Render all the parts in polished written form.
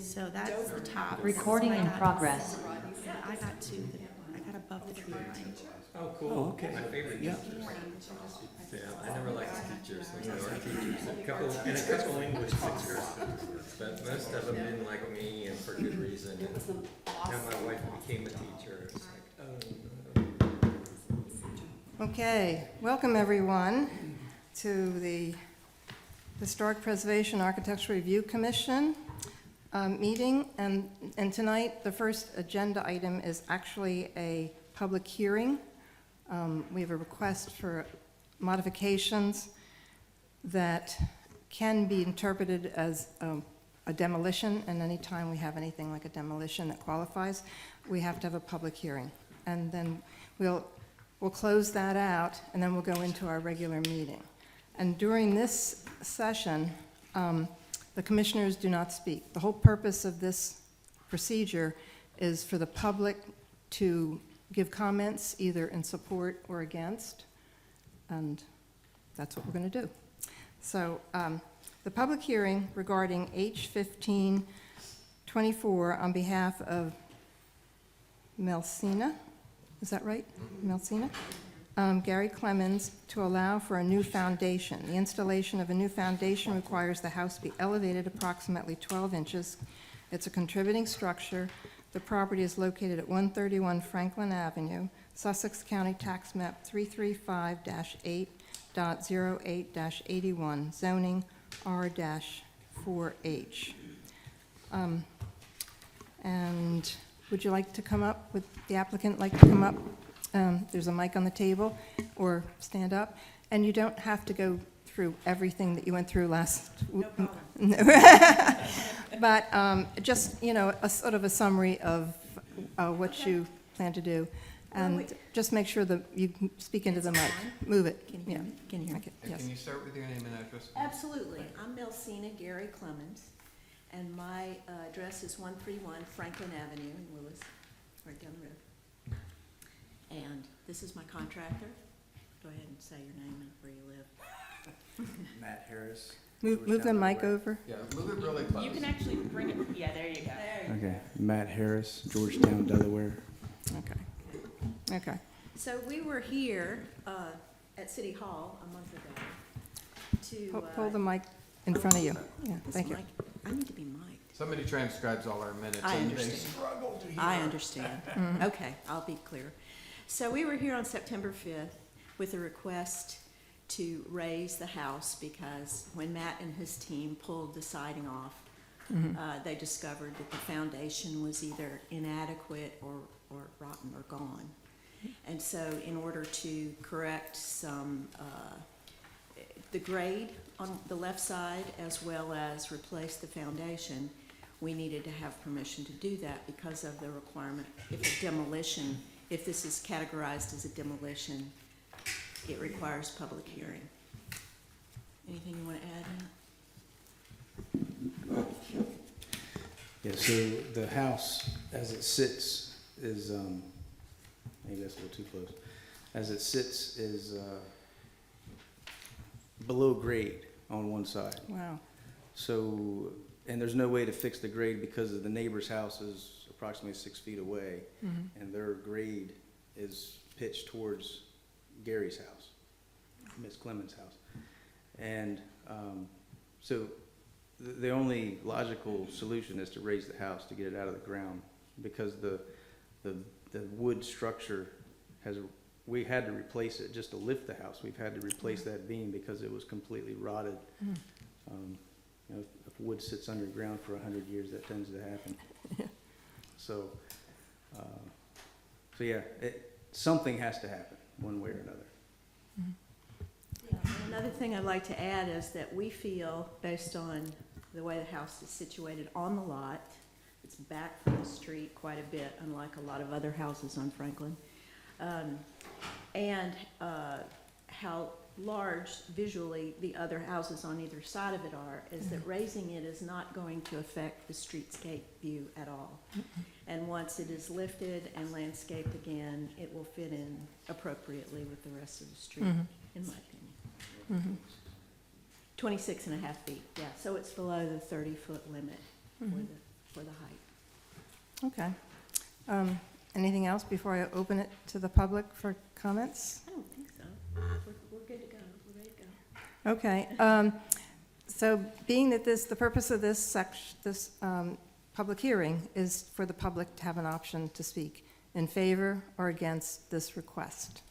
So that's the top. Recording in progress. I got I got above the tree line. Oh, cool. Oh, okay. My favorite Yeah. teachers. Yeah, I never liked teachers, like art teachers, a couple English teachers, but most of them didn't like me, and for good reason. And now my wife became a teacher. It's like, oh. Okay, welcome everyone to the Historic Preservation Architectural Review Commission meeting. And tonight, the first agenda item is actually a public hearing. We have a request for modifications that can be interpreted as a demolition, and anytime we have anything like a demolition that qualifies, we have to have a public hearing. And then we'll close that out, and then we'll go into our regular meeting. And during this session, the commissioners do not speak. The whole purpose of this procedure is for the public to give comments either in support or against, and that's what we're going to do. So the public hearing regarding H1524 on behalf of Melcena, is that right? Melcena? Gary Clemmons, to allow for a new foundation. The installation of a new foundation requires the house be elevated approximately 12 inches. It's a contributing structure. The property is located at 131 Franklin Avenue, Sussex County Tax Map 335-8.08-81, zoning R-4H. And would you like to come up, would the applicant like to come up? There's a mic on the table, or stand up. And you don't have to go through everything that you went through last. No problem. But just, you know, a sort of a summary of what you plan to do. And just make sure that you speak into the mic. Move it. Can you hear me? Can you hear me? Okay, And yes. can you start with your name and address? Absolutely. I'm Melcena Gary Clemmons, and my address is 131 Franklin Avenue in Lewis, right down the road. And this is my contractor. Go ahead and say your name and where you live. Matt Harris. Move the mic over. Yeah, move it really close. You can actually bring it, yeah, there you go. Okay, Matt Harris, Georgetown, Delaware. Okay. Okay. So we were here at City Hall a month ago to... Hold the mic in front of you. Yeah, this thank you. mic- I need to be mic'd. Somebody transcribes all our minutes. I and they understand. struggle to hear. I understand. Okay, I'll be clear. So we were here on September 5th with a request to raise the house because when Matt and his team pulled the siding off, they discovered that the foundation was either inadequate or rotten or gone. And so in order to correct some, the grade on the left side as well as replace the foundation, we needed to have permission to do that because of the requirement. If this is categorized as a demolition, it requires public hearing. Anything you want to add, Matt? Yeah, so the house, as it sits, is, maybe that's a little too close. As it sits is below grade on one side. Wow. So, and there's no way to fix the grade because of the neighbor's house is approximately 6 feet away, and their grade is pitched towards Gary's house, Ms. Clemmons' house. And so the only logical solution is to raise the house to get it out of the ground because the wood structure we had to replace it just to lift the house. We've had to replace that beam because it was completely rotted. You know, if wood sits underground for 100 years, that tends to happen. So yeah, something has to happen one way or another. Yeah, and another thing I'd like to add is that we feel, based on the way the house is situated on the lot, it's back from the street quite a bit, unlike a lot of other houses on Franklin, and how large visually the other houses on either side of it are, is that raising it is not going to affect the streetscape view at all. And once it is lifted and landscaped again, it will fit in appropriately with the rest of the street, in my opinion. 26 and a half feet, yeah, so it's below the 30-foot limit for the for the height. Okay. Anything else before I open it to the public for comments? I don't think so. We're good to go. We're ready to go. Okay. So being that the purpose of this public hearing is for the public to have an option to speak in favor or against this request.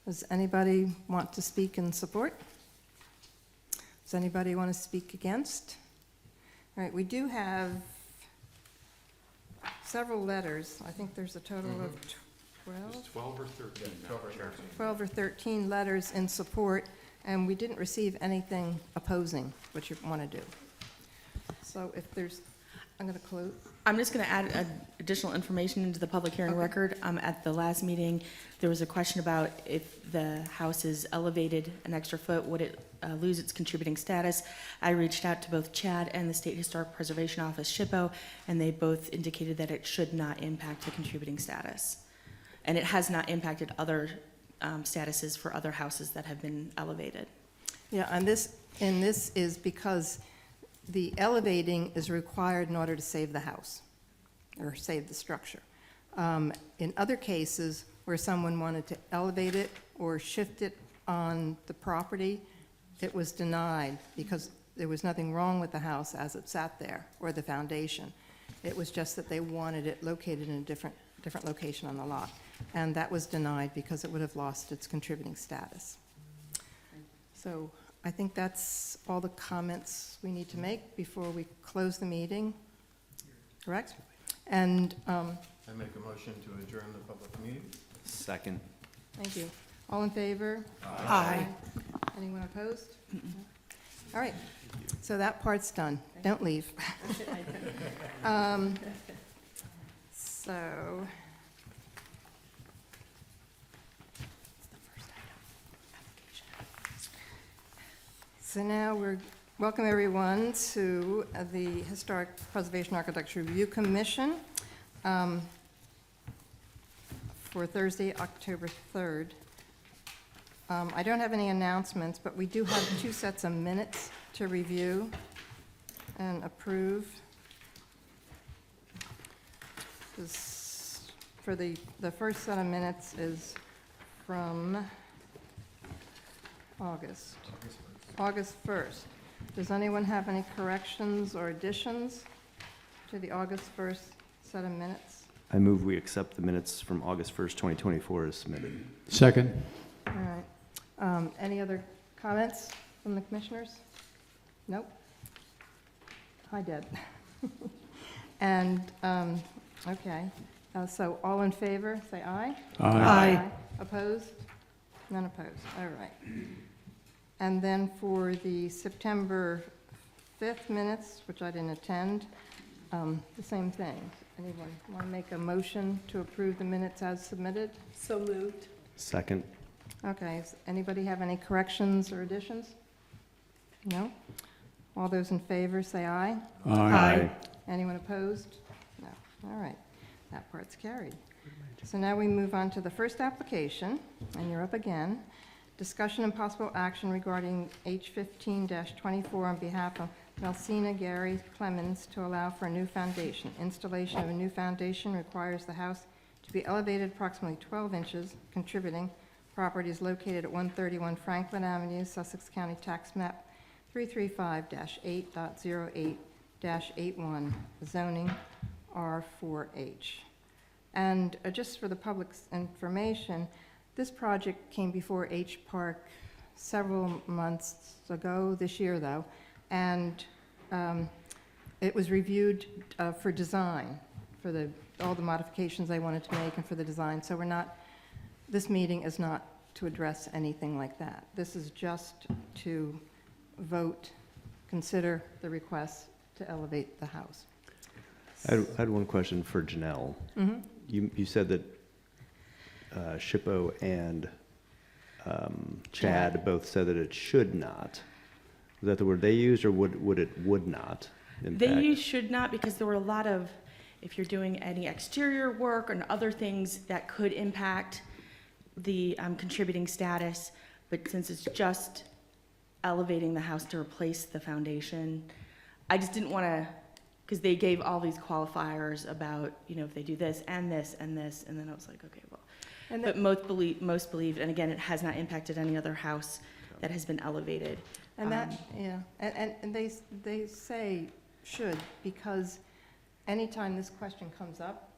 Does anybody want to speak in support? Does anybody want to speak against? All right, we do have several letters. I think there's a total of 12? 12 or 13? 12 or 13 letters in support, and we didn't receive anything opposing what you want to do. So if there's, I'm going to close. I'm just going to add additional information into the public hearing Okay. record. At the last meeting, there was a question about if the house is elevated an extra foot, would it lose its contributing status? I reached out to both Chad and the State Historic Preservation Office, SHPO, and they both indicated that it should not impact the contributing status. And it has not impacted other statuses for other houses that have been elevated. Yeah, and this is because the elevating is required in order to save the house, or save the structure. In other cases, where someone wanted to elevate it or shift it on the property, it was denied because there was nothing wrong with the house as it sat there, or the foundation. It was just that they wanted it located in a different location on the lot. And that was denied because it would have lost its contributing status. So I think that's all the comments we need to make before we close the meeting, correct? And, I make a motion to adjourn the public meeting. Second. thank you. All in favor? Aye. Anyone opposed? All right, so that part's done. Don't leave. So, so now welcome everyone to the Historic Preservation Architecture Review Commission for Thursday, October 3rd. I don't have any announcements, but we do have 2 sets of minutes to review and approve. For the first set of minutes is from August 1st. Does anyone have any corrections or additions to the August 1st set of minutes? I move we accept the minutes from August 1st, 2024 as submitted. Second. All right. Any other comments from the commissioners? Nope. Hi, Deb. And, okay, so all in favor, say aye. Aye. Opposed? None opposed, all right. And then for the September 5th minutes, which I didn't attend, the same thing. Anyone want to make a motion to approve the minutes as submitted? So moved. Second. Okay, does anybody have any corrections or additions? No? All those in favor, say aye. Aye. Anyone opposed? No. All right, that part's carried. So now we move on to the first application, and you're up again. Discussion and possible action regarding H15-24 on behalf of Melcena Gary Clemmons to allow for a new foundation. Installation of a new foundation requires the house to be elevated approximately 12 inches, contributing. Property is located at 131 Franklin Avenue, Sussex County Tax Map 335-8.08-81, zoning R4H. And just for the public's information, this project came before H Park several months ago, this year though, and it was reviewed for design, for all the modifications they wanted to make and for the design. So this meeting is not to address anything like that. This is just to vote, consider the request to elevate the house. I had one question for Janelle. Mm-hmm. You said that SHPO and Chad both said that it should not. Was that the word they used, or would not impact? They use should not because there were a lot of, if you're doing any exterior work and other things that could impact the contributing status, but since it's just elevating the house to replace the foundation, I just didn't want to because they gave all these qualifiers about, if they do this and this and this, and then I was like, okay, well. And But most believed, and again, it has not impacted any other house that has been elevated. And that, yeah, and they say should, because anytime this question comes up,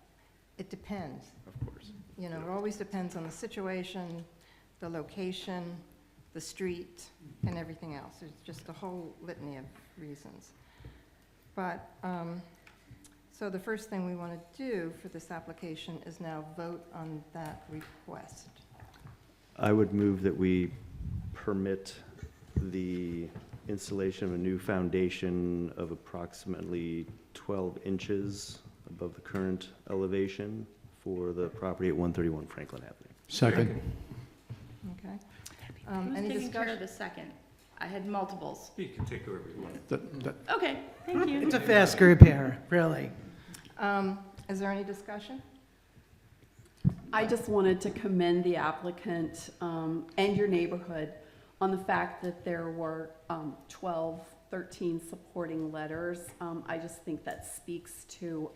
it depends. Of course. It always depends on the situation, the location, the street, and everything else. It's just a whole litany of reasons. But, so the first thing we want to do for this application is now vote on that request. I would move that we permit the installation of a new foundation of approximately 12 inches above the current elevation for the property at 131 Franklin Avenue. Second. Okay? Who's Any taking care of discussion? the second? I had multiples. You can take whoever you want. Okay, thank you. It's a fast group here, really. Is there any discussion? I just wanted to commend the applicant and your neighborhood on the fact that there were 12, 13 supporting letters. I just think that speaks to,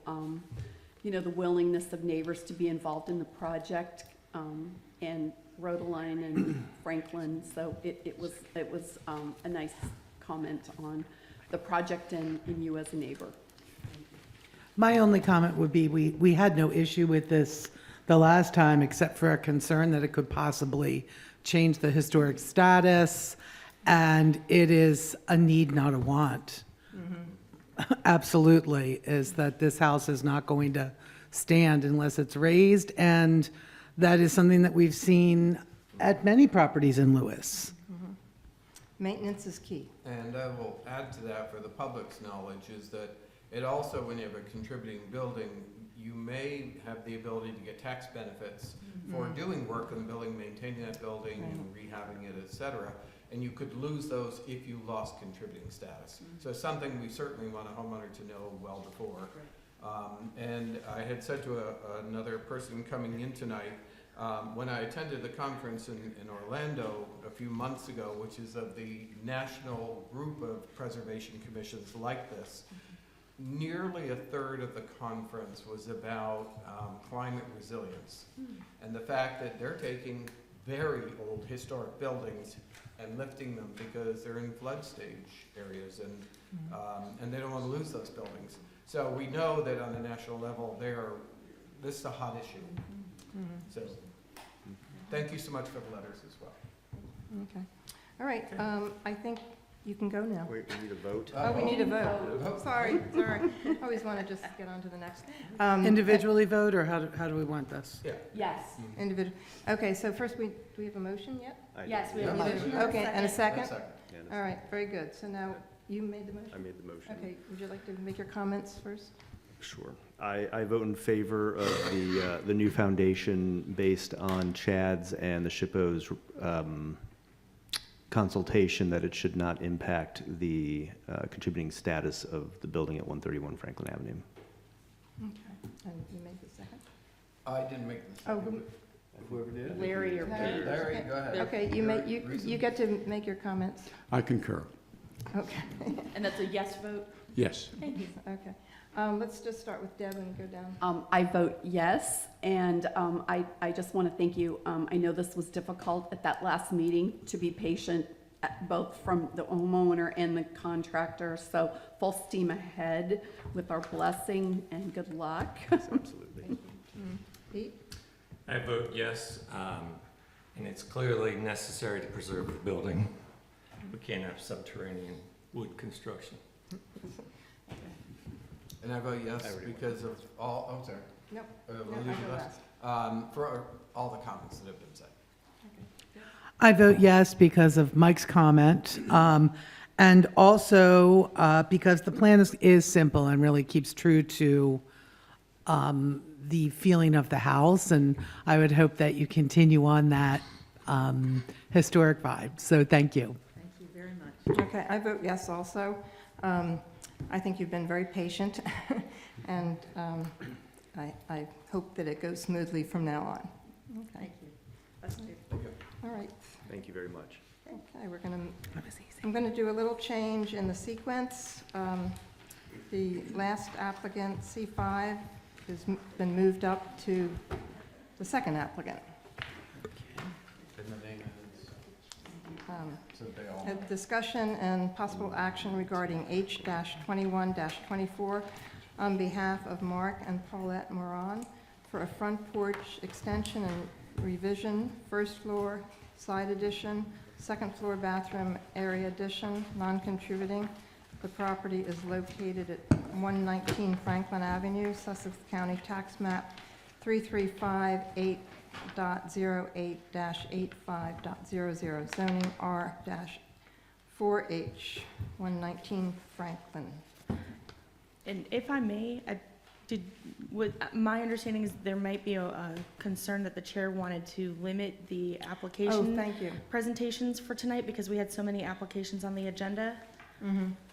the willingness of neighbors to be involved in the project, and Rhodaline and Franklin. So it was a nice comment on the project and you as a neighbor. My only comment would be, we had no issue with this the last time, except for a concern that it could possibly change the historic status, and it is a need, not a want. Absolutely, is that this house is not going to stand unless it's raised, and that is something that we've seen at many properties in Lewis. Maintenance is key. And I will add to that for the public's knowledge is that it also, when you have a contributing building, you may have the ability to get tax benefits for doing work on the building, maintaining that building and rehabbing it, et cetera. And you could lose those if you lost contributing status. So it's something we certainly want a homeowner to know well before. And I had said to another person coming in tonight, when I attended the conference in Orlando a few months ago, which is of the national group of preservation commissions like this, nearly a third of the conference was about climate resilience and the fact that they're taking very old historic buildings and lifting them because they're in flood stage areas and they don't want to lose those buildings. So we know that on the national level, this is a hot issue. So thank you so much for the letters as well. Okay. All right, I think you can go now. Wait, we need a vote? Oh, we need a vote. Sorry. Always want to just get on to the next. Individually vote, or how do we want this? Yeah. Yes. Individual. Okay, so first, do we have a motion yet? I Yes, did. we have a Yeah. motion. Okay, and a second? Second. Yeah, All right, very good. So now, you made the I motion? made the motion. Okay, would you like to make your comments first? Sure. I vote in favor of the new foundation based on Chad's and the SHPO's consultation that it should not impact the contributing status of the building at 131 Franklin Avenue. Okay, and you made the second? I didn't make the Oh, second. Whoever did. Larry or Larry. Pete. Larry, go ahead. Okay, you get to make your comments. I concur. Okay, And that's a yes vote? Yes. Thank you. okay. Let's just start with Deb and go down. I vote yes, and I just want to thank you. I know this was difficult at that last meeting to be patient, both from the homeowner and the contractor, so full steam ahead with our blessing and good luck. Absolutely. Pete? I vote yes, and it's clearly necessary to preserve the building. We can't have subterranean wood construction. And I vote yes I already went because of all, oh, sorry. Nope. We'll No, leave I it go last. last. For all the comments that have been said. I vote yes because of Mike's comment, and also because the plan is simple and really keeps true to the feeling of the house, and I would hope that you continue on that historic vibe. So thank you. Thank you very much. Okay, I vote yes also. I think you've been very patient, and I hope that it goes smoothly from now on. Okay, Thank you. That's good. all right. Thank you very much. Okay, I'm gonna do a little change in the sequence. The last applicant, C5, has been moved up to the second applicant. And the name is, so they all. A discussion and possible action regarding H-21-24 on behalf of Mark and Paulette Moran for a front porch extension and revision, first floor, side addition, second floor bathroom area addition, non-contributing. The property is located at 119 Franklin Avenue, Sussex County Tax Map 3358.08-85.00, zoning R-4H, 119 Franklin. And if I may, my understanding is there might be a concern that the chair wanted to limit the Oh, application thank you. presentations for tonight because we had so many applications on the agenda.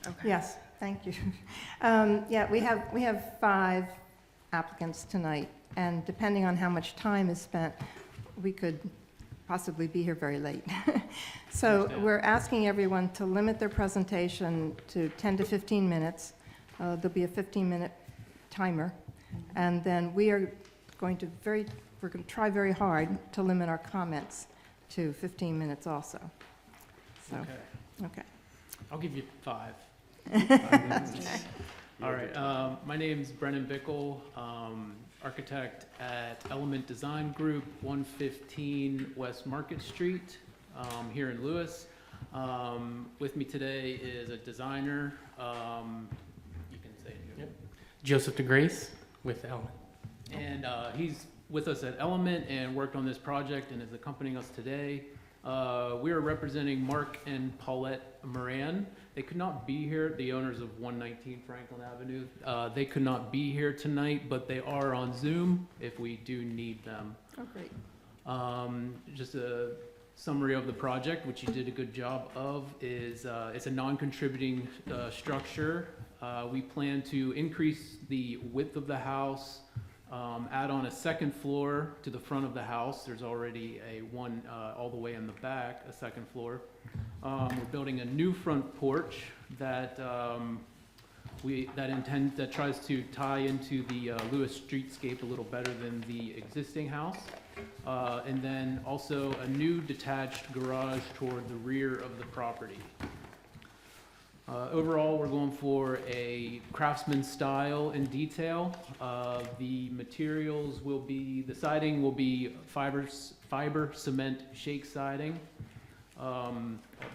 Okay. Yes, thank you. Yeah, we have 5 applicants tonight, and depending on how much time is spent, we could possibly be here very late. So we're asking everyone to limit their presentation to 10 to 15 minutes. There'll be a 15-minute timer, and then we're going to try very hard to limit our comments to 15 minutes also. So, okay. I'll give you 5. All right. My name's Brennan Bickle, architect at Element Design Group, 115 West Market Street, here in Lewis. With me today is a designer. You can say it. Yep. Joseph DeGrace with Element. And he's with us at Element and worked on this project and is accompanying us today. We are representing Mark and Paulette Moran. They could not be here, the owners of 119 Franklin Avenue. They could not be here tonight, but they are on Zoom if we do need them. Oh, great. Just a summary of the project, which you did a good job of, is it's a non-contributing structure. We plan to increase the width of the house, add on a second floor to the front of the house. There's already a one all the way in the back, a second floor. We're building a new front porch that that tries to tie into the Lewis streetscape a little better than the existing house. And then also a new detached garage toward the rear of the property. Overall, we're going for a craftsman style and detail. The materials will be, the siding will be fiber cement shake siding.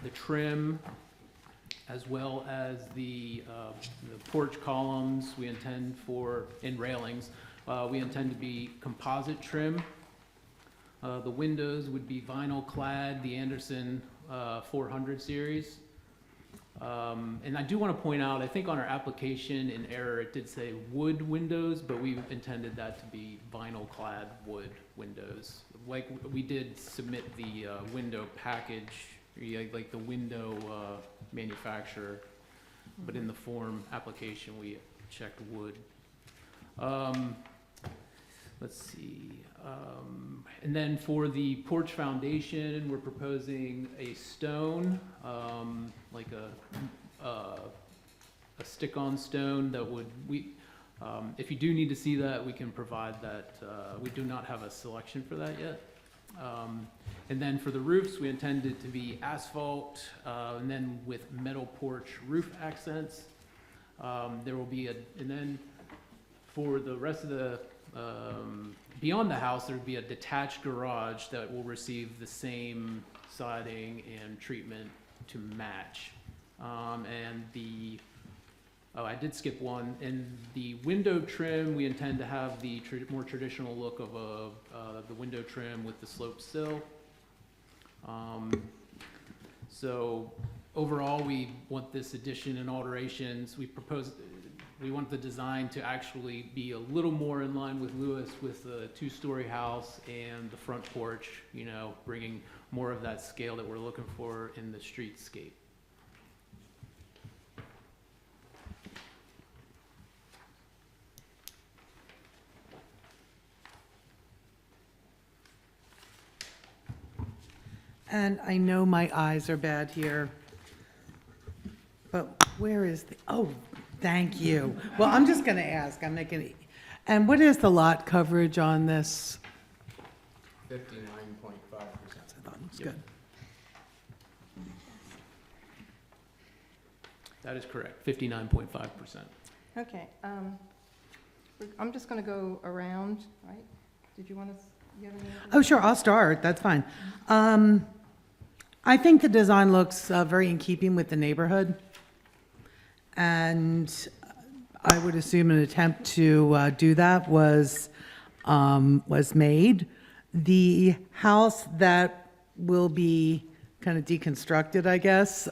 The trim, as well as the porch columns we intend for, and railings, we intend to be composite trim. The windows would be vinyl clad, the Anderson 400 series. And I do want to point out, I think on our application in error, it did say wood windows, but we intended that to be vinyl clad wood windows. Like, we did submit the window package, like the window manufacturer, but in the form application, we checked wood. Let's see. And then for the porch foundation, we're proposing a stone, like a stick-on stone that would, if you do need to see that, we can provide that. We do not have a selection for that yet. And then for the roofs, we intend it to be asphalt, and then with metal porch roof accents. There will be and then for the rest of the, beyond the house, there would be a detached garage that will receive the same siding and treatment to match. And I did skip one. In the window trim, we intend to have the more traditional look of the window trim with the sloped sill. So overall, we want this addition and alterations. We want the design to actually be a little more in line with Lewis, with the 2-story house and the front porch, bringing more of that scale that we're looking for in the streetscape. And I know my eyes are bad here, but where is Thank you. Well, I'm just going to ask, I'm not going to, and what is the lot coverage on this? 59.5%. I thought it was good. That is correct, 59.5%. Okay, I'm just going to go around, right? Did you want to, you have any other? Oh, sure, I'll start, that's fine. I think the design looks very in keeping with the neighborhood. And I would assume an attempt to do that was made. The house that will be kind of deconstructed, I guess,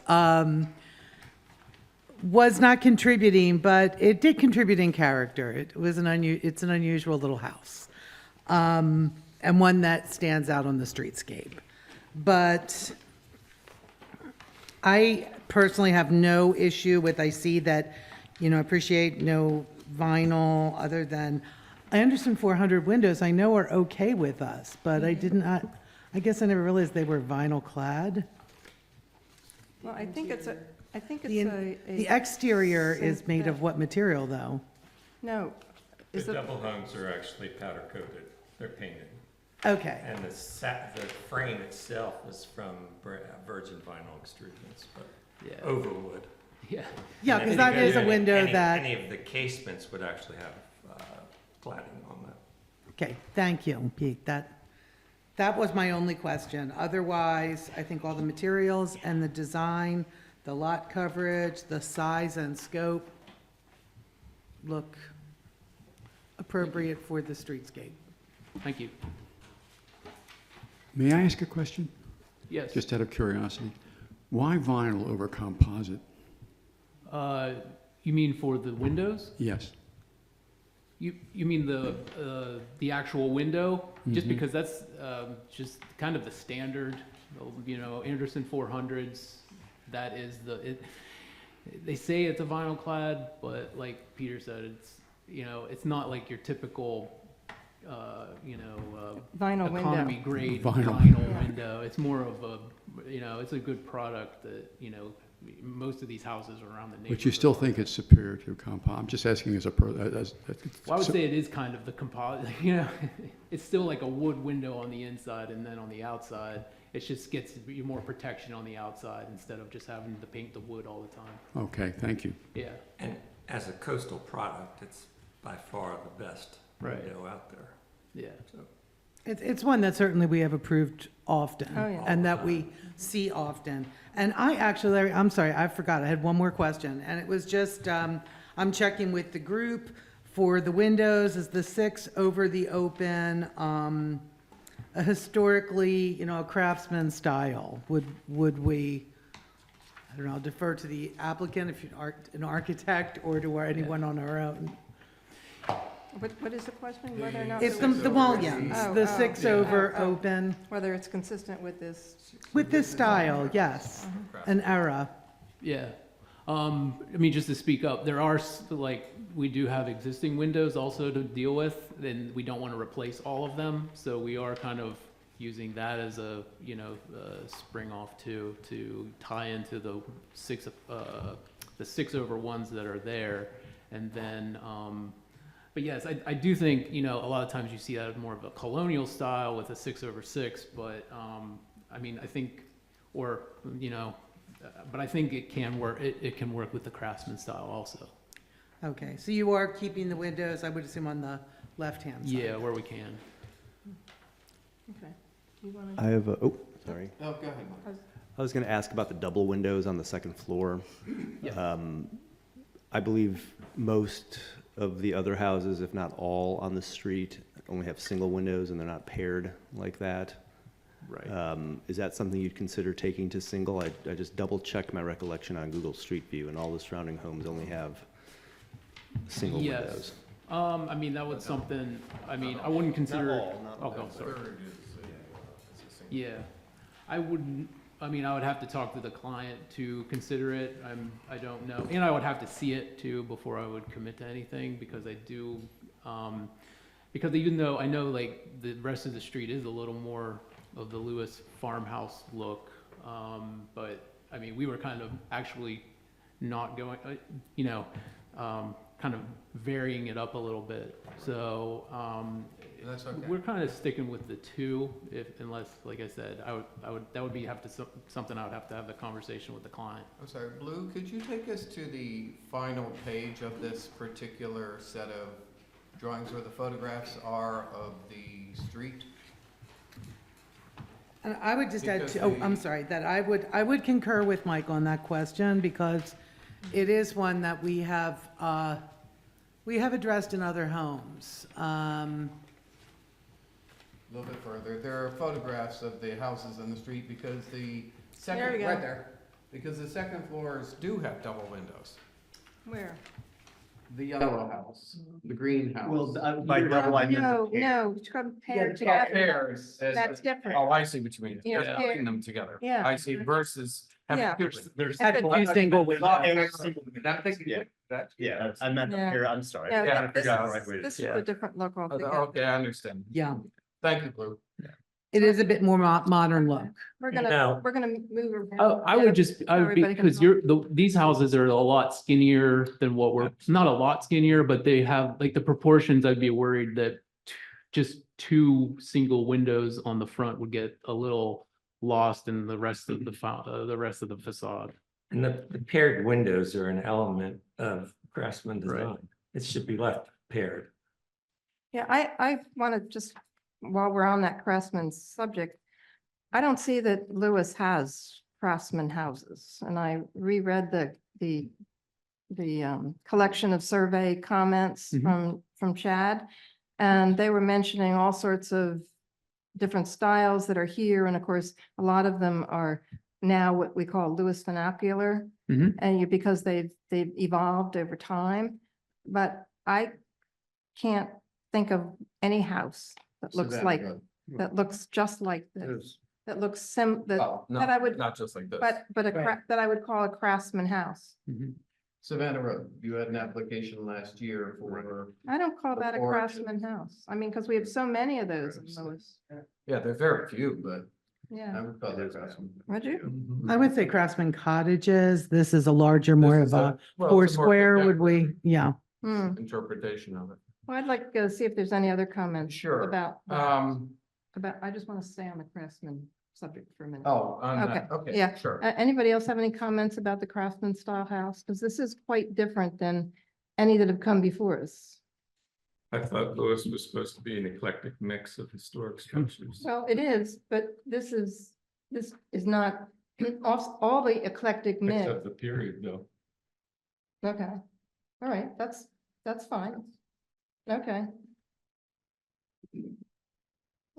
was not contributing, but it did contribute in character. It was it's an unusual little house, and one that stands out on the streetscape. But I personally have no issue with, I see that, appreciate no vinyl other than, I understand 400 windows, I know are okay with us, but I guess I never realized they were vinyl clad. Well, I think it's The exterior is made of what material, though? No. The Is it, double hungs are actually powder coated, they're painted. Okay, And the frame itself is from virgin vinyl extrusions, but Yeah. overwood. Yeah. yeah, And because if that you is go a to window any that, of the casements would actually have cladding on them. okay, thank you, Pete, that was my only question. Otherwise, I think all the materials and the design, the lot coverage, the size and scope look appropriate for the streetscape. Thank you. May I ask a question? Yes. Just out of curiosity. Why vinyl over composite? You mean for the windows? Yes. You mean the actual window? Just because that's just kind of the standard, Anderson 400s. That is they say it's a vinyl clad, but like Peter said, it's not like your typical, vinyl window. economy grade Vinyl. vinyl window. It's more of a, it's a good product that, most of these houses around the neighborhood. But you still think it's superior to composite? I'm just asking as a Well, I would say it is kind of the composite, it's still like a wood window on the inside, and then on the outside, it just gets you more protection on the outside instead of just having to paint the wood all the time. Okay, thank you. Yeah. And as a coastal product, it's by far the best Right. window out there. Yeah. So It's one that certainly we have approved often, Oh, yeah. and that we see often. And I actually, Larry, I'm sorry, I forgot, I had one more question, and it was just, I'm checking with the group for the windows, is the 6 over the open, a historically, a craftsman style? Would we, I don't know, defer to the applicant if you're an architect, or to anyone on our own? What is the question? Whether or not, It's it was- the mullions, Oh, the oh, 6 yeah. over Oh, oh. open, whether it's consistent with this? with this style, yes, an era. Yeah. Just to speak up, there are, we do have existing windows also to deal with, and we don't want to replace all of them. So we are kind of using that as a, spring off to tie into the 6 over ones that are there. And then, but yes, I do think, a lot of times you see that as more of a colonial style with a 6 over 6, but, I think, but I think it can work, it can work with the craftsman style also. Okay, so you are keeping the windows, I would assume, on the left-hand side? Yeah, where we can. Okay. Do you want I have sorry. Oh, go ahead, Mike. I was going to ask about the double windows on the second floor. Yeah. I believe most of the other houses, if not all on the street, only have single windows and they're not paired like that. Right. Is that something you'd consider taking to single? I just double-checked my recollection on Google Street View, and all the surrounding homes only have single windows. Yes. That was something, I wouldn't consider. Sorry. Third is a single. Yeah. I wouldn't, I would have to talk to the client to consider it. I don't know. And I would have to see it too before I would commit to anything, because I do, because even though I know like the rest of the street is a little more of the Lewis farmhouse look, but we were kind of actually not going, kind of varying it up a little bit. So, That's okay. we're kind of sticking with the 2, unless, like I said, that would be something I would have to have the conversation with the client. I'm sorry, Blue, could you take us to the final page of this particular set of drawings where the photographs are of the street? And I would just add, Because I'm the- sorry, that I would concur with Mike on that question, because it is one that we have addressed in other homes. A little bit further, there are photographs of the houses on the street because the There second, we go. right there, because the second floors do have double windows. Where? The yellow house, the green house. by double, I meant No, no, compared Oh, together. pairs. That's different. Oh, I see what you mean. Yeah, Just pair- putting them together. Yeah. I see, versus having Yeah. there's. Have two single windows. I'm thinking, Yeah. that. Yeah, I meant Yeah. here, I'm sorry. No, Yeah, I this forgot. is- Right way to- This is Yeah. a different look altogether. Okay, I understand. Yeah, Thank you, Blue. it is a bit more modern look. We're Now- gonna move around. Oh, I would be, Everybody can because these houses are a lot skinnier than what we're, not a lot skinnier, but they have, like, the proportions, I'd be worried that just 2 single windows on the front would get a little lost in the rest of the rest of the facade. And the paired windows are an element of craftsman design. It should be left paired. Yeah, I want to just, while we're on that craftsman subject, I don't see that Lewis has craftsman houses. And I reread the collection of survey comments from Chad. And they were mentioning all sorts of different styles that are here. And of course, a lot of them are now what we call Lewis vernacular. Mhm. And because they've evolved over time. But I can't think of any house that looks Savannah like, Road. that looks just like this, that looks that Oh, that I would, not just like this. but that I would call a craftsman house. Savannah Road, you had an application last year for, I don't call that a Or- craftsman house. I mean, because we have so many of those in Lewis. yeah, there's very few, but I Yeah, would call that craftsman. would you? I would say craftsman cottages. This is a larger, more This of is a well, four it's a more square, would contemporary we? Yeah. Hmm. Interpretation of it. Well, I'd like to go see if there's any other comments Sure. about, Um, I just want to stay on the craftsman subject for a minute. oh, on that, okay, yeah. sure. Anybody else have any comments about the craftsman style house? Because this is quite different than any that have come before us. I thought Lewis was supposed to be an eclectic mix of historic structures. Well, it is, but this is not all the eclectic mix. Except the period though. Okay, all right, that's fine. Okay.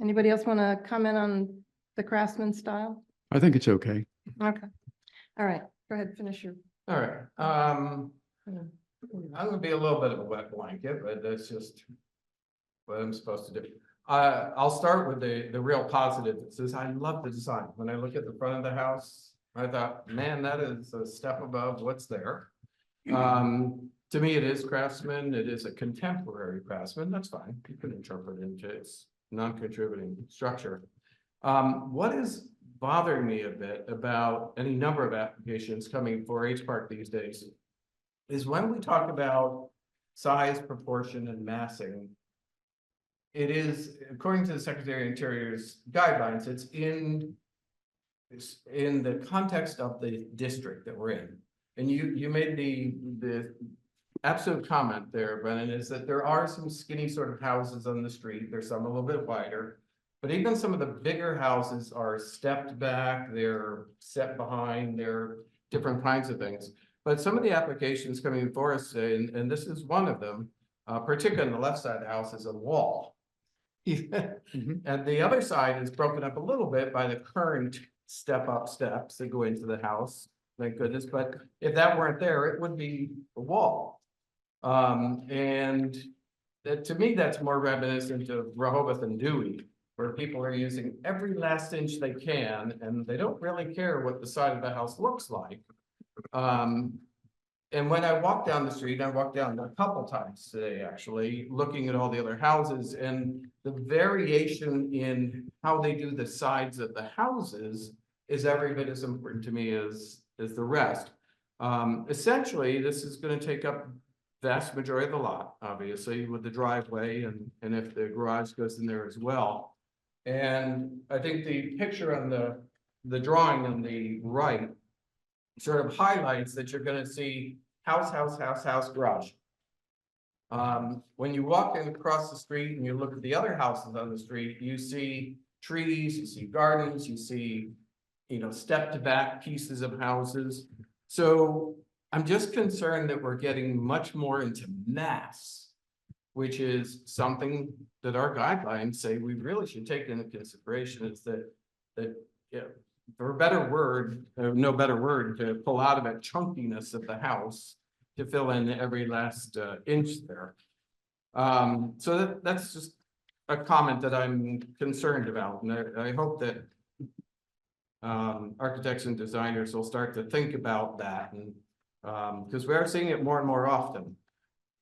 Anybody else want to comment on the craftsman style? I think it's okay. Okay, all right, go ahead, finish your. All right, I'm gonna be a little bit of a wet blanket, but that's just what I'm supposed to do. I'll start with the real positive. It says, I love the design. When I look at the front of the house, I thought, man, that is a step above what's there. To me, it is craftsman. It is a contemporary craftsman. That's fine. You can interpret it into its non-contributing structure. What is bothering me a bit about any number of applications coming for H Park these days is when we talk about size, proportion, and massing, it is, according to the Secretary of Interior's guidelines, it's in the context of the district that we're in. And you made the absolute comment there, Brennan, is that there are some skinny sort of houses on the street. There's some a little bit wider. But even some of the bigger houses are stepped back, they're set behind, they're different kinds of things. But some of the applications coming before us, and this is one of them, particularly on the left side of the house, is a wall. And the other side is broken up a little bit by the current step-up steps that go into the house, thank goodness. But if that weren't there, it would be a wall. And that, to me, that's more reminiscent of Rehoboth and Dewey, where people are using every last inch they can, and they don't really care what the side of the house looks like. And when I walk down the street, I walked down a couple times today, actually, looking at all the other houses, and the variation in how they do the sides of the houses is every bit as important to me as the rest. Essentially, this is gonna take up vast majority of the lot, obviously, with the driveway and if the garage goes in there as well. And I think the picture on the drawing on the right sort of highlights that you're gonna see house, garage. When you walk in across the street and you look at the other houses on the street, you see trees, you see gardens, you see, step to back pieces of houses. So I'm just concerned that we're getting much more into mass, which is something that our guidelines say we really should take into consideration, is that for a better word, no better word, to pull out of it chunkiness of the house to fill in every last inch there. So that's just a comment that I'm concerned about, and I hope that architects and designers will start to think about that, and because we are seeing it more and more often.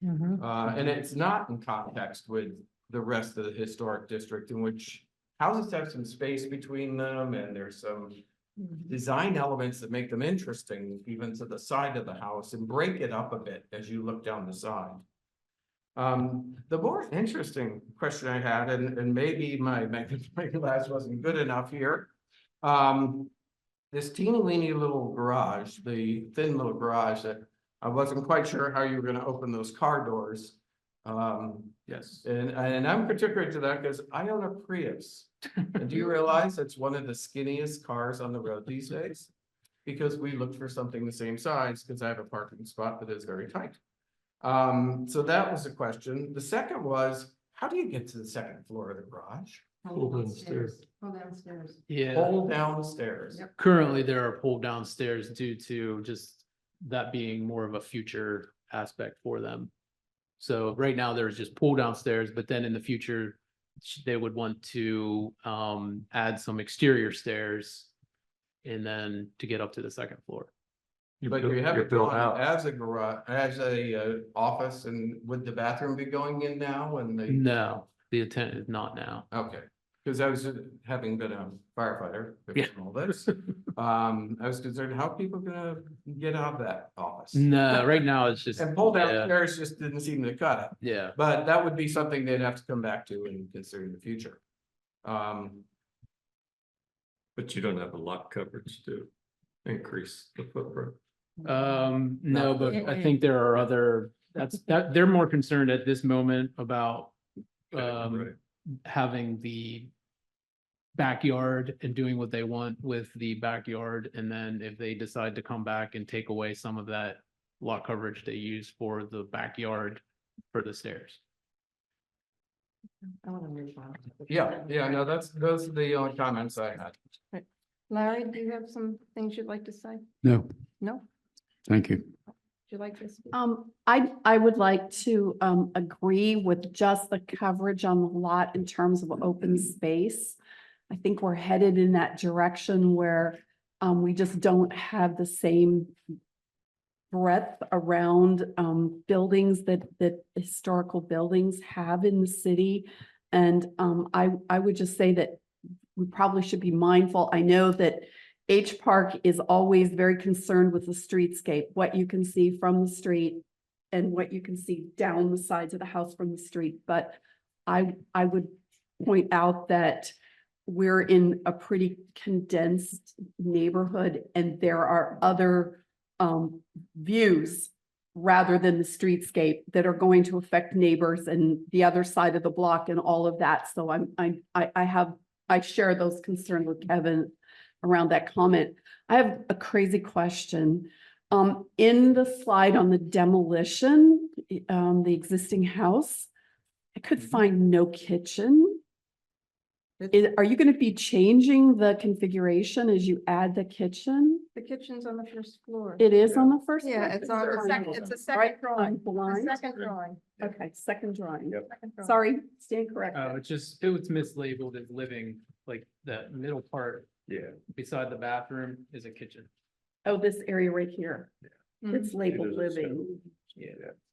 And it's not in context with the rest of the historic district, in which houses have some space between them, and there's some design elements that make them interesting, even to the side of the house, and break it up a bit as you look down the side. The more interesting question I had, and maybe my magnifying glass wasn't good enough here, this teeny weeny little garage, the thin little garage that I wasn't quite sure how you were going to open those car doors. Yes, and I'm particular to that because I own a Prius. And do you realize it's one of the skinniest cars on the road these days? Because we looked for something the same size, because I have a parking spot that is very tight. So that was the question. The second was, how do you get to the second floor of the garage? Pull downstairs. Yeah, Pull down the stairs. Yep. currently there are pull down stairs due to just that being more of a future aspect for them. So right now there's just pull downstairs, but then in the future, they would want to add some exterior stairs and then to get up to the second floor. But you have it built as a garage, as a office, and would the bathroom be going in now and the? No, the intent is not now. Okay, because I was, having been a firefighter Yeah. before all this, I was concerned, how are people gonna get out of that office? No, right now it's just. And pull down yeah, stairs just didn't seem to cut it, Yeah, but that would be something they'd have to come back to and consider in the future. But you don't have a lot coverage to increase the footprint. no, but I think there are other, they're more concerned at this moment about Right. having the backyard and doing what they want with the backyard. And then if they decide to come back and take away some of that lot coverage they use for the backyard for the stairs. I want to move on. Yeah, no, those are the only comments I had. Larry, do you have some things you'd like to say? No, No? thank you. Would you like to speak? I would like to agree with just the coverage on the lot in terms of open space. I think we're headed in that direction where we just don't have the same breadth around buildings that historical buildings have in the city. And I would just say that we probably should be mindful. I know that H Park is always very concerned with the streetscape, what you can see from the street and what you can see down the sides of the house from the street. But I would point out that we're in a pretty condensed neighborhood and there are other views rather than the streetscape that are going to affect neighbors and the other side of the block and all of that. So I share those concerns with Kevin around that comment. I have a crazy question. In the slide on the demolition, the existing house, I could find no kitchen. Are you going to be changing the configuration as you add the kitchen? The kitchen's on the first floor. It is on the first. Yeah, floor? it's on the second, it's a second Right, drawing. I'm blind. The second drawing. Okay, second drawing. Second drawing. Sorry, stand corrected. It was mislabeled as living, like the middle part Yeah. beside the bathroom is a kitchen. Oh, this area right here. Mhm. It's labeled It is a living. Yeah.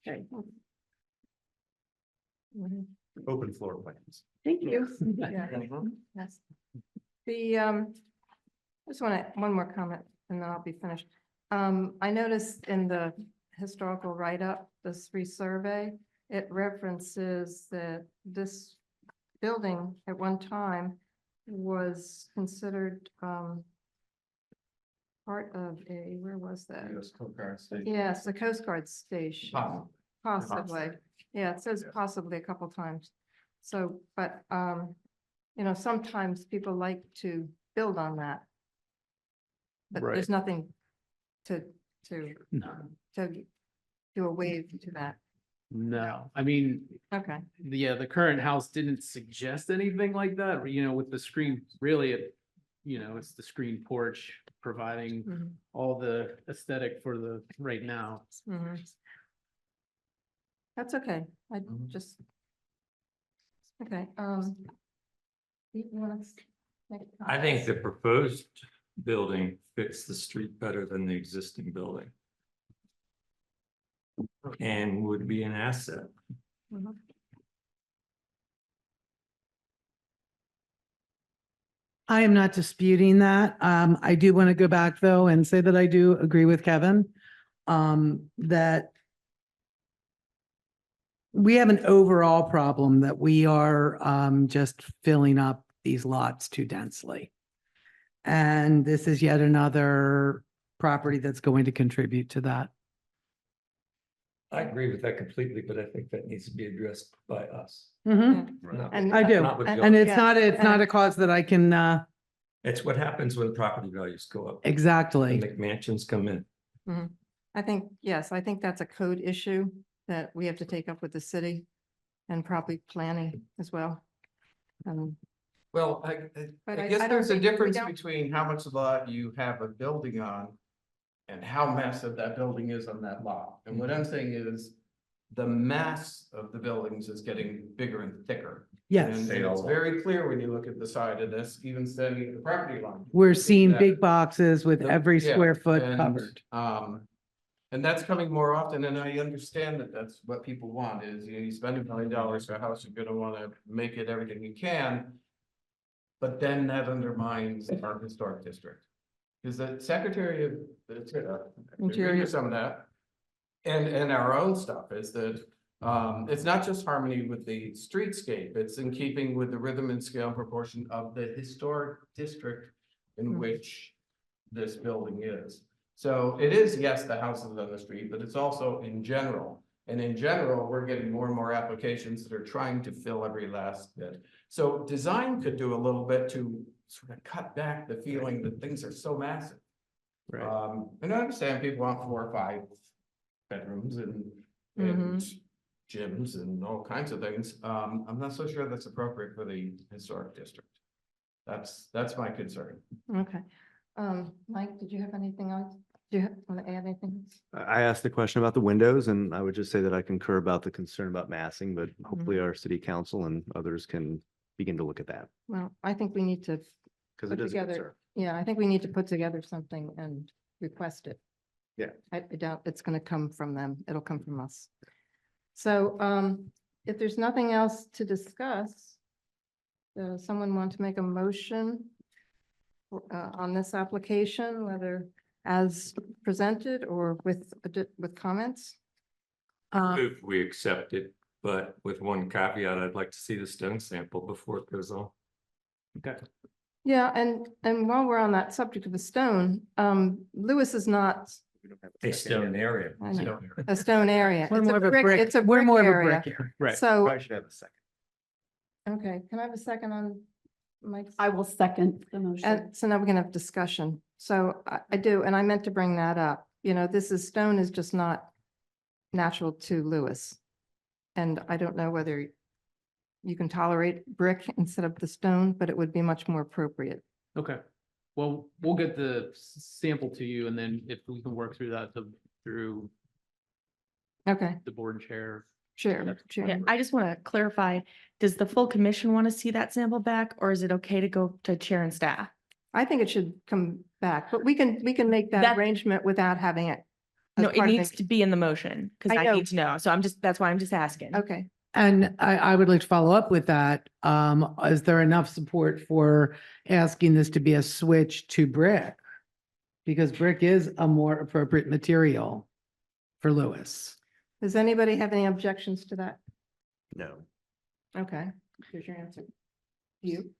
Okay, Mhm. Open floor plans. thank you. Yeah. Mhm. Yes. Just want to, one more comment and then I'll be finished. I noticed in the historical write-up, this resurvey, it references that this building at one time was considered, part of a, where was that? Yes, the Coast Guard station. Possibly. Yeah, it says possibly a couple times. So, but, sometimes people like to build on that. But Right. there's nothing to No. do a waive to that. No, I mean, Okay. the current house didn't suggest anything like that, with the screen, really, it's the screen porch providing Mhm. all the aesthetic for the, right now. Mhm. That's okay. I Mhm. just. Okay, you wanna make a I think the proposed building fits the street better than the existing building. And would be an asset. Mhm. I am not disputing that. I do want to go back though and say that I do agree with Kevin. That we have an overall problem that we are just filling up these lots too densely. And this is yet another property that's going to contribute to that. I agree with that completely, but I think that needs to be addressed by us. Mhm. Not- And- I do. not with And the- it's not a cause that I can, It's what happens when property values go up. exactly. The McMansions come in. I think, yes, I think that's a code issue that we have to take up with the city and probably planning as well. Well, But I I guess don't there's a think we difference don't- between how much lot you have a building on and how massive that building is on that lot. And what I'm saying is the mass of the buildings is getting bigger and thicker. Yes, And it's very clear when you look at the side of this, even standing at the property line. we're you see seeing that. big boxes with every Yeah, square foot and, covered. And that's coming more often, and I understand that that's what people want is, you spend $1 million for a house, you're gonna wanna make it everything you can. But then that undermines our historic district. Because the Secretary of the Interior. some of that. And our own stuff is that, it's not just harmony with the streetscape, it's in keeping with the rhythm and scale and proportion of the historic district in which this building is. So it is, yes, the houses on the street, but it's also in general. And in general, we're getting more and more applications that are trying to fill every last bit. So design could do a little bit to sort of cut back the feeling that things are so massive. Right. And I understand people want 4 or 5 bedrooms and gyms and all kinds of things. I'm not so sure that's appropriate for the historic district. That's my concern. Okay. Mike, did you have anything else? Do you want to add anything? I asked the question about the windows, and I would just say that I concur about the concern about massing, but hopefully our city council and others can begin to look at that, Well, I think we need to because put it is a together, concern. yeah, I think we need to put together something and request it. Yeah. I doubt it's going to come from them. It'll come from us. So, if there's nothing else to discuss, does someone want to make a motion on this application, whether as presented or with comments? Move we accept it, but with one caveat, I'd like to see the stone sample before it goes on. Okay. Yeah, and while we're on that subject of the stone, Lewis is not A stone area. I know. a stone area. We're It's more of a brick- brick, It's a we're brick more of a area. brick area. Right. So, Probably should have a second. okay, can I have a second on Mike's? I will second the motion. And so now we're gonna have discussion. So I do, and I meant to bring that up. Stone is just not natural to Lewis. And I don't know whether you can tolerate brick instead of the stone, but it would be much more appropriate. Okay. Well, we'll get the sample to you, and then if we can work through that through Okay, the board chair. sure, That's sure. Yeah, I just want to clarify, does the full commission want to see that sample back, or is it okay to go to chair and staff? I think it should come back, but we can make that That- arrangement without having it. as No, it part of needs to be in the motion, because I I know. need to know. So that's why I'm just asking. Okay, And I would like to follow up with that. Is there enough support for asking this to be a switch to brick? Because brick is a more appropriate material. for Lewis. Does anybody have any objections to that? No. Okay, here's your answer. You?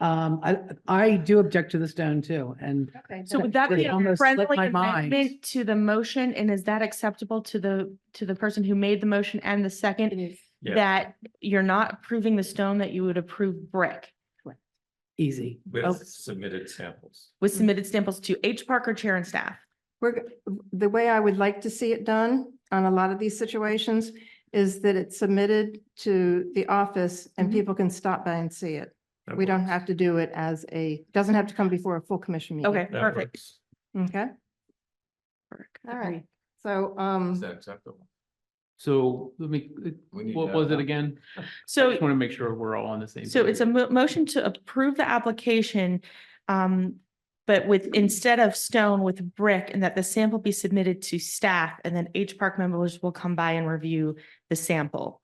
I do object to the stone too, and Okay. So would that be It a almost slipped friendly my mind. amendment to the motion, and is that acceptable to the person who made the motion and the second? It is. Yeah. That you're not approving the stone, that you would approve brick easy. With submitted samples. with submitted samples to H. Parker Chair and staff. The way I would like to see it done on a lot of these situations is that it's submitted to the office and Mhm. people can stop by and see it. That We don't works. have to do it as doesn't have to come before a full commission meeting. Okay, That perfect. works. Okay, all right. So, Is that acceptable? So let me, We need what that was it now. again? I So, just want to make sure we're all on the same. so it's a motion to approve the application, but with, instead of stone, with brick, and that the sample be submitted to staff, and then H Park members will come by and review the sample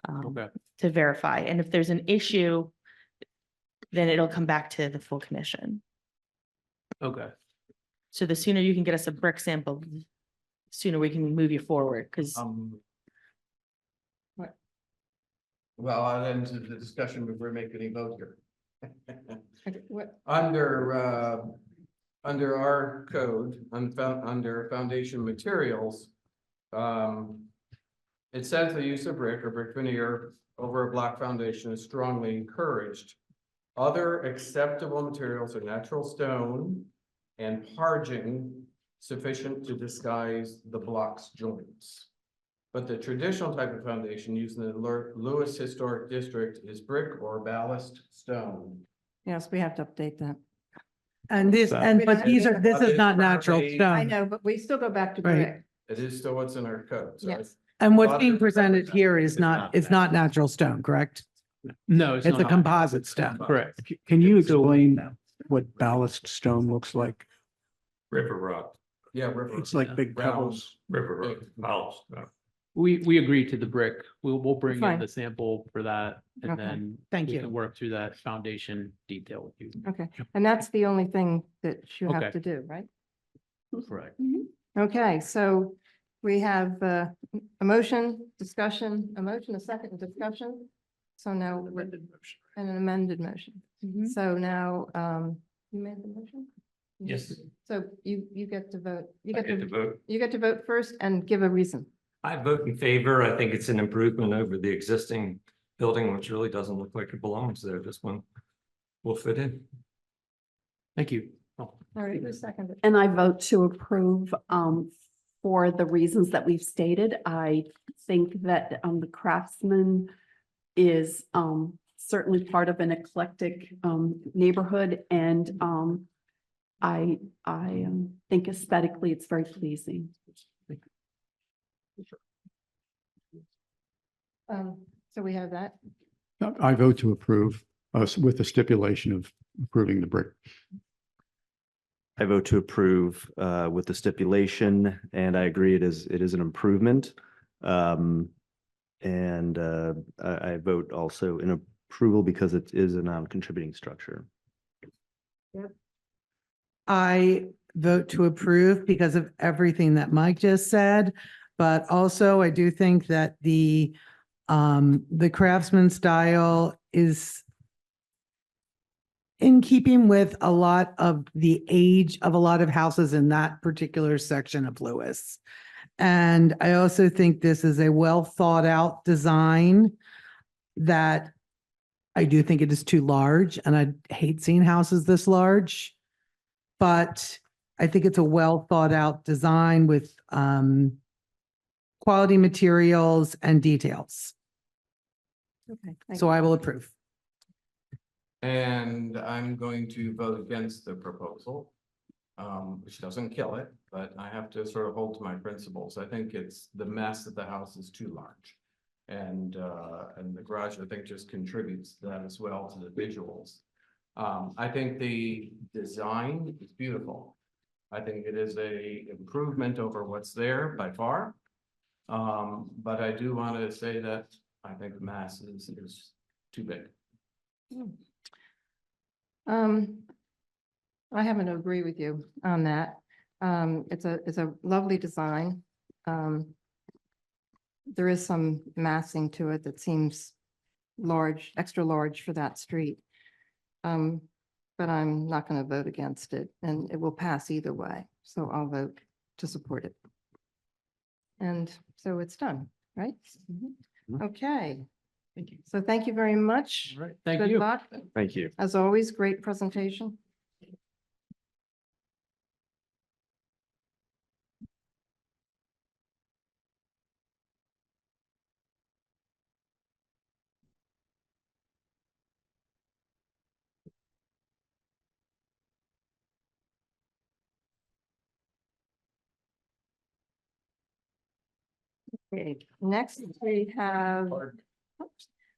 Okay. to verify. And if there's an issue, then it'll come back to the full commission. Okay. So the sooner you can get us a brick sample, the sooner we can move you forward, because What? Well, I'll end the discussion before we make any vote here. okay, what, Under our code, under foundation materials, it says the use of brick or brick veneer over a block foundation is strongly encouraged. Other acceptable materials are natural stone and parging sufficient to disguise the block's joints. But the traditional type of foundation used in the Lewis Historic District is brick or ballast stone. yes, we have to update that. And this, but this is not natural I stone. know, but we still go back to Right. brick. It is still what's in our code, so Yes. And what's being presented here is it's not natural stone, correct? No, It's a not. composite stone. Correct. Can you explain what ballast stone looks like? River rock, yeah, river. It's like big round. pebbles. river rock, ballast. We agreed to the brick. We'll bring Fine. in the sample for that, and Okay. then Thank we you. can work through that foundation detail with you. Okay, and that's the only thing that you have Okay. to do, right? Correct. Okay, so we have a motion, discussion, a motion, a second, and discussion. So now we're and an amended motion. Mhm. So now, you made the motion? Yes, So you get to vote. You I get get to to, vote. you get to vote first and give a reason. I vote in favor. I think it's an improvement over the existing building, which really doesn't look like it belongs there. This one will fit in. Thank you. Oh, All right, who's seconded? And I vote to approve for the reasons that we've stated. I think that the Craftsman is certainly part of an eclectic neighborhood, and I think aesthetically it's very pleasing. So we have that. I vote to approve, with the stipulation of approving the brick. I vote to approve with the stipulation, and I agree it is an improvement. And I vote also in approval because it is a non-contributing structure. I vote to approve because of everything that Mike just said, but also I do think that the Craftsman style is in keeping with a lot of the age of a lot of houses in that particular section of Lewis. And I also think this is a well thought out design that I do think it is too large, and I hate seeing houses this large. But I think it's a well thought out design with quality materials and details. Okay. thank So I will approve. And I'm going to vote against the proposal, which doesn't kill it, but I have to sort of hold to my principles. I think it's the mess of the house is too large. And the garage, I think, just contributes to that as well, to the visuals. I think the design is beautiful. I think it is a improvement over what's there by far. But I do want to say that I think the mass is too big. I happen to agree with you on that. It's a lovely design. there is some massing to it that seems large, extra large for that street. But I'm not going to vote against it, and it will pass either way. So I'll vote to support it. And so it's done, right? Okay. Thank you. So thank you very much. All right, thank Good you. luck. Thank you. As always, great presentation. Okay, next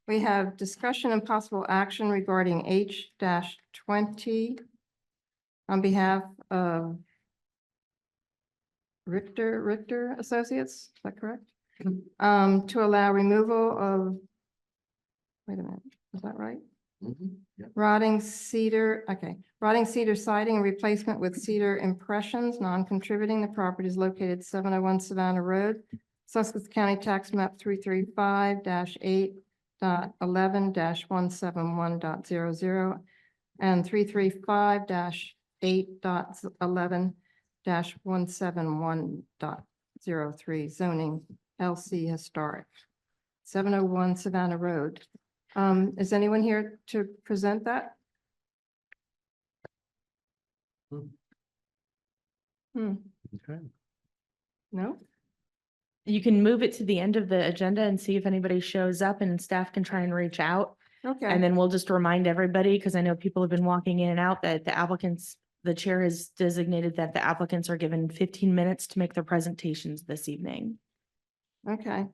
we have discussion and possible action regarding H-20 on behalf of Richter Associates, is that correct? To allow removal of, wait a minute, is that right? Rotting cedar, okay, rotting cedar siding and replacement with cedar impressions, non-contributing. The property is located 701 Savannah Road, Sussex County Tax Map 335-8.11-171.00 and 335-8.11-171.03 zoning LC historic, 701 Savannah Road. Is anyone here to present that? Okay. No? You can move it to the end of the agenda and see if anybody shows up, and staff can try and reach out. Okay. And then we'll just remind everybody, because I know people have been walking in and out, that the applicants, the chair has designated that the applicants are given 15 minutes to make their presentations this evening. Okay.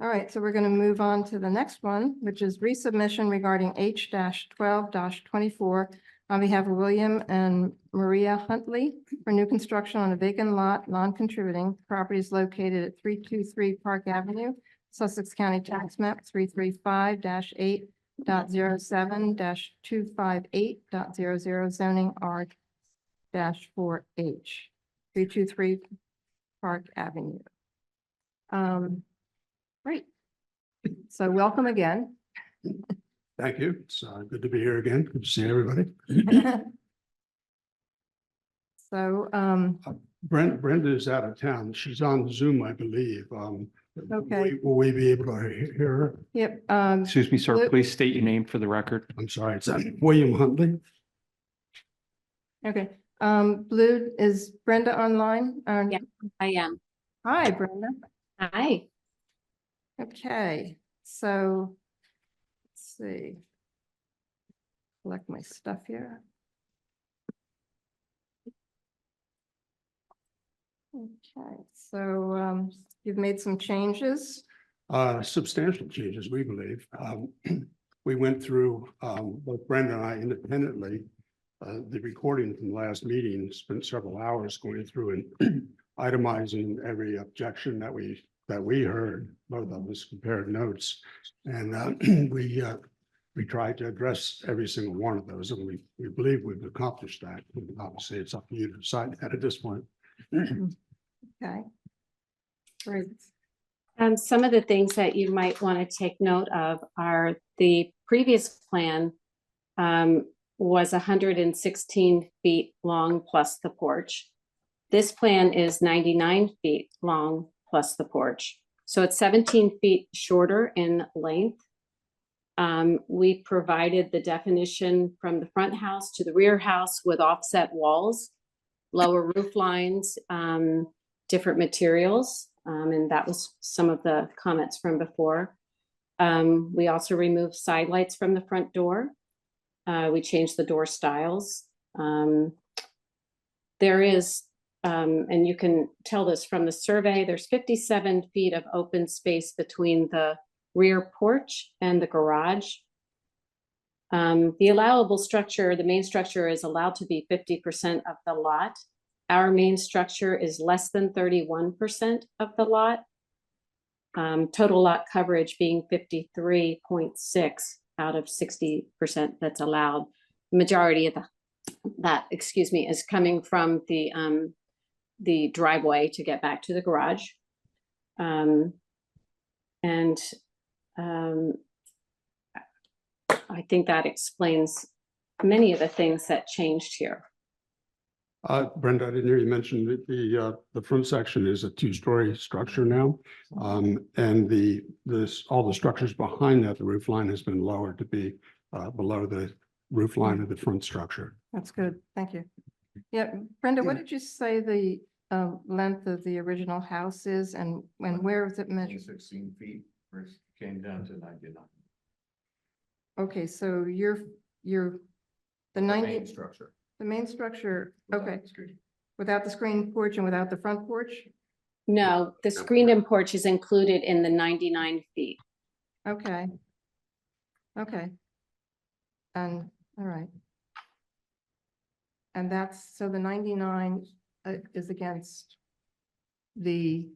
All right, so we're going to move on to the next one, which is resubmission regarding H-12-24 on behalf of William and Maria Huntley for new construction on a vacant lot, non-contributing. Property is located at 323 Park Avenue, Sussex County Tax Map 335-8.07-258.00 zoning R-4H, 323 Park Avenue. Great. So welcome again. Thank you. It's good to be here again. Good to see everybody. So, Brenda is out of town. She's on Zoom, I believe. Okay. Will we be able to hear her? yep, Excuse me, sir, Luke? please state your name for the record. I'm sorry, it's William Huntley. okay. Blue, is Brenda online? Yeah. I am. Hi, Brenda. Hi. Okay, so let's see. Collect my stuff here. Okay, so you've made some changes. Substantial changes, we believe. We went through, both Brenda and I independently, the recording from the last meeting, spent several hours going through and itemizing every objection that we heard. Both of us compared notes, and we tried to address every single one of those, and we believe we've accomplished that. Obviously, it's up to you to decide that at this point. Okay. Great. Some of the things that you might want to take note of are the previous plan was 116 feet long plus the porch. This plan is 99 feet long plus the porch. So it's 17 feet shorter in length. We provided the definition from the front house to the rear house with offset walls, lower roof lines, different materials. And that was some of the comments from before. We also removed side lights from the front door. We changed the door styles. There is, and you can tell this from the survey, there's 57 feet of open space between the rear porch and the garage. The allowable structure, the main structure is allowed to be 50% of the lot. Our main structure is less than 31% of the lot. Total lot coverage being 53.6 out of 60% that's allowed. The majority of that, excuse me, is coming from the driveway to get back to the garage. And I think that explains many of the things that changed here. Brenda, I didn't hear you mention that the front section is a two-story structure now. And all the structures behind that, the roof line has been lowered to be below the roof line of the front structure. That's good, thank you. Yeah, Brenda, what did you say the length of the original house is, and where is it measured? 16 feet, first came down to 99. Okay, so the 90, Structure. the main structure, okay, without the screen porch and without the front porch? No, the screened-in porch is included in the 99 feet. Okay. Okay. And, all right. And that's, so the 99 is against the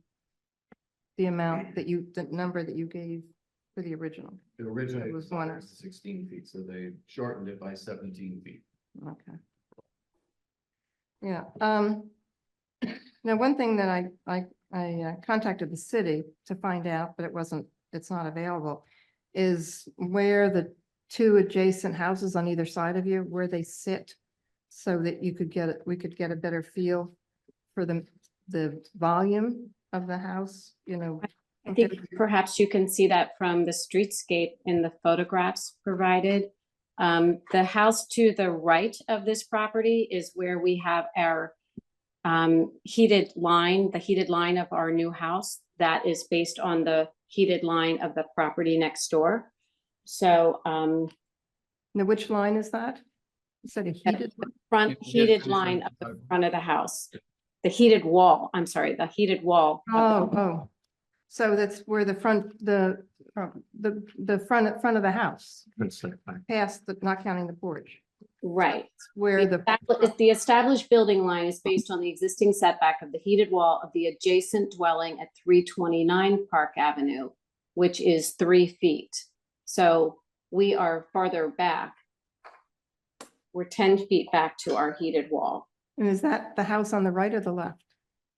amount that the number that you gave for the original. It originally It was one. 16 feet, so they shortened it by 17 feet. Okay. Yeah, now one thing that I contacted the city to find out, but it's not available, is where the two adjacent houses on either side of you, where they sit, so that we could get a better feel for the volume of the house, you know. I think perhaps you can see that from the streetscape in the photographs provided. The house to the right of this property is where we have our heated line, the heated line of our new house. That is based on the heated line of the property next door. So Now, which line is that? You said a heated, front heated line of the front of the house. The heated wall, I'm sorry, the heated wall. oh, so that's where the front of the house, past not counting the porch, Right. where The established building line is based on the existing setback of the heated wall of the adjacent dwelling at 329 Park Avenue, which is 3 feet. So we are farther back. We're 10 feet back to our heated wall, and is that the house on the right or the left?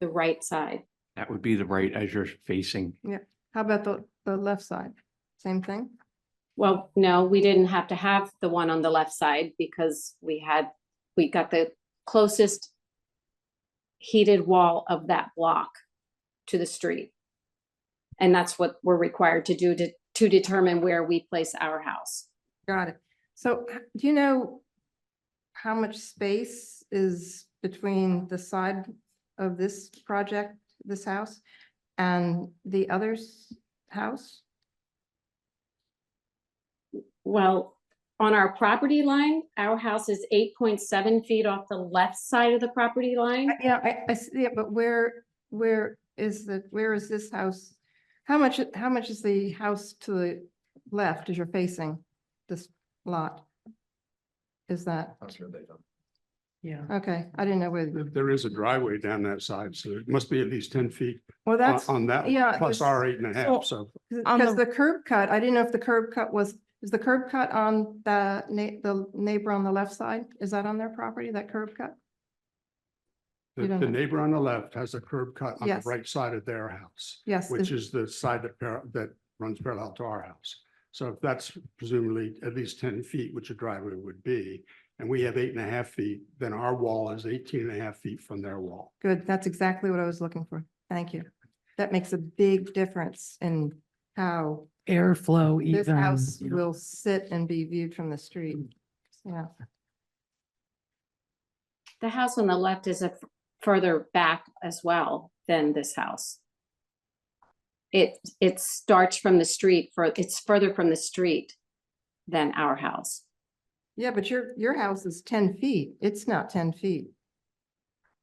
the right side. That would be the right as you're facing. How about the left side? Same thing? Well, no, we didn't have to have the one on the left side because we got the closest heated wall of that block to the street. And that's what we're required to do to determine where we place our house. Got it. So do you know how much space is between the side of this project, this house, and the other's house? Well, on our property line, our house is 8.7 feet off the left side of the property line. Yeah, I see it, but where is this house? How much is the house to the left as you're facing this lot? Is that, I'm sure they don't. Yeah. okay, I didn't know whether, There is a driveway down that side, so it must be at least 10 feet well, that's, on that, yeah, plus there's- our 8.5, so. because the curb cut, I didn't know if the curb cut is the curb cut on the neighbor on the left side? Is that on their property, that curb cut? The You don't the know. neighbor on the left has a curb cut on the Yes. right side of their house, Yes, which is the side that runs parallel to our house. So if that's presumably at least 10 feet, which a driveway would be, and we have 8.5 feet, then our wall is 18.5 feet from their wall. good, that's exactly what I was looking for. Thank you. That makes a big difference in how Airflow even. this house you know. will sit and be viewed from the street. Yeah, The house on the left is further back as well than this house. It starts from the street, it's further from the street than our house. yeah, but your house is 10 feet. It's not 10 feet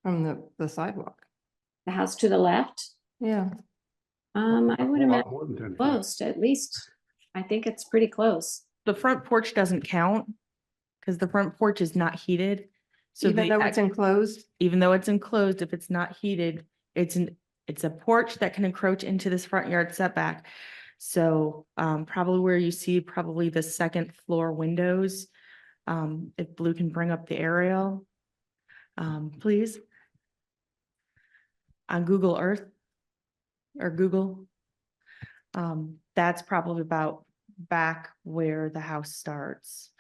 from the sidewalk. The house to the left, Yeah, I would A lot imagine more than 10 feet. close, at least. I think it's pretty close. The front porch doesn't count because the front porch is not heated. So even though it's enclosed. even though it's enclosed, if it's not heated, it's a porch that can encroach into this front yard setback. So probably where you see probably the second floor windows, if Blue can bring up the aerial, please. On Google Earth. or Google. That's probably about back where the house starts.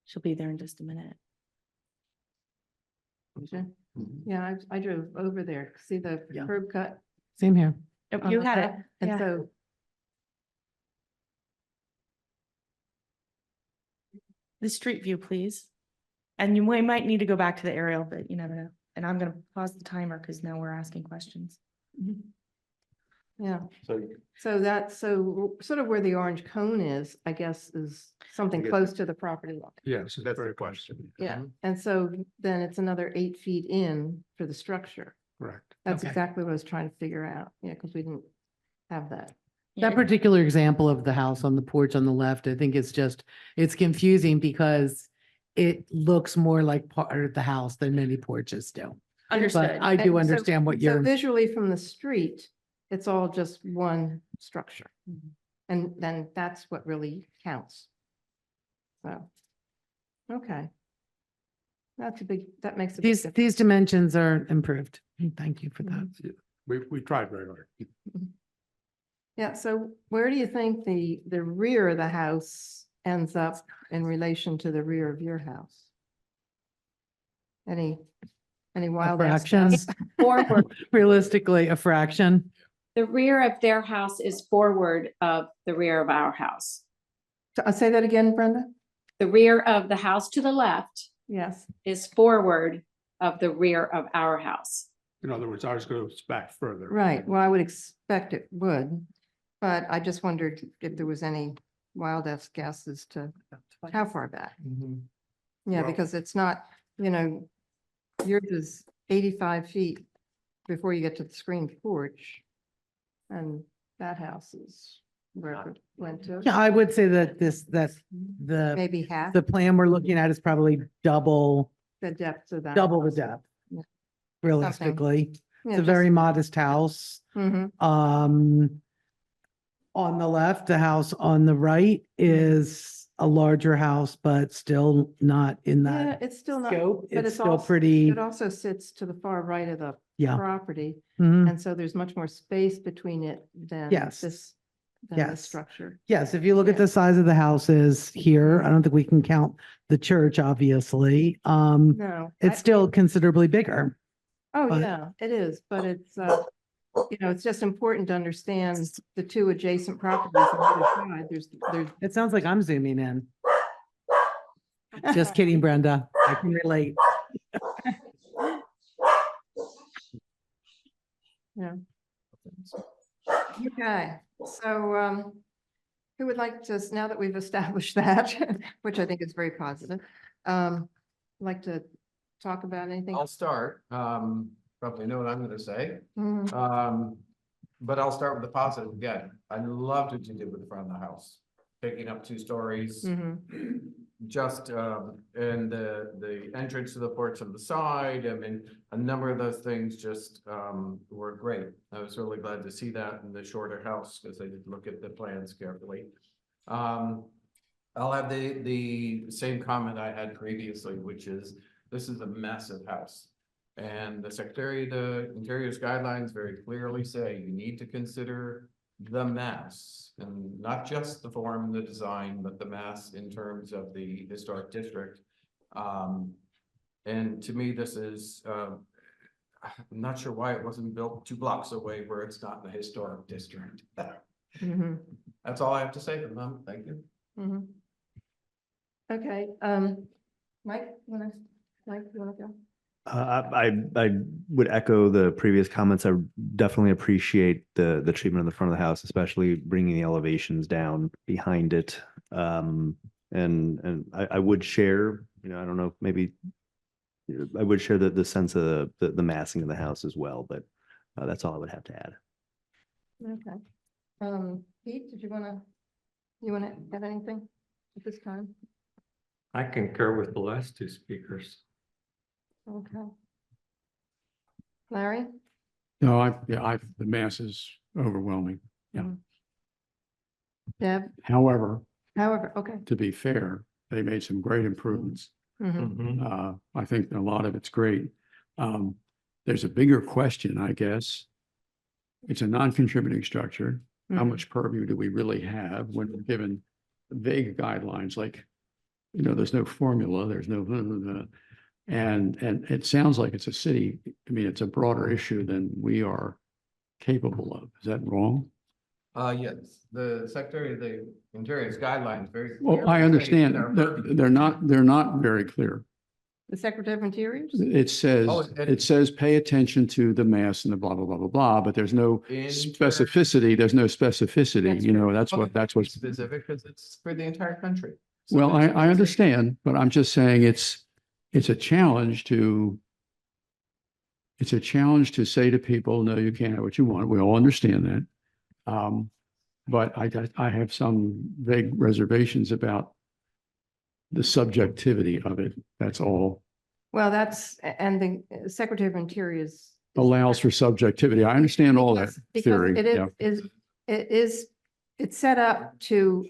She'll be there in just a minute. Yeah, I drove over there, see the Yeah. curb cut? Same here. Nope, on you the had it. left? And Yeah. so, The street view, please. And we might need to go back to the aerial, but you never know. And I'm gonna pause the timer because now we're asking questions. yeah, So so sort of where the orange cone is, I guess, is something I guess close to the property line. Yes, that's the question. Yeah, and so then it's another 8 feet in for the structure. Correct. That's Okay. exactly what I was trying to figure out, yeah, because we didn't have that. That particular example of the house on the porch on the left, I think it's confusing because it looks more like part of the house than many porches do. Understood. But I do And so- understand what So you're, visually from the street, it's all just one structure. Mm-hmm. And then that's what really counts. So, okay. That makes a big these difference. dimensions are improved. Thank you for that. We tried very hard. Yeah, so where do you think the rear of the house ends up in relation to the rear of your house? Any wild ass fraction? guess? Forward, Realistically, a fraction. the rear of their house is forward of the rear of our house. I'll say that again, Brenda? The rear of the house to the left Yes. is forward of the rear of our house. In other words, ours goes back further. Right, well, I would expect it would, but I just wondered if there was any wild ass guess as to how far back. Yeah, Well- because it's not, yours is 85 feet before you get to the screened porch. And that house is where it went to, Yeah, I would say that the maybe half plan we're looking at is probably double the depth of that. the depth. Yeah. Realistically, Yeah, it's a very modest house. Mhm. On the left, the house on the right is a larger house, but still not in Yeah, that it's still not, scope. but It's still also- pretty, it also sits to the far right of the yeah. property. Mhm. And so there's much more space between it than Yes. this Yes. structure. Yes, if you look at the size of the houses here, I don't think we can count the church, obviously. No. It's still considerably bigger. Oh, but- yeah, it is, but it's, it's just important to understand the two adjacent properties on either side. There's, It sounds like I'm zooming in. Just kidding, Brenda. I can relate. yeah. Okay, so, who would like to, now that we've established that, which I think is very positive, like to talk about anything? I'll start, probably know what I'm gonna say. Mhm. But I'll start with the positive again. I loved what you did with the front of the house, taking up 2 stories. Mhm. Just, and the entrance to the porch on the side, I mean, a number of those things just, were great. I was really glad to see that in the shorter house, because I did look at the plans carefully. I'll have the same comment I had previously, which is, this is a massive house. And the Secretary of the Interior's guidelines very clearly say you need to consider the mass, and not just the form and the design, but the mass in terms of the historic district. And to me, this is, I'm not sure why it wasn't built 2 blocks away where it's not in the historic district. Mhm. That's all I have to say for the moment. Thank you. Mhm. Okay, Mike, you wanna go? I would echo the previous comments. I definitely appreciate the treatment of the front of the house, especially bringing the elevations down behind it. And I would share, I don't know, maybe I would share the sense of the massing of the house as well, but that's all I would have to add. Okay. Pete, you wanna add anything at this time? I concur with the last 2 speakers. Okay. Larry? No, the mass is overwhelming. Yeah. Mhm. Deb? However, However, okay. to be fair, they made some great improvements Mhm. I think a lot of it's great. There's a bigger question, I guess. It's a non-contributing structure. How Mhm. much purview do we really have when we're given vague guidelines like, there's no formula, there's no, and it sounds like it's a city. I mean, it's a broader issue than we are capable of. Is that wrong? Yes, the Secretary of the Interior's guidelines very. Well, clearly I state understand. in our They're not very clear. The Secretary of Interior? It says, Oh, it says, pay attention to the mass and the blah, blah, blah, blah, blah, but there's no specificity. There's no specificity, that's what's. Specific, because it's for the entire country. So Well, it's- I understand, but I'm just saying it's a challenge to say to people, no, you can't have what you want. We all understand that. But I have some vague reservations about the subjectivity of it. That's all. Well, and the Secretary of Interior is. Allows for subjectivity. I understand all that Because theory. it Yeah. it's set up to,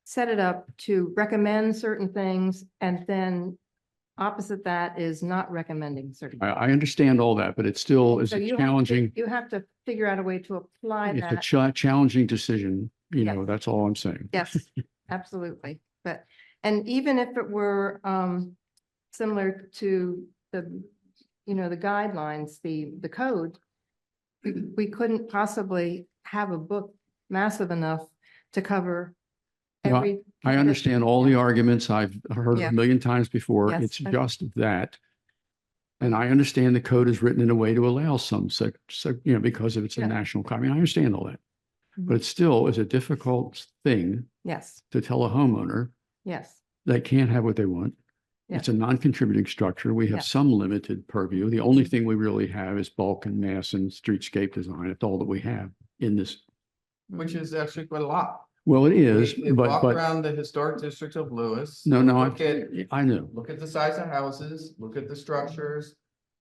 set it up to recommend certain things, and then opposite that is not recommending certain. I understand all that, but it still is So a you have to- challenging, You have to figure out a way to apply it's a that. challenging decision, Yes. that's all I'm saying. Yes, absolutely. But, and even if it were similar to the, the guidelines, the code, we couldn't possibly have a book massive enough to cover Well, every. I understand all the arguments I've heard Yeah. a million times before. Yes, It's and- just that. And I understand the code is written in a way to allow some, because of it's a Yeah. national, I mean, I understand all that. Mhm. But it still is a difficult thing Yes, to tell a homeowner yes, they can't have what they want. Yeah. It's a non-contributing structure. We have Yeah. some limited purview. The only thing we really have is bulk and mass and streetscape design. It's all that we have in this. Which is actually quite a lot. Well, it is, We but, walk around the historic district of Lewis. no, Look at, I know. look at the size of houses, look at the structures.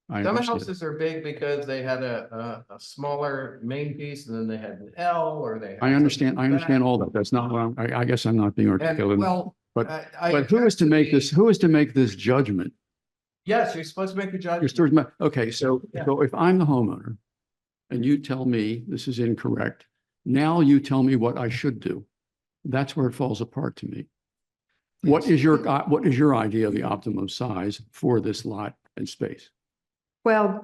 I Some understand. houses are big because they had a smaller main piece and then they had an L or they. had I understand something all that. That's not what I guess I'm not being back. And articulate. well, But, I but who is to make object this, who is to make this judgment? Yes, you're supposed to make a You're judgment. supposed to okay, so, Yeah. so if I'm the homeowner and you tell me this is incorrect, now you tell me what I should do. That's where it falls apart to me. What is your idea of the optimum size for this lot and space? well,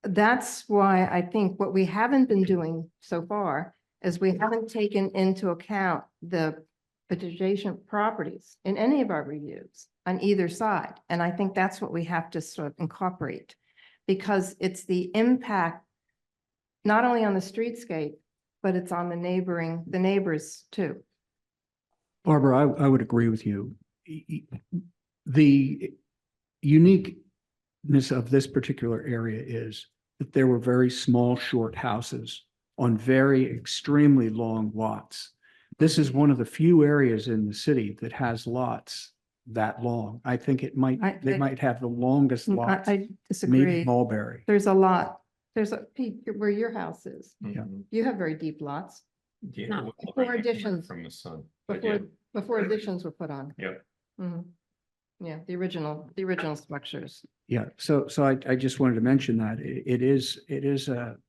that's why I think what we haven't been doing so far is we haven't taken into account the adjacent properties in any of our reviews on either side. And I think that's what we have to sort of incorporate, because it's the impact not only on the streetscape, but it's on the neighbors too. Barbara, I would agree with you. The uniqueness of this particular area is that there were very small, short houses on very extremely long lots. This is one of the few areas in the city that has lots that long. I think they might have the longest lots, I maybe disagree. Mulberry. There's a lot. Pete, where your house is, Mm-hmm. Mhm. you have very deep lots. Yeah, Not well, before right additions. From the sun. But yeah, Before additions were put on. Yep. Mhm. Yeah, the original structures. Yeah, so I just wanted to mention that it is,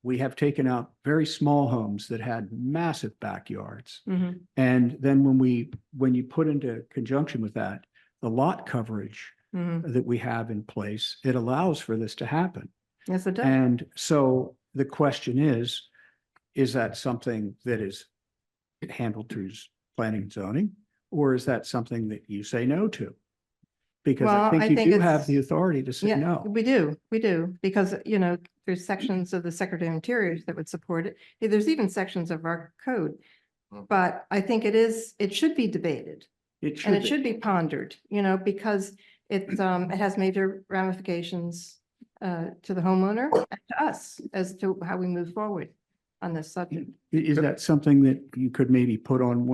we have taken out very small homes that had massive backyards. Mhm. And then when you put into conjunction with that, the lot coverage Mhm. that we have in place, it allows for this to happen. Yes, it does. And so the question is that something that is handled through planning and zoning? Or is that something that you say no to? Because Well, I I think you think do it's- have the authority to say Yeah, no. we do, because, there's sections of the Secretary of Interior that would support it. Yeah, there's even sections of our code. But I think it should be debated and it should be pondered, because it has major ramifications to the homeowner and to us as to how we move forward on this subject. Is that something that you could maybe put on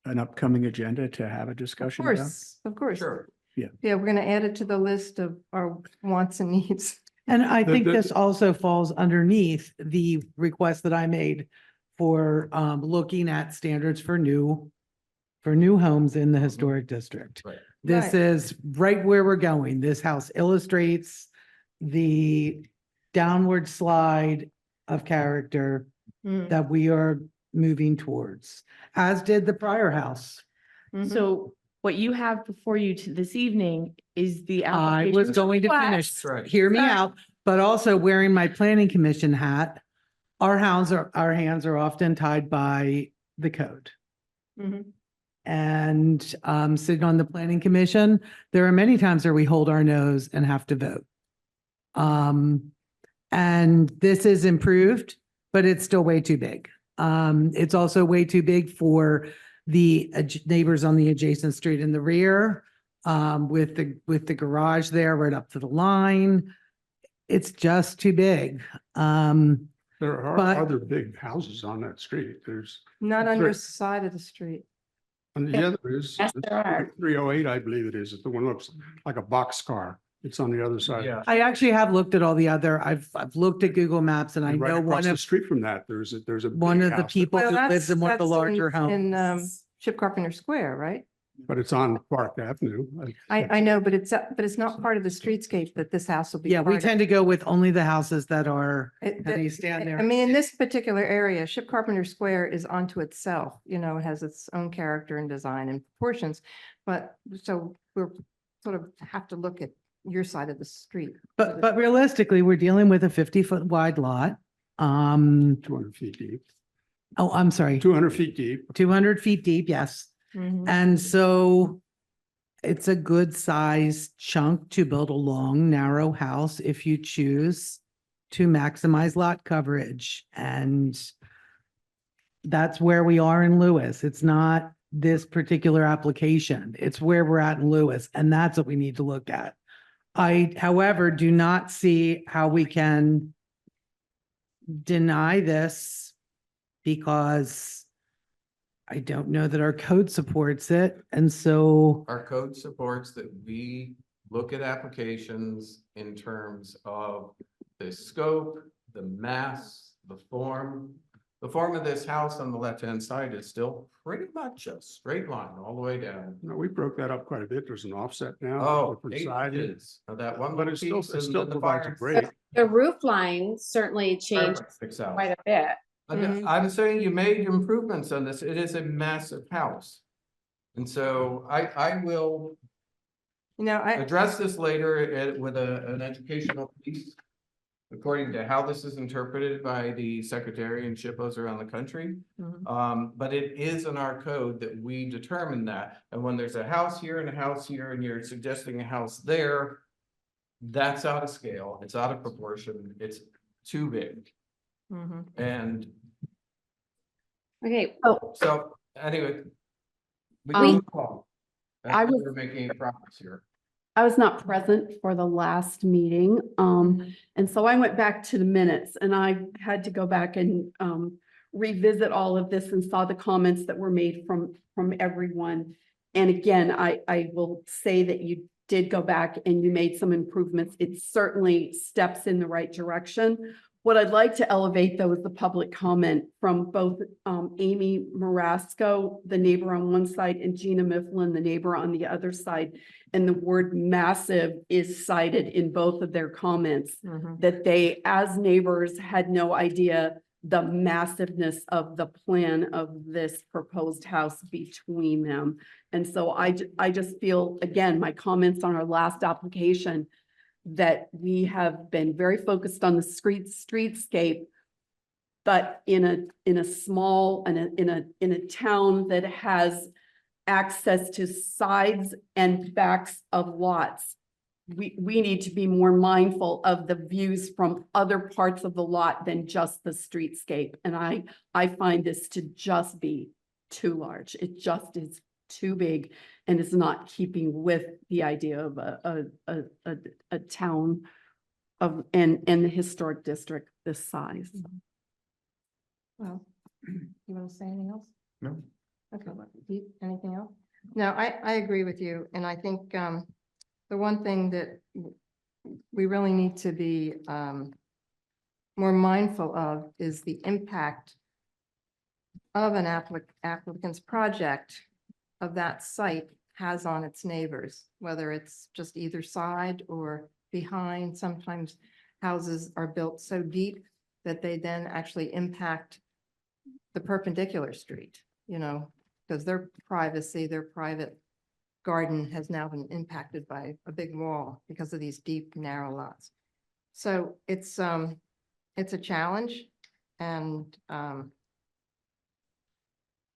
an upcoming agenda to have a Of discussion about? course. Sure. Yeah, we're going to add it to the list of our wants and needs. And I think the- this also falls underneath the request that I made for looking at standards for new homes in the historic district. Right. This Right. is right where we're going. This house illustrates the downward slide of character Mm, that we are moving towards, as did the prior house. mhm. So what you have before you this evening is the I application. was going to finish, That's right. hear me out, but also wearing my planning commission hat, our hands are often tied by the code. Mhm. And sitting on the planning commission, there are many times where we hold our nose and have to vote. And this is improved, but it's still way too big. It's also way too big for the neighbors on the adjacent street in the rear, with the garage there right up to the line. It's just too big. There are But- other big houses on that street. There's, Not on your side of the street. on the other is Yes, there are. 308, I believe it is. It's the one that looks like a boxcar. It's on the other side. Yeah. I actually have looked at all the other, I've looked at Google Maps and I And right know across one the of, street from that, there's a one big of the house, people Well, who lives in one of the that's larger in homes. Ship Carpenter Square, right? but it's on Park Avenue. I know, but it's not part of the streetscape that this house will be. Yeah, we part of. tend to go with only the houses that are, It- that you stand there. I mean, in this particular area, Ship Carpenter Square is onto itself, you know, it has its own character and design and proportions. But so we're sort of have to look at your side of the street. But realistically, we're dealing with a 50-foot wide lot. 200 feet deep, Oh, I'm sorry, 200 feet deep. 200 feet deep, yes. Mhm. And so it's a good sized chunk to build a long, narrow house if you choose to maximize lot coverage. And that's where we are in Lewis. It's not this particular application. It's where we're at in Lewis, and that's what we need to look at. I, however, do not see how we can deny this because I don't know that our code supports it. And so, Our code supports that we look at applications in terms of the scope, the mass, the form. The form of this house on the left-hand side is still pretty much a straight line all the way down. No, we broke that up quite a bit. There's an offset now. Oh, different 8 side. inches of that one But little it still, piece it and still then the provides a fire. grade. The roof line certainly changed Sticks out. quite a bit. I'm saying you made improvements on this. It is a massive house. And so I will You know, address this later with an educational piece. According to how this is interpreted by the secretary and SHPOs around the country. Mhm. But it is in our code that we determine that. And when there's a house here and a house here and you're suggesting a house there, that's out of scale. It's out of proportion. It's too big. Mhm. And Okay, so anyway. We Um, can move on. I was- We're making progress here. I was not present for the last meeting, and so I went back to the minutes and I had to go back and revisit all of this and saw the comments that were made from everyone. And again, I will say that you did go back and you made some improvements. It certainly steps in the right direction. What I'd like to elevate, though, is the public comment from both Amy Marasco, the neighbor on one side, and Gina Mifflin, the neighbor on the other side. And the word massive is cited in both of their comments, Mhm. that they, as neighbors, had no idea the massiveness of the plan of this proposed house between them. And so I just feel, again, my comments on our last application, that we have been very focused on the streetscape, but in a small, in a town that has access to sides and backs of lots. We need to be more mindful of the views from other parts of the lot than just the streetscape. And I find this to just be too large. It just is too big and is not keeping with the idea of a town of, and the historic district this size. Well, you want to say anything else? No. Okay, anything else? No, I agree with you, and I think the one thing that we really need to be more mindful of is the impact of an applicant's project of that site has on its neighbors, whether it's just either side or behind. Sometimes houses are built so deep that they then actually impact the perpendicular street, you know, because their privacy, their private garden has now been impacted by a big wall because of these deep, narrow lots. So it's a challenge, and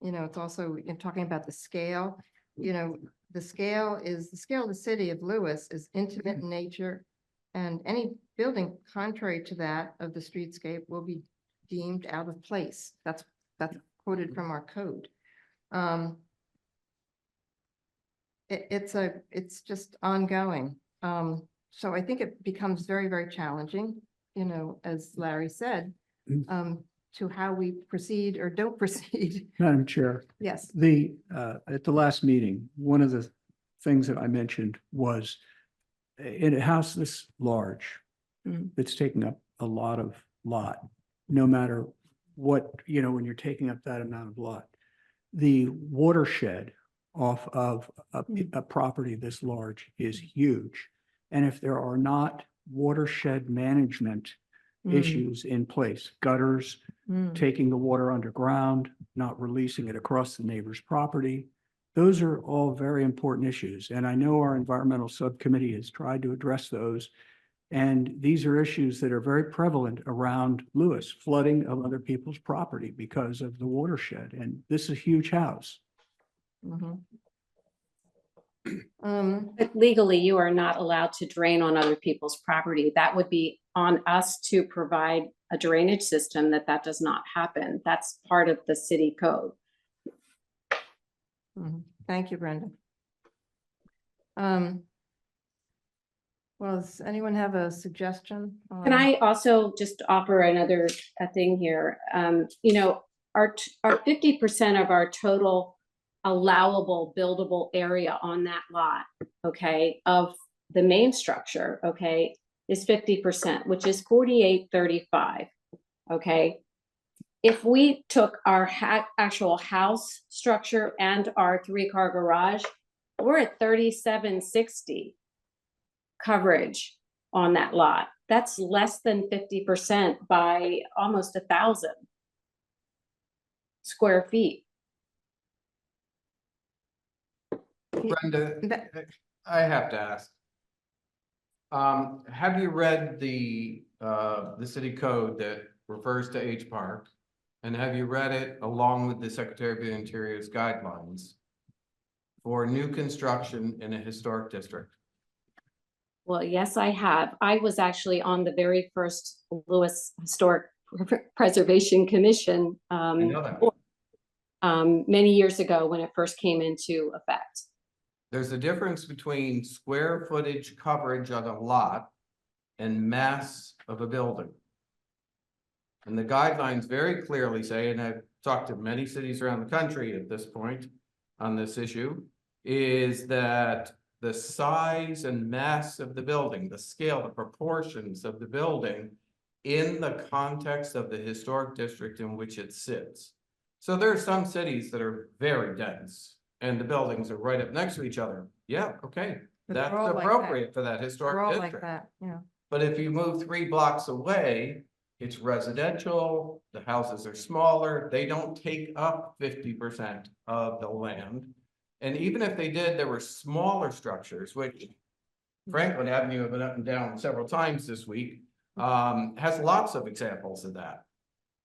you know, it's also in talking about the scale, you know, the scale of the city of Lewis is intimate in nature, and any building contrary to that of the streetscape will be deemed out of place. That's quoted from our code. It's just ongoing. So I think it becomes very, very challenging, you know, as Larry said, to how we proceed or don't proceed. Madam Chair, Yes. at the last meeting, one of the things that I mentioned was in a house this large, that's taking up a lot of lot, no matter what, you know, when you're taking up that amount of lot, the watershed off of a property this large is huge. And if there are not watershed management issues in place, gutters, taking the water underground, not releasing it across the neighbor's property, those are all very important issues. And I know our environmental subcommittee has tried to address those. And these are issues that are very prevalent around Lewis, flooding of other people's property because of the watershed. And this is a huge house. But legally, you are not allowed to drain on other people's property. That would be on us to provide a drainage system that does not happen. That's part of the city code. Thank you, Brenda. Well, does anyone have a suggestion? Can I also just offer another thing here? You know, our 50% of our total allowable buildable area on that lot, okay, of the main structure, okay, is 50%, which is 4835, okay? If we took our actual house structure and our 3-car garage, we're at 3760 coverage on that lot. That's less than 50% by almost 1,000 square feet. Brenda, I have to ask. Have you read the city code that refers to H Park? And have you read it along with the Secretary of the Interior's guidelines for new construction in a historic district? Well, yes, I have. I was actually on the very first Lewis Historic Preservation Commission many years ago when it first came into effect. There's a difference between square footage coverage on a lot and mass of a building. And the guidelines very clearly say, and I've talked to many cities around the country at this point on this issue, is that the size and mass of the building, the scale, the proportions of the building in the context of the historic district in which it sits. So there are some cities that are very dense and the buildings are right up next to each other. Yeah, okay, that's appropriate for that historic district. Yeah. But if you move 3 blocks away, it's residential, the houses are smaller, they don't take up 50% of the land. And even if they did, there were smaller structures, which Franklin Avenue, I've been up and down several times this week, has lots of examples of that.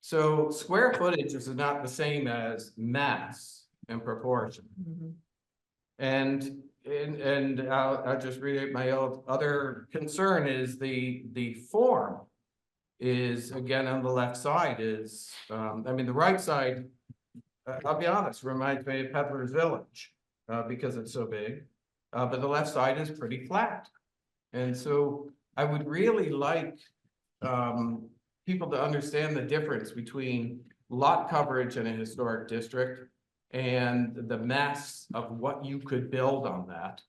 So square footage is not the same as mass and proportion. And I'll just read my other concern is the form is, again, on the left side is, I mean, the right side, I'll be honest, reminds me of Peddler's Village because it's so big, but the left side is pretty flat. And so I would really like people to understand the difference between lot coverage in a historic district and the mass of what you could build on that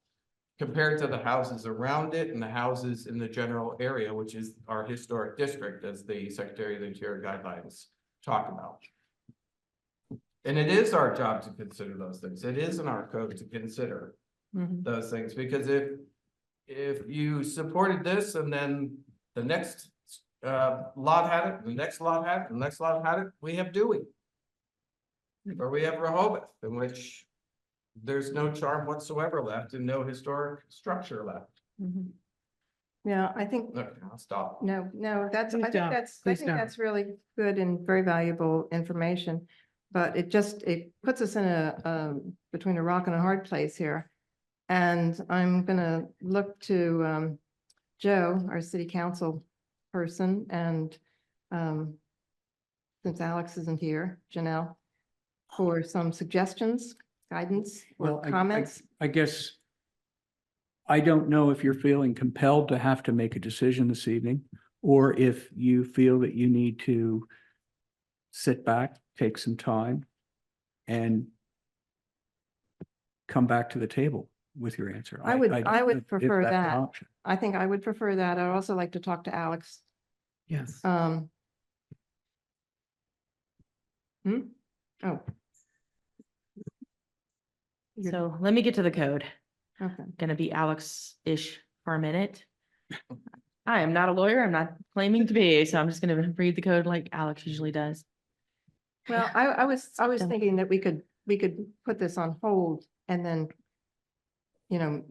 compared to the houses around it and the houses in the general area, which is our historic district, as the Secretary of the Interior guidelines talk about. And it is our job to consider those things. It is in our code to consider Mhm. those things, because if you supported this and then the next lot had it, the next lot had it, the next lot had it, we have Dewey. Or we have Rehoboth, in which there's no charm whatsoever left and no historic structure left. Mhm. Yeah, I think, Okay, I'll stop. no, I Please think don't. that's, Please don't. really good and very valuable information. But it puts us in between a rock and a hard place here. And I'm gonna look to, Joe, our city council person, and, since Alex isn't here, Janelle, for some suggestions, guidance, or Well, comments. I guess I don't know if you're feeling compelled to have to make a decision this evening, or if you feel that you need to sit back, take some time, and come back to the table with your answer. I would don't know if prefer that's an that. option. I think I would prefer that. I'd also like to talk to Alex. Yes. Oh, You're- So let me get to the code. okay. Gonna be Alex-ish for a minute. I am not a lawyer. I'm not claiming to be, so I'm just gonna read the code like Alex usually does. Well, I was Done. thinking that we could put this on hold and then,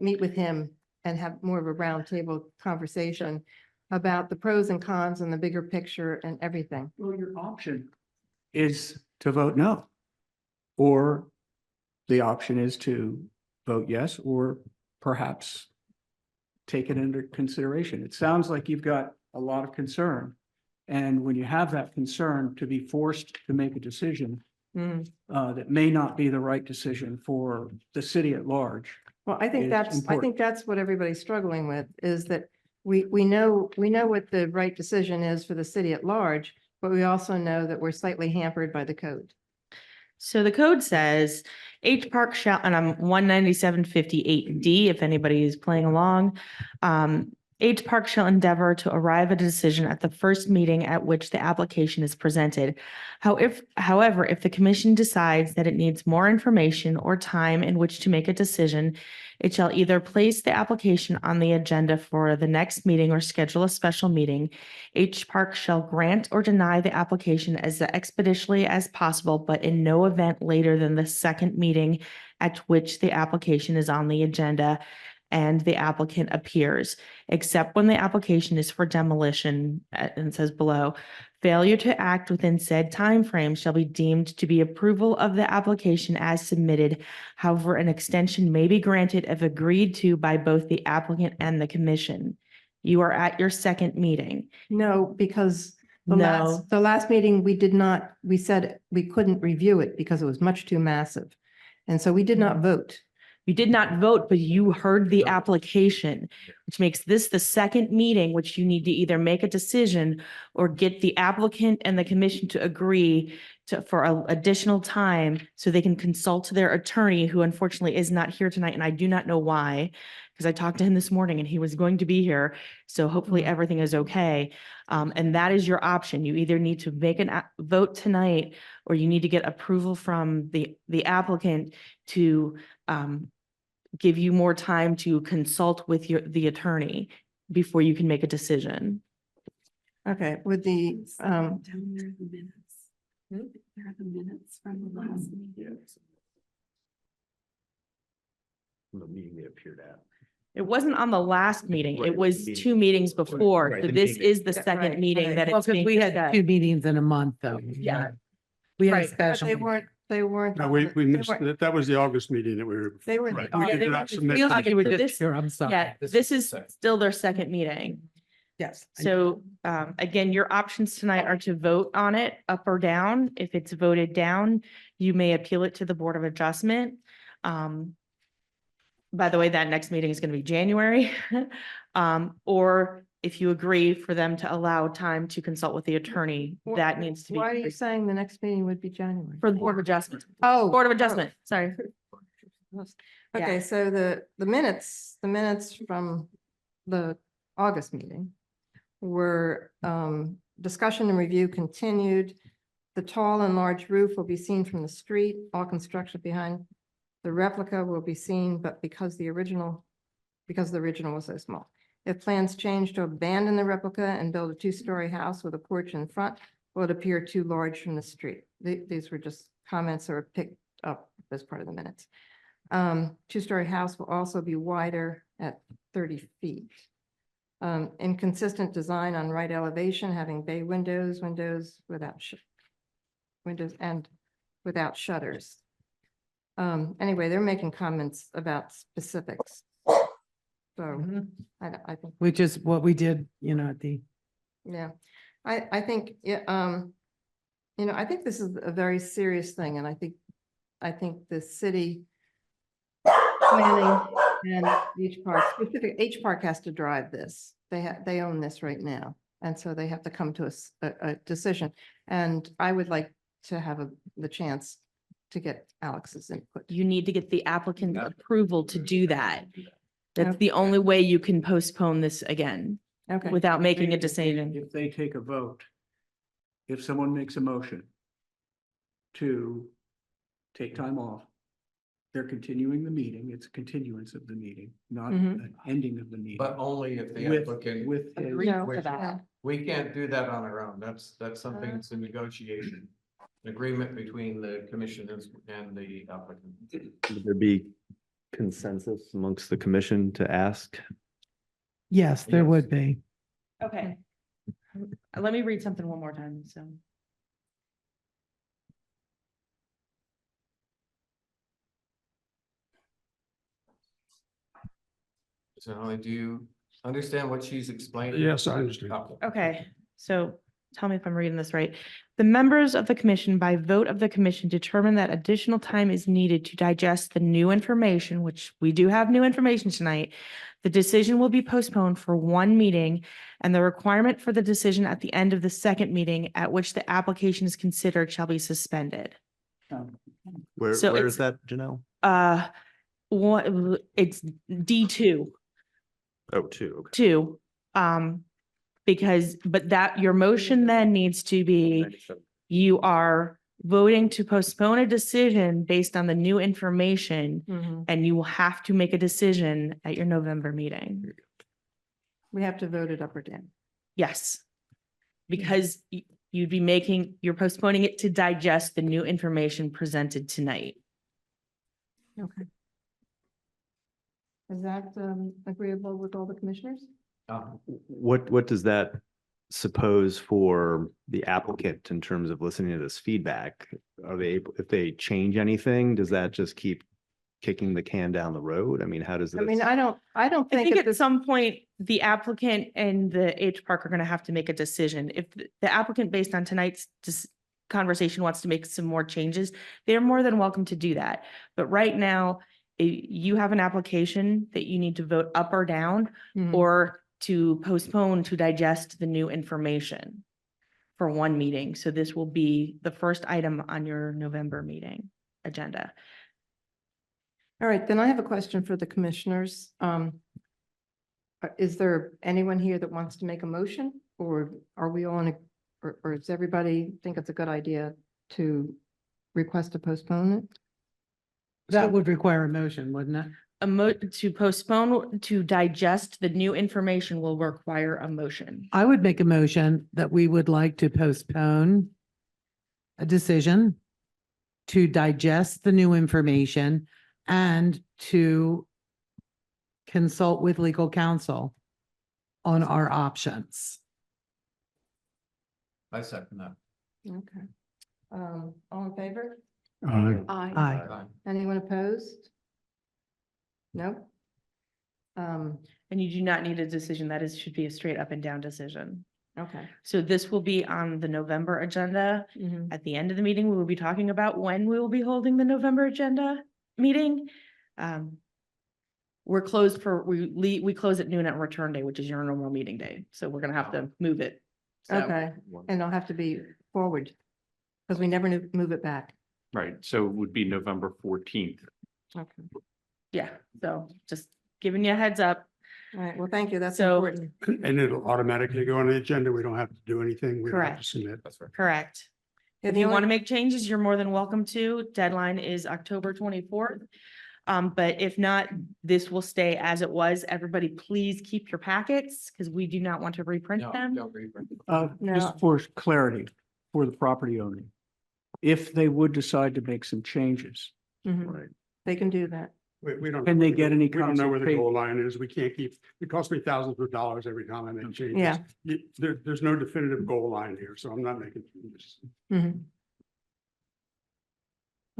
meet with him and have more of a roundtable conversation about the pros and cons and the bigger picture and everything. Well, your option is to vote no. Or the option is to vote yes, or perhaps take it under consideration. It sounds like you've got a lot of concern. And when you have that concern, to be forced to make a decision Mm. that may not be the right decision for the city at large. Well, I think Is that's important. what everybody's struggling with, is that we know what the right decision is for the city at large, but we also know that we're slightly hampered by the code. So the code says H Park shall, and I'm 19758D, if anybody is playing along. H Park shall endeavor to arrive at a decision at the first meeting at which the application is presented. However, if the commission decides that it needs more information or time in which to make a decision, it shall either place the application on the agenda for the next meeting or schedule a special meeting. H Park shall grant or deny the application as expeditiously as possible, but in no event later than the second meeting at which the application is on the agenda and the applicant appears, except when the application is for demolition, and it says below, failure to act within said timeframe shall be deemed to be approval of the application as submitted. However, an extension may be granted if agreed to by both the applicant and the commission. You are at your second meeting. No, because No. the last meeting, we said we couldn't review it because it was much too massive. And so we did not vote. You did not vote, but you heard the application, which makes this the second meeting, which you need to either make a decision or get the applicant and the commission to agree for additional time so they can consult their attorney, who unfortunately is not here tonight, and I do not know why, because I talked to him this morning and he was going to be here. So hopefully everything is okay. And that is your option. You either need to make a vote tonight, or you need to get approval from the applicant to give you more time to consult with the attorney before you can make a decision. Okay, with the, Down there are the minutes. There are the minutes from the last meeting. The meeting they appeared at. It wasn't on the last meeting. Right, It was meeting. 2 meetings before. Right, So the this meeting. is the second right, meeting right. that Well, it's because being we had discussed. 2 meetings in a month, though. Yeah. We had a but special. they meeting. weren't. No, on we the- they missed, weren't- that was the August meeting that we were. They were. Right. the We August- did not submit Feels them. like you were So just this- here, I'm sorry. Yeah, this is still their second meeting. Yes. So again, your options tonight are to vote on it up or down. If it's voted down, you may appeal it to the Board of Adjustment. By the way, that next meeting is going to be January. Or if you agree for them to allow time to consult with the attorney, Wh- that needs to be Why are you saying the next meeting would be January? for the Board of Adjustment. Oh. Board of Adjustment, sorry. Okay, so the minutes from the August meeting were, discussion and review continued. The tall and large roof will be seen from the street. All construction behind The replica will be seen, but because the original was so small. If plans change to abandon the replica and build a two-story house with a porch in front, will it appear too large from the street? These were just comments that were picked up as part of the minutes. Two-story house will also be wider at 30 feet. Inconsistent design on right elevation, having bay windows without windows and without shutters. Anyway, they're making comments about specifics. So I think, Which is what we did, at the, yeah, I think, I think this is a very serious thing, and I think the city planning and H Park has to drive this. They own this right now, and so they have to come to a decision. And I would like to have the chance to get Alex's input. You need to get the applicant approval to do that. That's Okay. the only way you can postpone this again Okay, without making a If they- decision. If they take a vote, if someone makes a motion to take time off, they're continuing the meeting. It's a continuance of the meeting, not an ending of the meeting. But only if the With- applicant, With his- Agree No, for which- that. we can't do that on our own. That's something that's a negotiation. An agreement between the commissioners and the applicant. Would there be consensus amongst the commission to ask? yes, there Yes. would be. Okay. Let me read something one more time, so. So do you understand what she's explaining? Yes, I understand. Okay, so tell me if I'm reading this right. The members of the commission, by vote of the commission, determine that additional time is needed to digest the new information, which we do have new information tonight. The decision will be postponed for one meeting, and the requirement for the decision at the end of the second meeting at which the application is considered shall be suspended. Where So is it's- that, Janelle? It's D2. Oh, two, okay. Two, because, but that, your motion then needs to be, you are voting to postpone a decision based on the new information, and you will have to make a decision at your November meeting. we have to vote it up or down. Yes. Because you're postponing it to digest the new information presented tonight. Okay. Is that agreeable with all the commissioners? What does that suppose for the applicant in terms of listening to this feedback? Are they able, if they change anything, does that just keep kicking the can down the road? I mean, how does I this? mean, I don't I think think at at this, some point, the applicant and the H Park are gonna have to make a decision. If the applicant, based on tonight's conversation, wants to make some more changes, they're more than welcome to do that. But right now, you have an application that you need to vote up or down, or to postpone to digest the new information for one meeting. So this will be the first item on your November meeting agenda. all right, then I have a question for the commissioners. Is there anyone here that wants to make a motion, or are we on, or does everybody think it's a good idea to request to postpone it? That would require a motion, wouldn't it? To postpone, to digest the new information will require a motion. I would make a motion that we would like to postpone a decision to digest the new information and to consult with legal counsel on our options. I second that. Okay. All in favor? Aye. Anyone opposed? No? And you do not need a decision. That is, should be a straight up and down decision. Okay. So this will be on the November agenda. At the end of the meeting, we will be talking about when we will be holding the November agenda meeting. We're closed we close at noon at return day, which is your normal meeting day. So we're gonna have to move it. So- Okay, and it'll have to be forward, because we never move it back. Right, so it would be November 14th. Okay. Yeah, so just giving you a heads up. All right, well, thank you, that's So- important. And it'll automatically go on the agenda. We don't have to do anything. We don't have to Correct. submit. That's right. Correct. If you want to make changes, you're more than welcome to. Deadline is October 24th. But if not, this will stay as it was. Everybody, please keep your packets because we do not want to reprint No, them. don't reprint. No. Just for clarity, for the property owner, if they would decide to make some changes, Mhm. They can do that. We don't. Can they get any We don't know where the consultation? goal line is. We can't keep, it costs me thousands of dollars every time I make changes. Yeah. There's no definitive goal line here, so I'm not making changes. Mhm.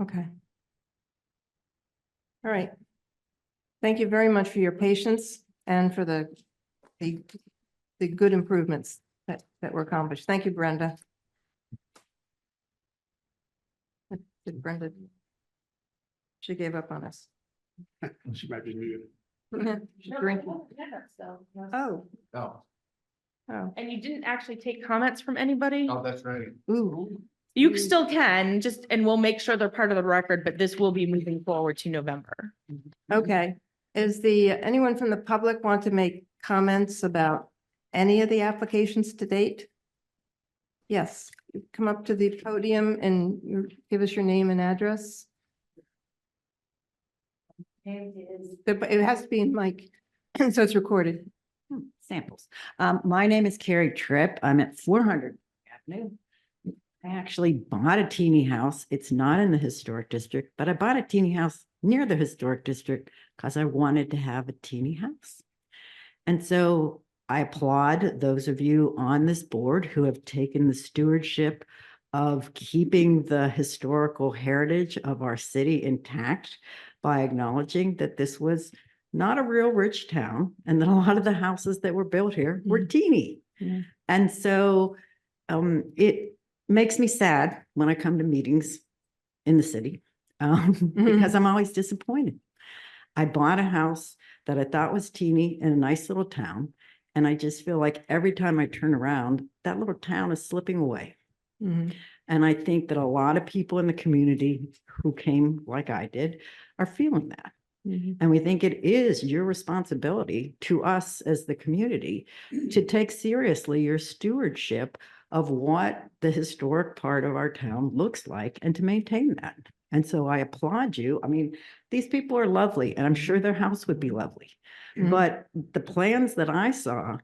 Okay. All right. Thank you very much for your patience and for the good improvements that were accomplished. Thank you, Brenda. Did Brenda? She gave up on us. She might be muted. She's drinking. Oh, Oh, oh, And you didn't actually take comments from anybody? oh, that's right. ooh. You still can, just, and we'll make sure they're part of the record, but this will be moving forward to November. Okay. Anyone from the public want to make comments about any of the applications to date? Yes, come up to the podium and give us your name and address. It has to be in mic, so it's recorded. Samples. My name is Carrie Tripp. I'm at 400 Avenue. I actually bought a teeny house. It's not in the historic district, but I bought a teeny house near the historic district because I wanted to have a teeny house. And so I applaud those of you on this board who have taken the stewardship of keeping the historical heritage of our city intact by acknowledging that this was not a real rich town and that a lot of the houses that were built here were teeny. Yeah. And so it makes me sad when I come to meetings in the city because I'm always disappointed. I bought a house that I thought was teeny in a nice little town. And I just feel like every time I turn around, that little town is slipping away. Mhm. And I think that a lot of people in the community who came like I did are feeling that. Mhm. And we think it is your responsibility to us as the community to take seriously your stewardship of what the historic part of our town looks like and to maintain that. And so I applaud you. I mean, these people are lovely and I'm sure their house would be lovely. Mhm. But the plans that I saw,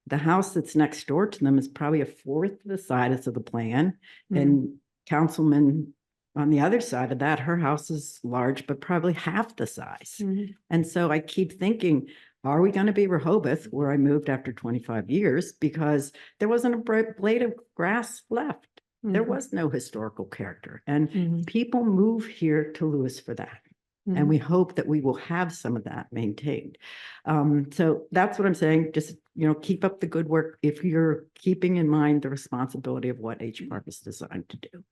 the house that's next door to them is probably a fourth the size of the plan. And Councilman on the other side of that, her house is large, but probably half the size. Mhm. And so I keep thinking, are we going to be Rehoboth, where I moved after 25 years because there wasn't a blade of grass left. There Mhm. was no historical character. And Mhm. people move here to Lewis for that. And we hope that we will have some of that maintained. So that's what I'm saying. Just, keep up the good work if you're keeping in mind the responsibility of what H Park is designed to do.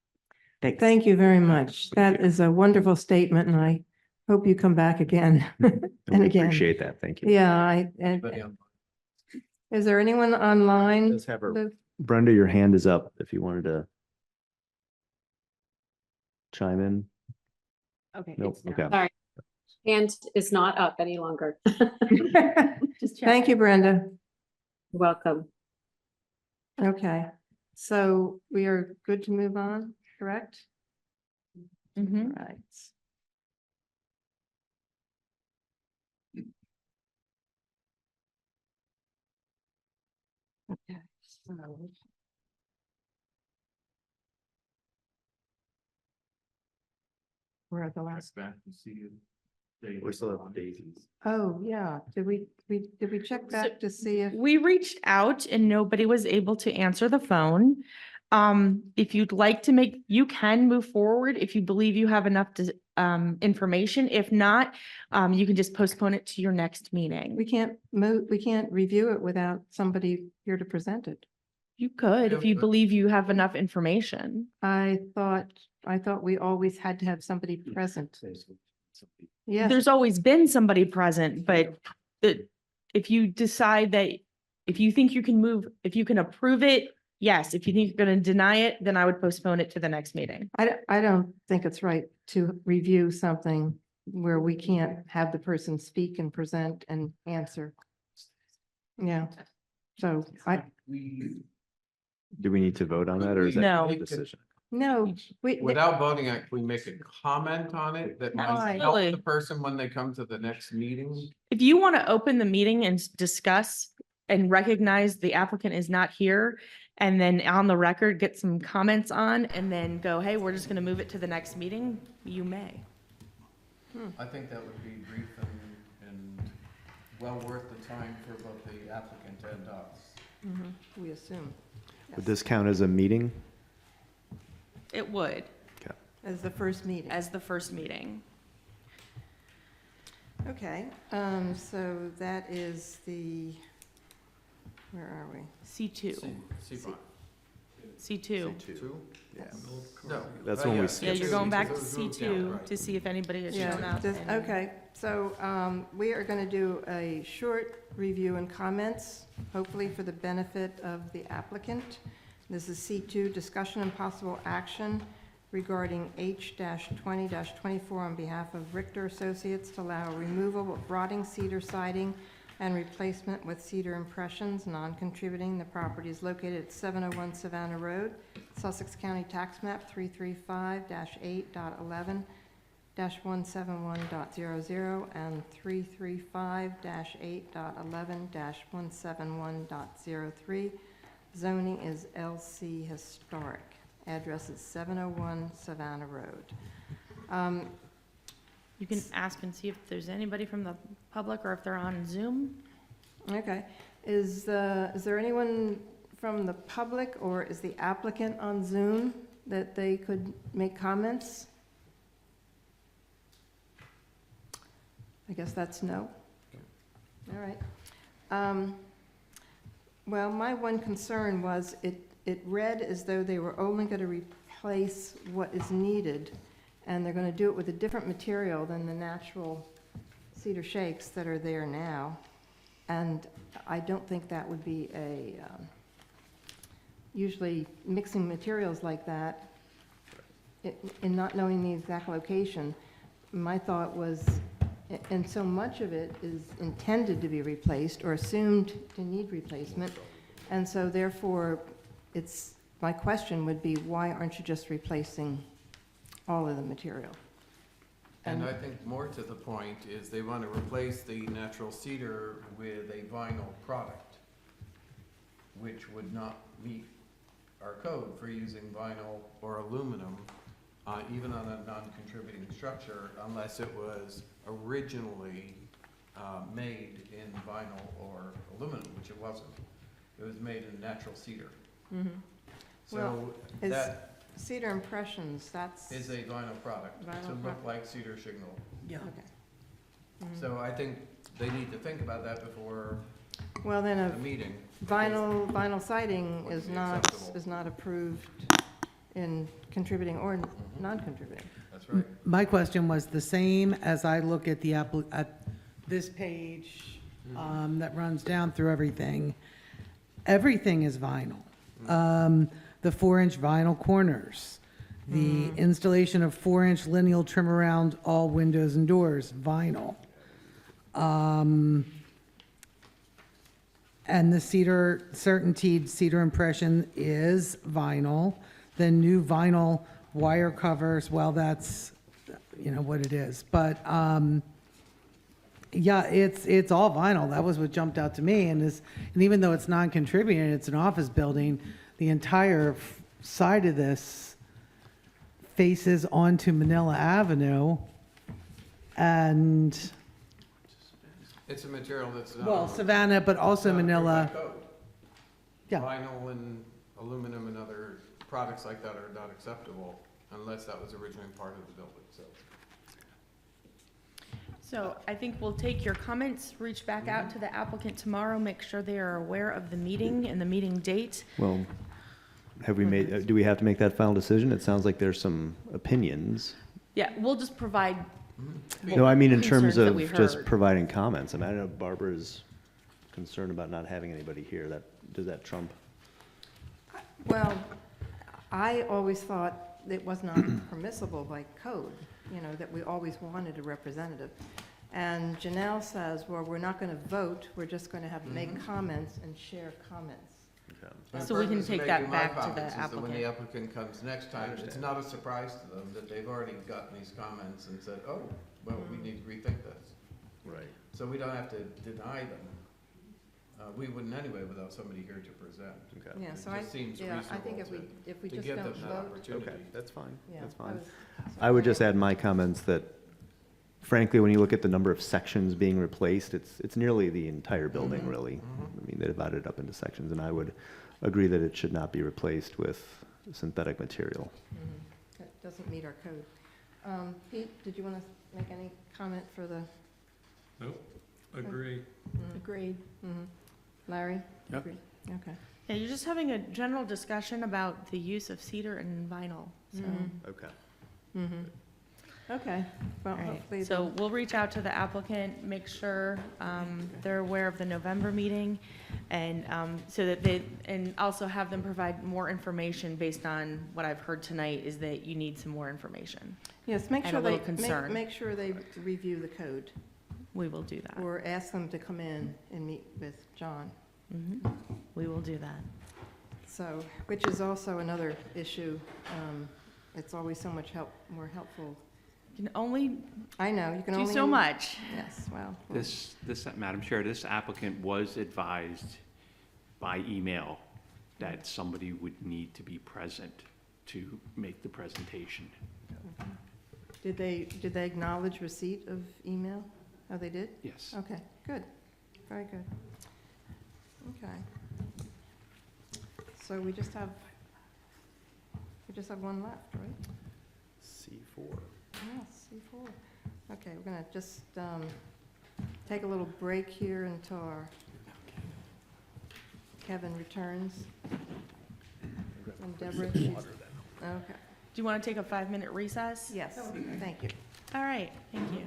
Thanks. Thank you very much. That is a wonderful statement and I hope you come back again and We again. appreciate that. Thank you. Yeah, Anybody on- is there anyone online? Let's have her. Lou? Brenda, your hand is up if you wanted to chime in. Okay. Nope, it's down. okay. Sorry. Hand is not up any longer. Just check. Thank you, Brenda. Welcome. Okay, so we are good to move on, correct? Mhm. Right. Okay, so. We're at the last. We still have daisies. Oh, yeah. Did we check back to see if? We reached out and nobody was able to answer the phone. If you'd like to you can move forward if you believe you have enough information. If not, you can just postpone it to your next meeting. We can't review it without somebody here to present it. You could, if Yeah, you but- believe you have enough information. I thought we always had to have somebody present. Yes, There's always been somebody present, but if you decide that, if you think you can if you can approve it, yes. If you think you're going to deny it, then I would postpone it to the next meeting. I don't think it's right to review something where we can't have the person speak and present and answer. Yeah, so Do we need to vote on that or is that No. a decision? No, we, Without voting, can we make a comment on it that might help Absolutely. the person when they come to the next meeting? If you want to open the meeting and discuss and recognize the applicant is not here, and then on the record, get some comments on, and then go, hey, we're just going to move it to the next meeting, you may. I think that would be brief and well worth the time for both the applicant and us. we assume, Would this count as a meeting? It would, Okay. as the first meeting. as the first meeting. Okay, so that is the, where are we? C2, C5. C2. Two? Yeah. No. That's when we Yeah, skipped. you're going back to Because it was moved C2 down, right. to see if anybody has shown Yeah, up. and- okay, so we are going to do a short review and comments, hopefully for the benefit of the applicant. This is C2, discussion and possible action regarding H-20-24 on behalf of Richter Associates to allow removal of rotting cedar siding and replacement with cedar impressions, non-contributing. The property is located at 701 Savannah Road, Sussex County Tax Map 335-8.11-171.00 and 335-8.11-171.03. Zoning is LC Historic. Address is 701 Savannah Road. You can ask and see if there's anybody from the public or if they're on Zoom. Okay. Is there anyone from the public or is the applicant on Zoom that they could make comments? I guess that's no. All right. Well, my one concern was it read as though they were only going to replace what is needed, and they're going to do it with a different material than the natural cedar shakes that are there now. And I don't think that would be usually mixing materials like that, in not knowing the exact location, my thought was, and so much of it is intended to be replaced or assumed to need replacement, and so therefore, my question would be, why aren't you just replacing all of the material? And I think more to the point is they want to replace the natural cedar with a vinyl product, which would not meet our code for using vinyl or aluminum, even on a non-contributing structure, unless it was originally made in vinyl or aluminum, which it wasn't. It was made in natural cedar. Mhm. So Well, is- that Cedar Impressions, that's. is a vinyl product Vinyl to look product. like cedar shingle. Yeah. Okay. Mhm. So I think they need to think about that before Well, then a a meeting. vinyl siding Wouldn't is be not, acceptable. is not approved in contributing or non-contributing. That's right. My question was the same as I look at at this page that runs down through everything. Everything is vinyl. The 4-inch vinyl corners, the installation of 4-inch lineal trim around all windows and doors, vinyl. And the certainteed cedar impression is vinyl. The new vinyl wire covers, well, that's, what it is. But, yeah, it's all vinyl. That was what jumped out to me. And even though it's non-contributing, it's an office building, the entire side of this faces onto Manila Avenue. And, It's a material that's not. well, Savannah, but also not approved by Manila. code. Yeah. Vinyl and aluminum and other products like that are not acceptable unless that was originally part of the building, so. So I think we'll take your comments, reach back out to the applicant tomorrow, make sure they are aware of the meeting and the meeting date. Well, do we have to make that final decision? It sounds like there's some opinions. Yeah, we'll just provide. No, I mean in terms concerns that of we just heard. providing comments. I mean, I know Barbara's concerned about not having anybody here. Does that trump? Well, I always thought it was not permissible by code, that we always wanted a representative. And Janelle says, well, we're not going to vote, we're just going to have make comments and share comments. My So we can purpose of take that making my back to the comments is that when the applicant. applicant comes next time, it's understand. not a surprise to them that they've already gotten these comments and said, oh, well, we need to rethink this. Right. So we don't have to deny them. We wouldn't anyway without somebody here to present. Okay. Yeah, It so I, just seems yeah, I think reasonable if we to just give don't them that vote. opportunity. Okay, that's fine. Yeah, That's I fine. was- I would just add my comments that frankly, when you look at the number of sections being replaced, it's nearly the entire building, really. I mean, they divided it up into sections, and I would agree that it should not be replaced with synthetic material. That doesn't meet our code. Pete, did you want to make any comment for the? Nope, agree. Agreed. Larry? Yep. Agreed. Okay. Yeah, you're just having a general discussion about the use of cedar and vinyl, so. Okay. Okay, well, All right, hopefully. so we'll reach out to the applicant, make sure they're aware of the November meeting, and so that they, and also have them provide more information based on what I've heard tonight, is that you need some more information. Yes, make and sure a little they, concern. make sure they review the code, We will do that. or ask them to come in and meet with John. We will do that. So, which is also another issue. It's always so much more helpful. You can only I know, you can do only. so much. Yes, well. This, Madam Chair, this applicant was advised by email that somebody would need to be present to make the presentation. Did they acknowledge receipt of email? Oh, they did? Yes. Okay, good, very good. Okay. So we just have one left, right? C4. Yes, C4. Okay, we're gonna just take a little break here until our Kevin returns. And Deborah, she's, okay, Do you want to take a 5-minute recess? yes, thank you. All right, thank you.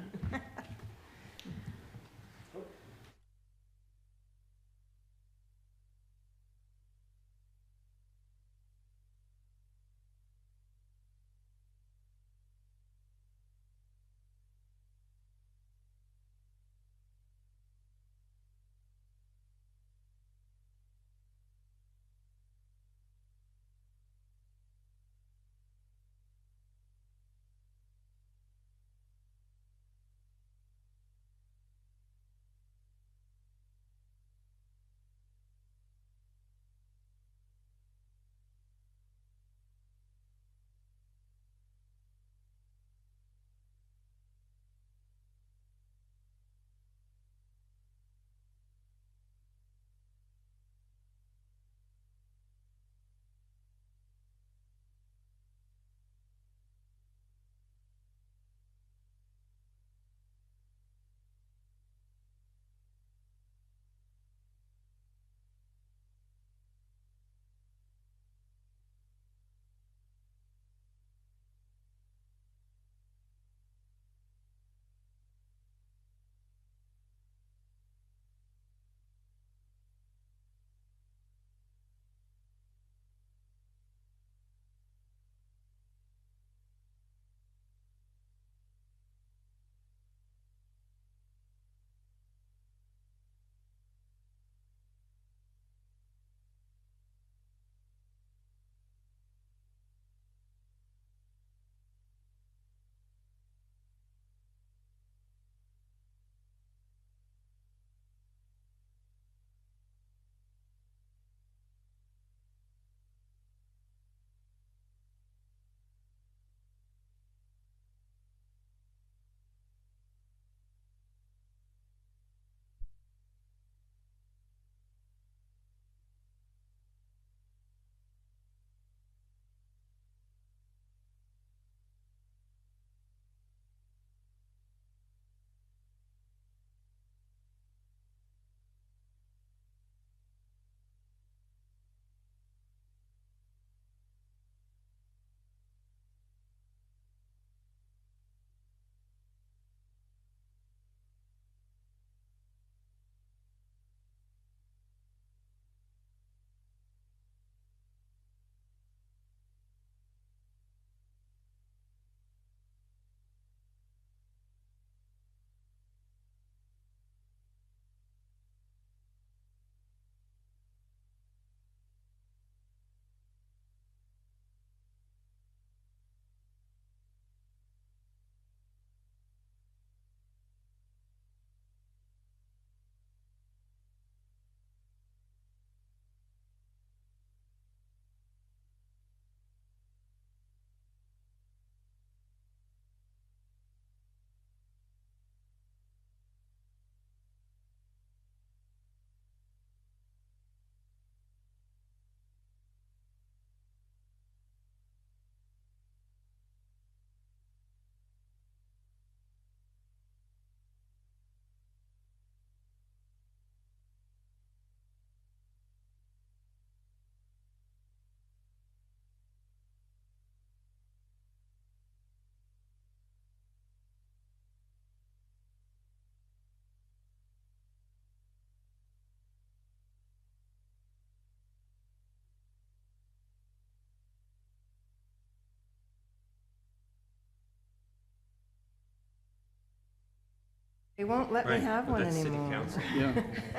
They won't let me Right, have but one that's city anymore. council. Yeah.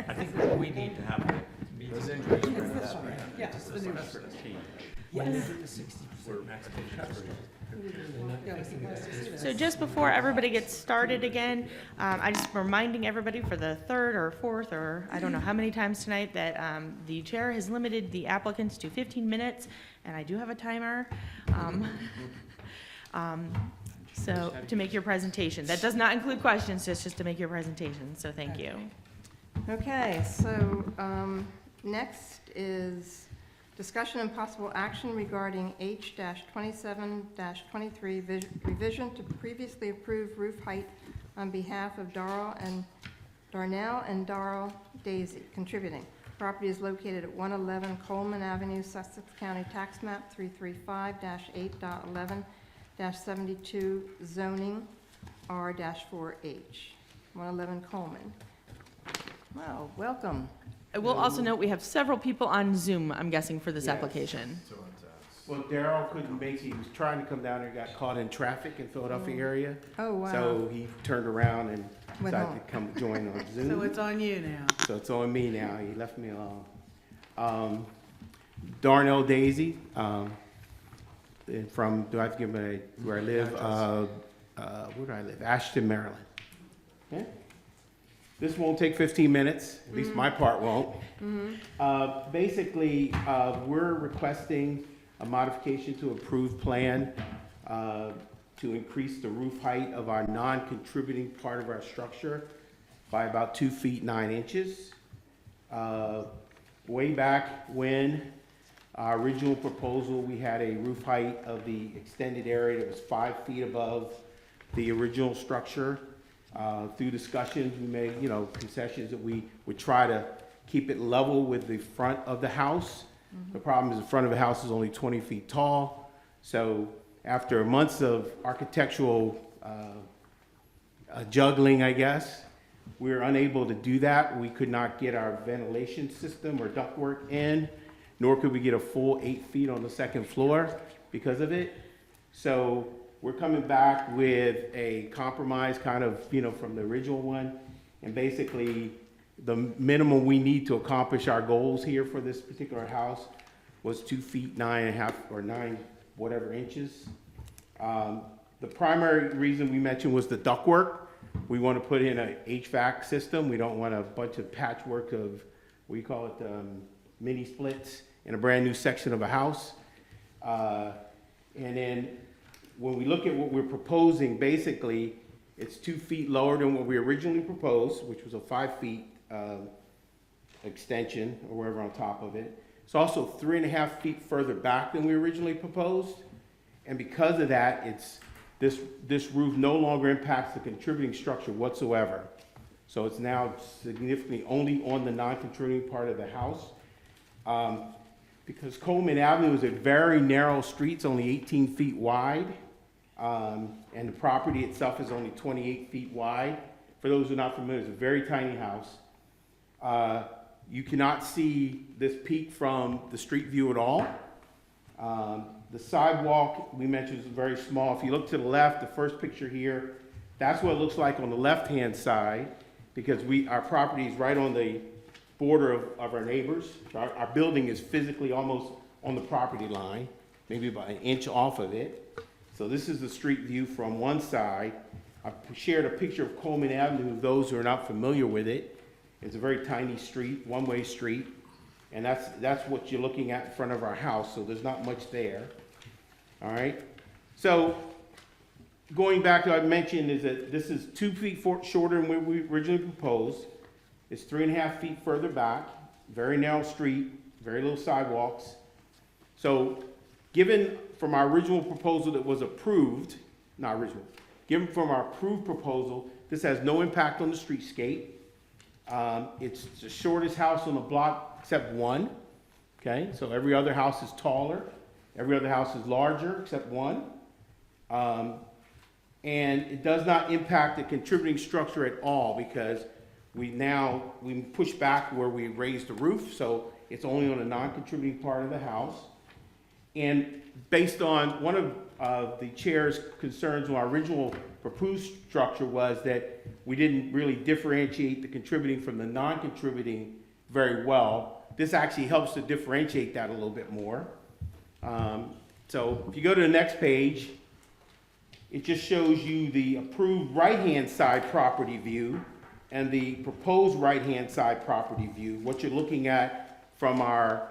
I think we need to have a meeting. Those injuries are in that. Yes, the new When they did the 60% max coverage. So just before everybody gets started again, I just reminding everybody for the third or fourth, or I don't know how many times tonight, that the chair has limited the applicants to 15 minutes, and I do have a timer. So to make your presentation. That does not include questions, it's just to make your presentation, so thank you. Okay, so next is discussion and possible action regarding H-27-23 revision to previously approved roof height on behalf of Darnell and Darryl Daisey, contributing. Property is located at 111 Coleman Avenue, Sussex County Tax Map 335-8.11-72, zoning R-4H, 111 Coleman. Wow, welcome. I will also note, we have several people on Zoom, I'm guessing, for this application. Well, Darryl couldn't make it. He was trying to come down there, got caught in traffic in Philadelphia area. Oh, wow. So he turned around and Went decided home. to come join on Zoom. So it's on you now. So it's on me now. He left me alone. Darnell Daisey, from, do I have to give my, where I live? Where do I live? Ashton, Maryland. Okay. This won't take 15 minutes, at least my part won't. Basically, we're requesting a modification to approved plan to increase the roof height of our non-contributing part of our structure by about 2 feet 9 inches. Way back when our original proposal, we had a roof height of the extended area that was 5 feet above the original structure. Through discussions, we made, concessions that we would try to keep it level with the front of the house. The problem is the front of the house is only 20 feet tall. So after months of architectural juggling, I guess, we were unable to do that. We could not get our ventilation system or ductwork in, nor could we get a full 8 feet on the second floor because of it. So we're coming back with a compromise kind of, from the original one. And basically, the minimum we need to accomplish our goals here for this particular house was 2 feet 9.5 or 9 whatever inches. The primary reason we mentioned was the ductwork. We want to put in an HVAC system. We don't want a bunch of patchwork of, what do you call it, mini splits in a brand new section of a house. And then when we look at what we're proposing, basically, it's 2 feet lower than what we originally proposed, which was a 5 feet extension or wherever on top of it. It's also 3.5 feet further back than we originally proposed. And because of that, this roof no longer impacts the contributing structure whatsoever. So it's now significantly only on the non-contributing part of the house. Because Coleman Avenue is a very narrow street, it's only 18 feet wide, and the property itself is only 28 feet wide. For those who are not familiar, it's a very tiny house. You cannot see this peak from the street view at all. The sidewalk, we mentioned, is very small. If you look to the left, the first picture here, that's what it looks like on the left-hand side, because our property is right on the border of our neighbors. Our building is physically almost on the property line, maybe about an inch off of it. So this is the street view from one side. I shared a picture of Coleman Avenue, those who are not familiar with it. It's a very tiny street, one-way street, and that's what you're looking at in front of our house, so there's not much there. All right? So going back to what I mentioned is that this is 2 feet shorter than what we originally proposed. It's 3.5 feet further back, very narrow street, very little sidewalks. So given from our original proposal that was approved, given from our approved proposal, this has no impact on the streetscape. It's the shortest house on the block except one, okay? So every other house is taller, every other house is larger except one. And it does not impact the contributing structure at all because we push back where we raised the roof, so it's only on a non-contributing part of the house. And based on one of the chair's concerns on our original proposed structure was that we didn't really differentiate the contributing from the non-contributing very well. This actually helps to differentiate that a little bit more. So if you go to the next page, it just shows you the approved right-hand side property view and the proposed right-hand side property view, what you're looking at from our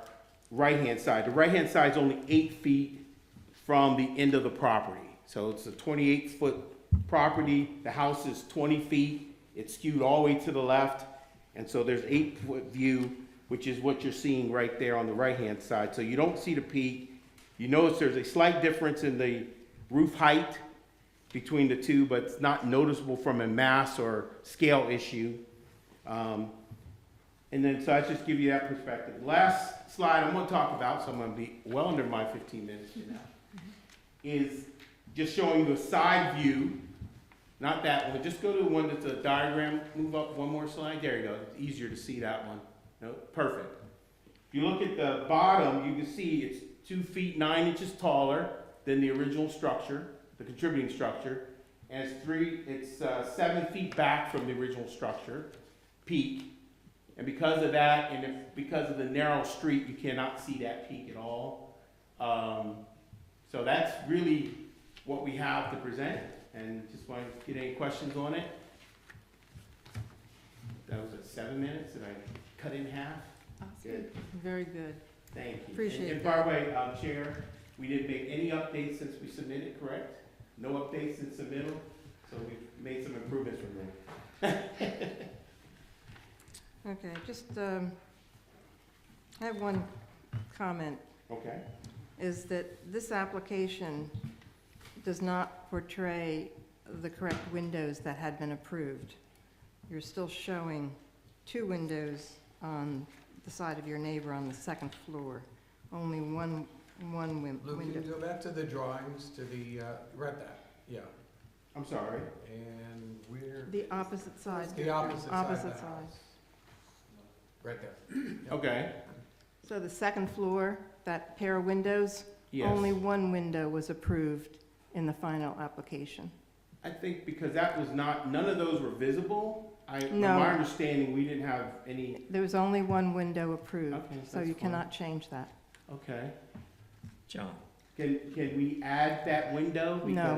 right-hand side. The right-hand side is only 8 feet from the end of the property. So it's a 28-foot property. The house is 20 feet. It's skewed all the way to the left. And so there's 8-foot view, which is what you're seeing right there on the right-hand side. So you don't see the peak. You notice there's a slight difference in the roof height between the two, but it's not noticeable from a mass or scale issue. And then, so I just give you that perspective. Last slide I'm going to talk about, so I'm going to be well under my 15 minutes here now, is just showing you a side view, not that one. Just go to the one that's a diagram. Move up one more slide. There you go. It's easier to see that one. No, perfect. If you look at the bottom, you can see it's 2 feet 9 inches taller than the original structure, the contributing structure, and it's 7 feet back from the original structure, peak. And because of that, and because of the narrow street, you cannot see that peak at all. So that's really what we have to present, and just want to get any questions on it. That was at 7 minutes, and I cut in half. Good. Very good. Thank you. Appreciate and by the way, Chair, we didn't make any updates since we submitted, correct? No updates since submittal, so we've made some improvements from there. Okay, just, I have one comment. Okay. Is that this application does not portray the correct windows that had been approved. You're still showing 2 windows on the side of your neighbor on the 2nd floor. Only one Luke, can window. you go back to the drawings, to the, read that, yeah. I'm sorry. And we're. The opposite side. The opposite side of the Opposite side. house. Right there. Yep. Okay. So the 2nd floor, that pair of windows, Yes. only one window was approved in the final application. I think because that was not, none of those were visible. From No. my understanding, we didn't have any. There was only one window approved, Okay, so that's you fine. cannot change that. Okay. John. Can we add that window? No.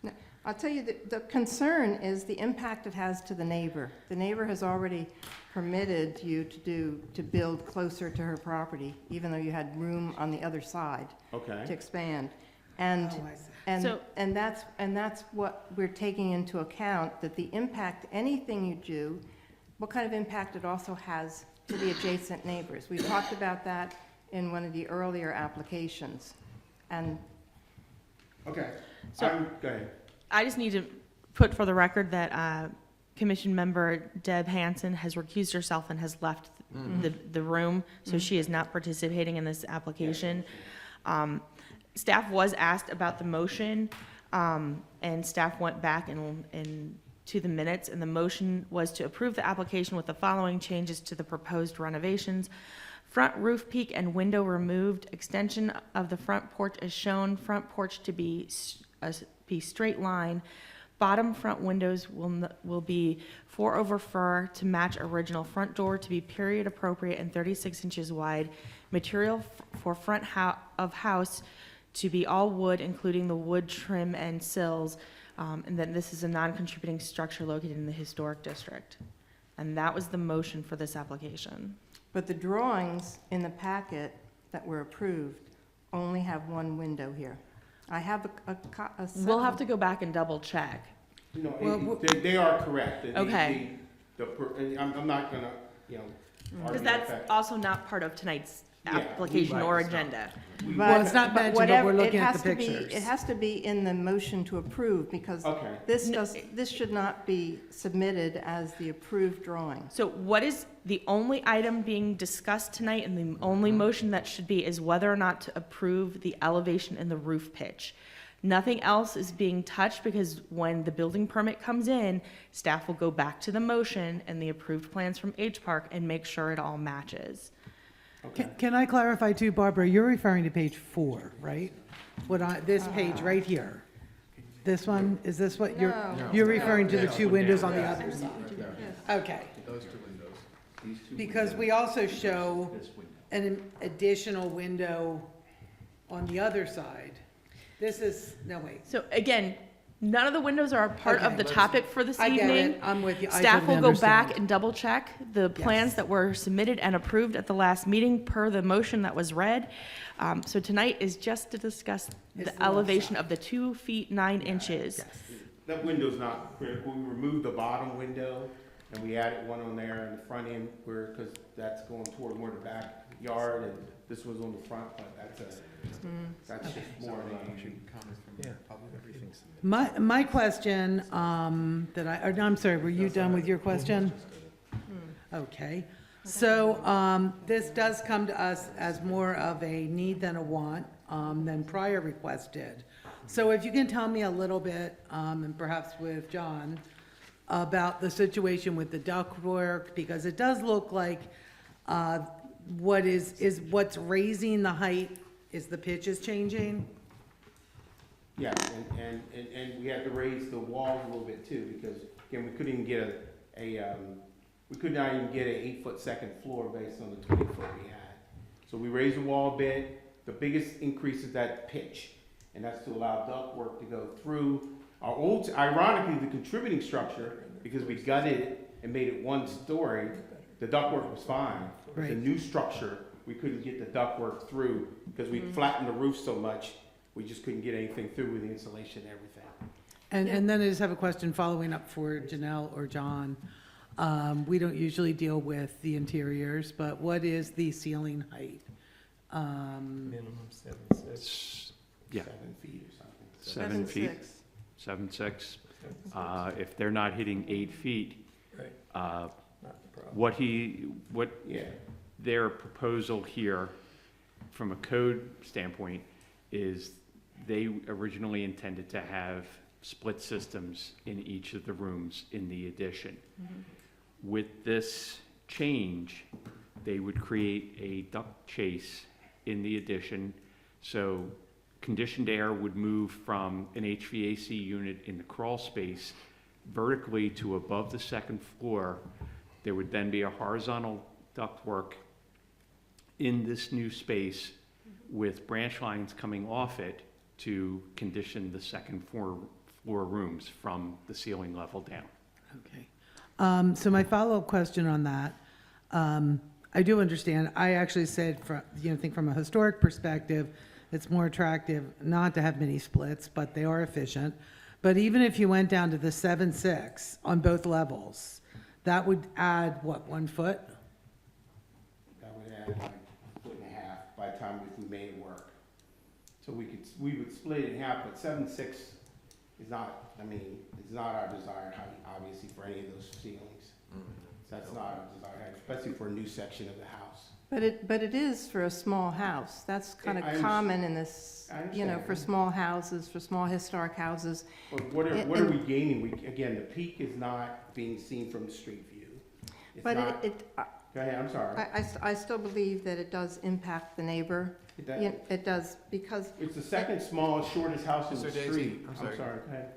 Because I'll tell you, the concern is the impact it has to the neighbor. The neighbor has already permitted you to build closer to her property, even though you had room on the other side Okay. to expand. And, So- and that's what we're taking into account, that the impact, anything you do, what kind of impact it also has to the adjacent neighbors. We talked about that in one of the earlier applications. And Okay. So- Go ahead. I just need to put for the record that Commission Member Deb Hansen has recused herself and has left the room, so she is not participating in this application. Staff was asked about the motion, and staff went back and to the minutes, and the motion was to approve the application with the following changes to the proposed renovations. Front roof peak and window removed, extension of the front porch as shown, front porch to be straight line. Bottom front windows will be 4 fir to match original front door to be period appropriate and 36 inches wide. Material for front of house to be all wood, including the wood trim and sills. And then this is a non-contributing structure located in the historic district. And that was the motion for this application. But the drawings in the packet that were approved only have one window here. I have a set We'll have of- to go back and double check. No, Well, they are correct. Okay. And I'm not gonna, argue Because with that's that. also not part of tonight's Yeah, application right, or it's not. agenda. Well, it's not mentioned, but we're whatever- looking it at has the to be- pictures. It has to be in the motion to approve, because Okay. this should not be submitted as the approved drawing. So what is the only item being discussed tonight, and the only motion that should be is whether or not to approve the elevation and the roof pitch. Nothing else is being touched, because when the building permit comes in, staff will go back to the motion and the approved plans from H Park and make sure it all matches. Okay. Can I clarify too, Barbara, you're referring to page 4, right? This page right here. This one, is this what you're, No. you're referring to the No. two windows on the Yeah. other side? Yes. Okay, Those two windows. These two because windows, we also show this window. an additional window on the other side. This is, no, wait. So again, none of the windows are a part of Okay. the topic for this I get evening. it, I'm with you. I Staff totally will go back understand. and double check the plans Yes. that were submitted and approved at the last meeting per the motion that was read. So tonight is just to discuss It's the the left elevation side. of the 2 feet 9 inches. Yes. That window's not critical. We removed the bottom window and we added one on there in the front end where, because that's going toward more the backyard and this was on the front, but that's just more of a. Yeah, everything's. My question, I'm sorry, were you done with your question? Okay, so, this does come to us as more of a need than a want, than prior request did. So if you can tell me a little bit, and perhaps with John, about the situation with the ductwork, because it does look like, what's raising the height is the pitch is changing? Yeah, and we had to raise the walls a little bit too, because again, we couldn't even get we could not even get an 8-foot second floor based on the 20-foot we had. So we raised the wall a bit. The biggest increase is that pitch, and that's to allow ductwork to go through. Our old, ironically, the contributing structure, because we gutted it and made it one story, the ductwork was fine. Right. The new structure, we couldn't get the ductwork through because we flattened the roof so much, we just couldn't get anything through with the insulation and everything. And then I just have a question following up for Janelle or John. We don't usually deal with the interiors, but what is the ceiling height? Minimum 7'6". Yeah, 7 feet or something. 7 feet, 7'6". If they're not hitting 8 feet, Right. uh, Not the problem. what Yeah. their proposal here, from a code standpoint, is they originally intended to have split systems in each of the rooms in the addition. With this change, they would create a duct chase in the addition, so conditioned air would move from an HVAC unit in the crawl space vertically to above the second floor. There would then be a horizontal ductwork in this new space with branch lines coming off it to condition the second floor rooms from the ceiling level down. Okay. So my follow-up question on that, I do understand, I actually said, think from a historic perspective, it's more attractive not to have mini splits, but they are efficient. But even if you went down to the 7.6 on both levels, that would add, what, 1 foot? That would add like a foot and a half by the time if we made it work. So we would split it in half, but 7'6" is not, it's not our desired height, obviously, for any of those ceilings. That's not our desired height, especially for a new section of the house. But it is for a small house. That's kind of I common in this, I understand. for small houses, for small historic houses. But what are we gaining? Again, the peak is not being seen from the street view. It's But not- it, Go ahead, I'm sorry. I still believe that it does impact the neighbor. It does. It does, because It's the second smallest, shortest house in the Mr. Daisy, street. I'm sorry. Go ahead.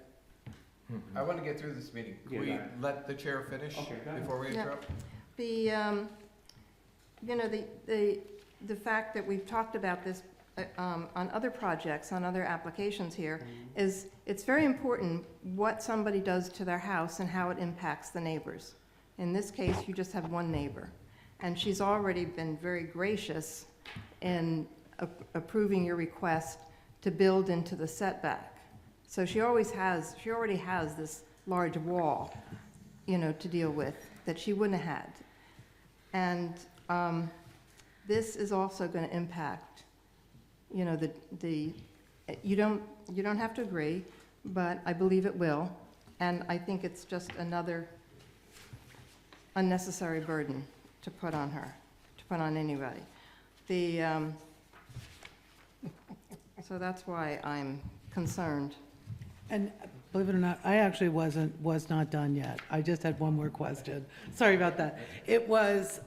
I want to get through this meeting. Yeah, Can we go ahead. let the chair finish Okay, go ahead. before we Yeah. interrupt? The fact that we've talked about this on other projects, on other applications here, is it's very important what somebody does to their house and how it impacts the neighbors. In this case, you just have one neighbor, and she's already been very gracious in approving your request to build into the setback. So she already has this large wall, to deal with, that she wouldn't have had. And this is also going to impact, you don't have to agree, but I believe it will. And I think it's just another unnecessary burden to put on her, to put on anybody. So that's why I'm concerned. And believe it or not, I actually was not done yet. I just had one more question. Sorry about that. It was,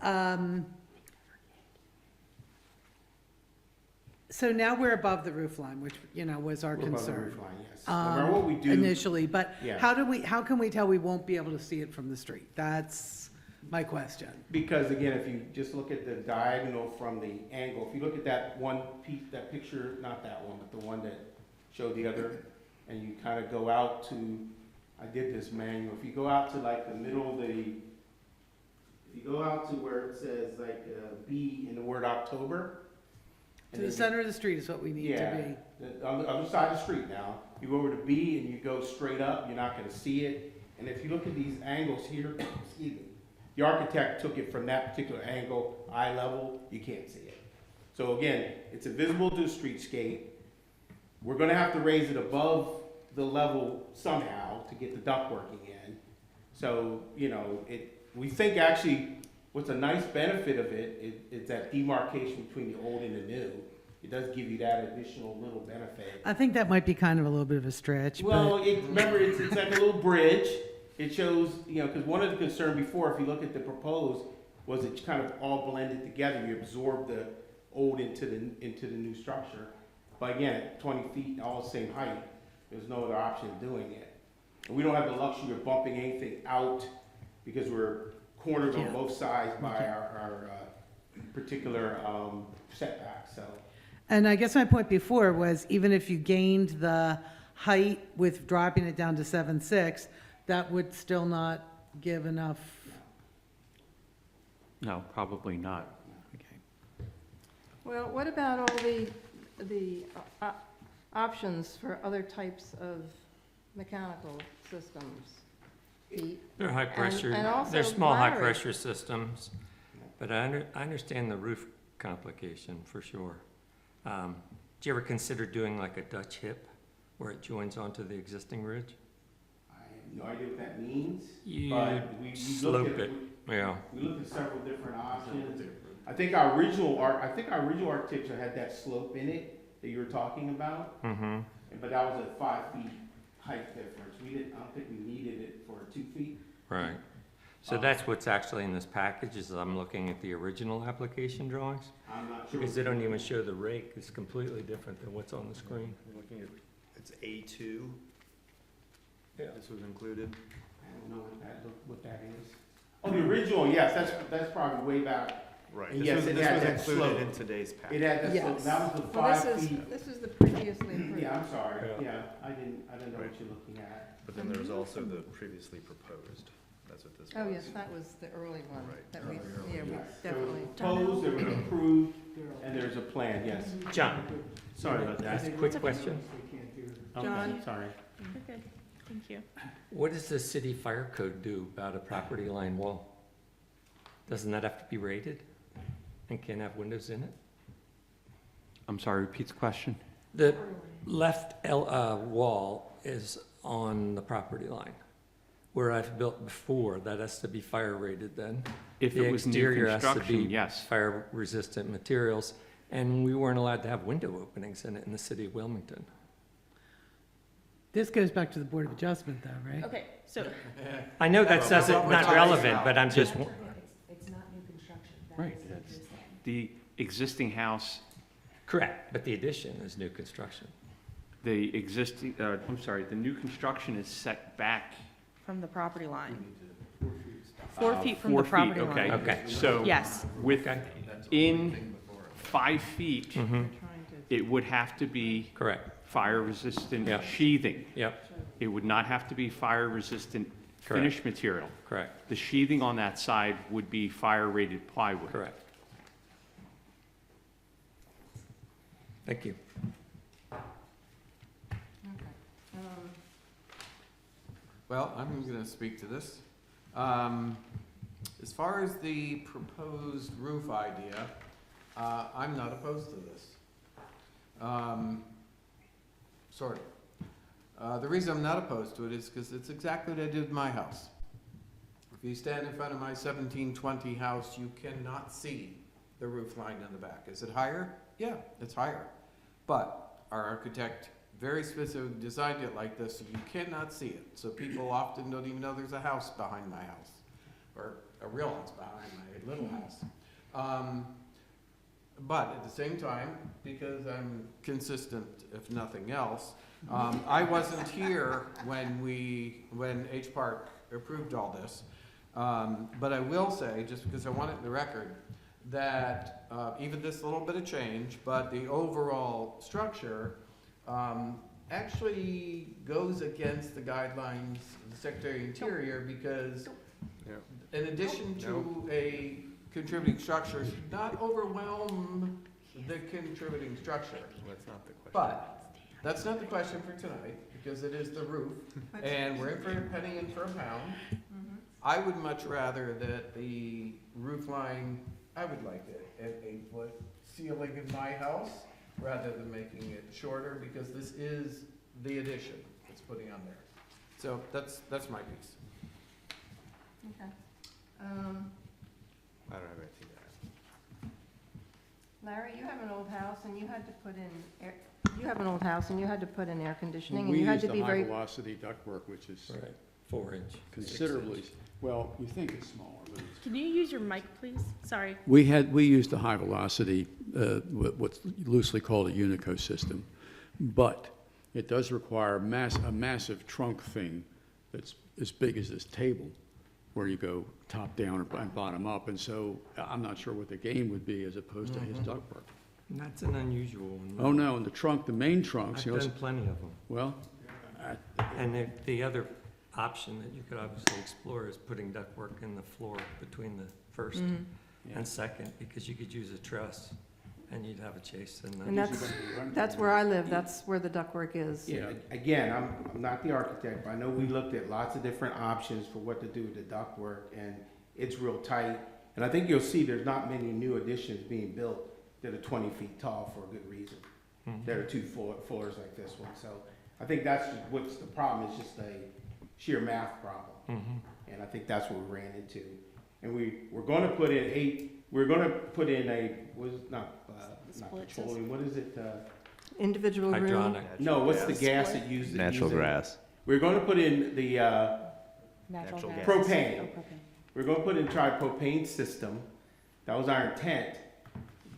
So now we're above the roof line, which, was our We're above the concern. roof line, yes. No matter what we do. Initially, but Yeah. how can we tell we won't be able to see it from the street? That's my question. Because again, if you just look at the diagonal from the angle, if you look at that one piece, that picture, not that one, but the one that showed the other, and you kind of go out to, I did this manual, if you go out to like the middle of if you go out to where it says like B in the word October. To the center of the street is what we need to be. On the other side of the street now, you go over to B and you go straight up, you're not gonna see it. And if you look at these angles here, excuse me, the architect took it from that particular angle, eye level, you can't see it. So again, it's invisible to the streetscape. We're gonna have to raise it above the level somehow to get the duct working in. So, we think actually, what's a nice benefit of it is that demarcation between the old and the new. It does give you that additional little benefit. I think that might be kind of a little bit of a stretch, Well, but remember, it's like a little bridge. It shows, because one of the concerns before, if you look at the proposed, was it kind of all blended together. You absorb the old into the new structure. But again, at 20 feet, all the same height, there's no other option of doing it. And we don't have the luxury of bumping anything out because we're cornered on both sides by our particular setbacks, so. and I guess my point before was even if you gained the height with dropping it down to 7.6, that would still not give enough. No, probably not. Well, what about all the options for other types of mechanical systems? They're high pressure, and also they're small high battery. pressure systems, but I understand the roof complication for sure. Do you ever consider doing like a Dutch hip where it joins onto the existing ridge? I have no idea what that means, You but we slope looked at, it, yeah. we looked at several different options. I think our original architecture had that slope in it that you were talking about. Mm-hmm. But that was a 5 feet height difference. I don't think we needed it for 2 feet. Right. So that's what's actually in this package, is I'm looking at the original application drawings. I'm not sure. Because they don't even show the rake, it's completely different than what's on the screen. Looking at, it's A2. Yeah. This was included. I don't know what that is. Oh, the original, yes, that's probably way back. Right. And This yes, was, it this had was that included slope. in today's It package. had that slope. Yes. That was the Well, 5 feet. this is the previously approved. Yeah, I'm sorry. Yeah. Yeah, I didn't know Right. what you're looking at. But then there was also the previously proposed. That's what this was. Oh, yes, that was the early one. Right. That we, Earlier. yeah, we Yes. There was definitely. a proposed, there was an approved, and there's a plan, yes. John, sorry about that, quick question. John? Okay, sorry. You're good. Thank you. What does the city fire code do about a property line wall? Doesn't that have to be rated and can't have windows in it? I'm sorry, repeat the question. The left wall is on the property line. Where I've built before, that has to be fire rated then. If The it was new exterior has to construction, be yes. fire resistant materials, and we weren't allowed to have window openings in it in the city of Wilmington. This goes back to the Board of Adjustment though, right? Okay, so I know that says it's not relevant, but I'm just, it's not new construction. Right. The existing house, correct, but the addition is new construction. the existing, the new construction is set back. From the property line. 4 feet from the 4 feet, property line. okay. Okay. So Yes. within 5 feet, Mm-hmm. it would have to be Correct, fire-resistant Yeah. sheathing. yep, It would not have to be fire-resistant Correct. finished material. correct, The sheathing on that side would be fire-rated plywood. correct. Thank you. Well, I'm gonna speak to this. As far as the proposed roof idea, I'm not opposed to this. Sort of. The reason I'm not opposed to it is because it's exactly what I did with my house. If you stand in front of my 1720 house, you cannot see the roof line in the back. Is it higher? Yeah, it's higher. But our architect very specifically designed it like this, so you cannot see it. So people often don't even know there's a house behind my house, or a real house behind my little house. But at the same time, because I'm consistent, if nothing else, I wasn't here when H Park approved all this. But I will say, just because I want it in the record, that even this little bit of change, but the overall structure actually goes against the guidelines of the Secretary of Interior, because in addition to a contributing structure, should not overwhelm the contributing structure. That's not the question. But that's not the question for tonight, because it is the roof, and we're in for a penny in for a pound. I would much rather that the roof line, I would like it at 8-foot ceiling in my house, rather than making it shorter, because this is the addition it's putting on there. So that's my piece. Okay. I don't have anything to add. Larry, you have an old house and you had to put in air conditioning, and We you had use to the be very. high-velocity ductwork, which is Right, 4-inch. considerably, well, we think it's smaller, but it's. Can you use your mic, please? Sorry. We used the high-velocity, what's loosely called a Unico system, but it does require a massive trunk thing that's as big as this table, where you go top down and bottom up, and so I'm not sure what the gain would be as opposed to his ductwork. That's an unusual one. Oh, no, and the main trunks, I've you know. done plenty of them. Well, And the other option that you could obviously explore is putting ductwork in the floor between the first and second, because you could use a truss and you'd have a chase in And that's where I live, that's where the ductwork is. Yeah, again, I'm not the architect, but I know we looked at lots of different options for what to do with the ductwork, and it's real tight. And I think you'll see there's not many new additions being built that are 20 feet tall for a good reason. There are 2 floors like this one, so I think that's what's the problem, is just a sheer math problem. And I think that's what we ran into. And we're gonna put in petroleum, what is it? Individual room. Hydronic. No, what's the gas that uses? Natural gas. We're gonna put in the, Natural gas. propane. Oh, propane. We're gonna put in try propane system. That was our intent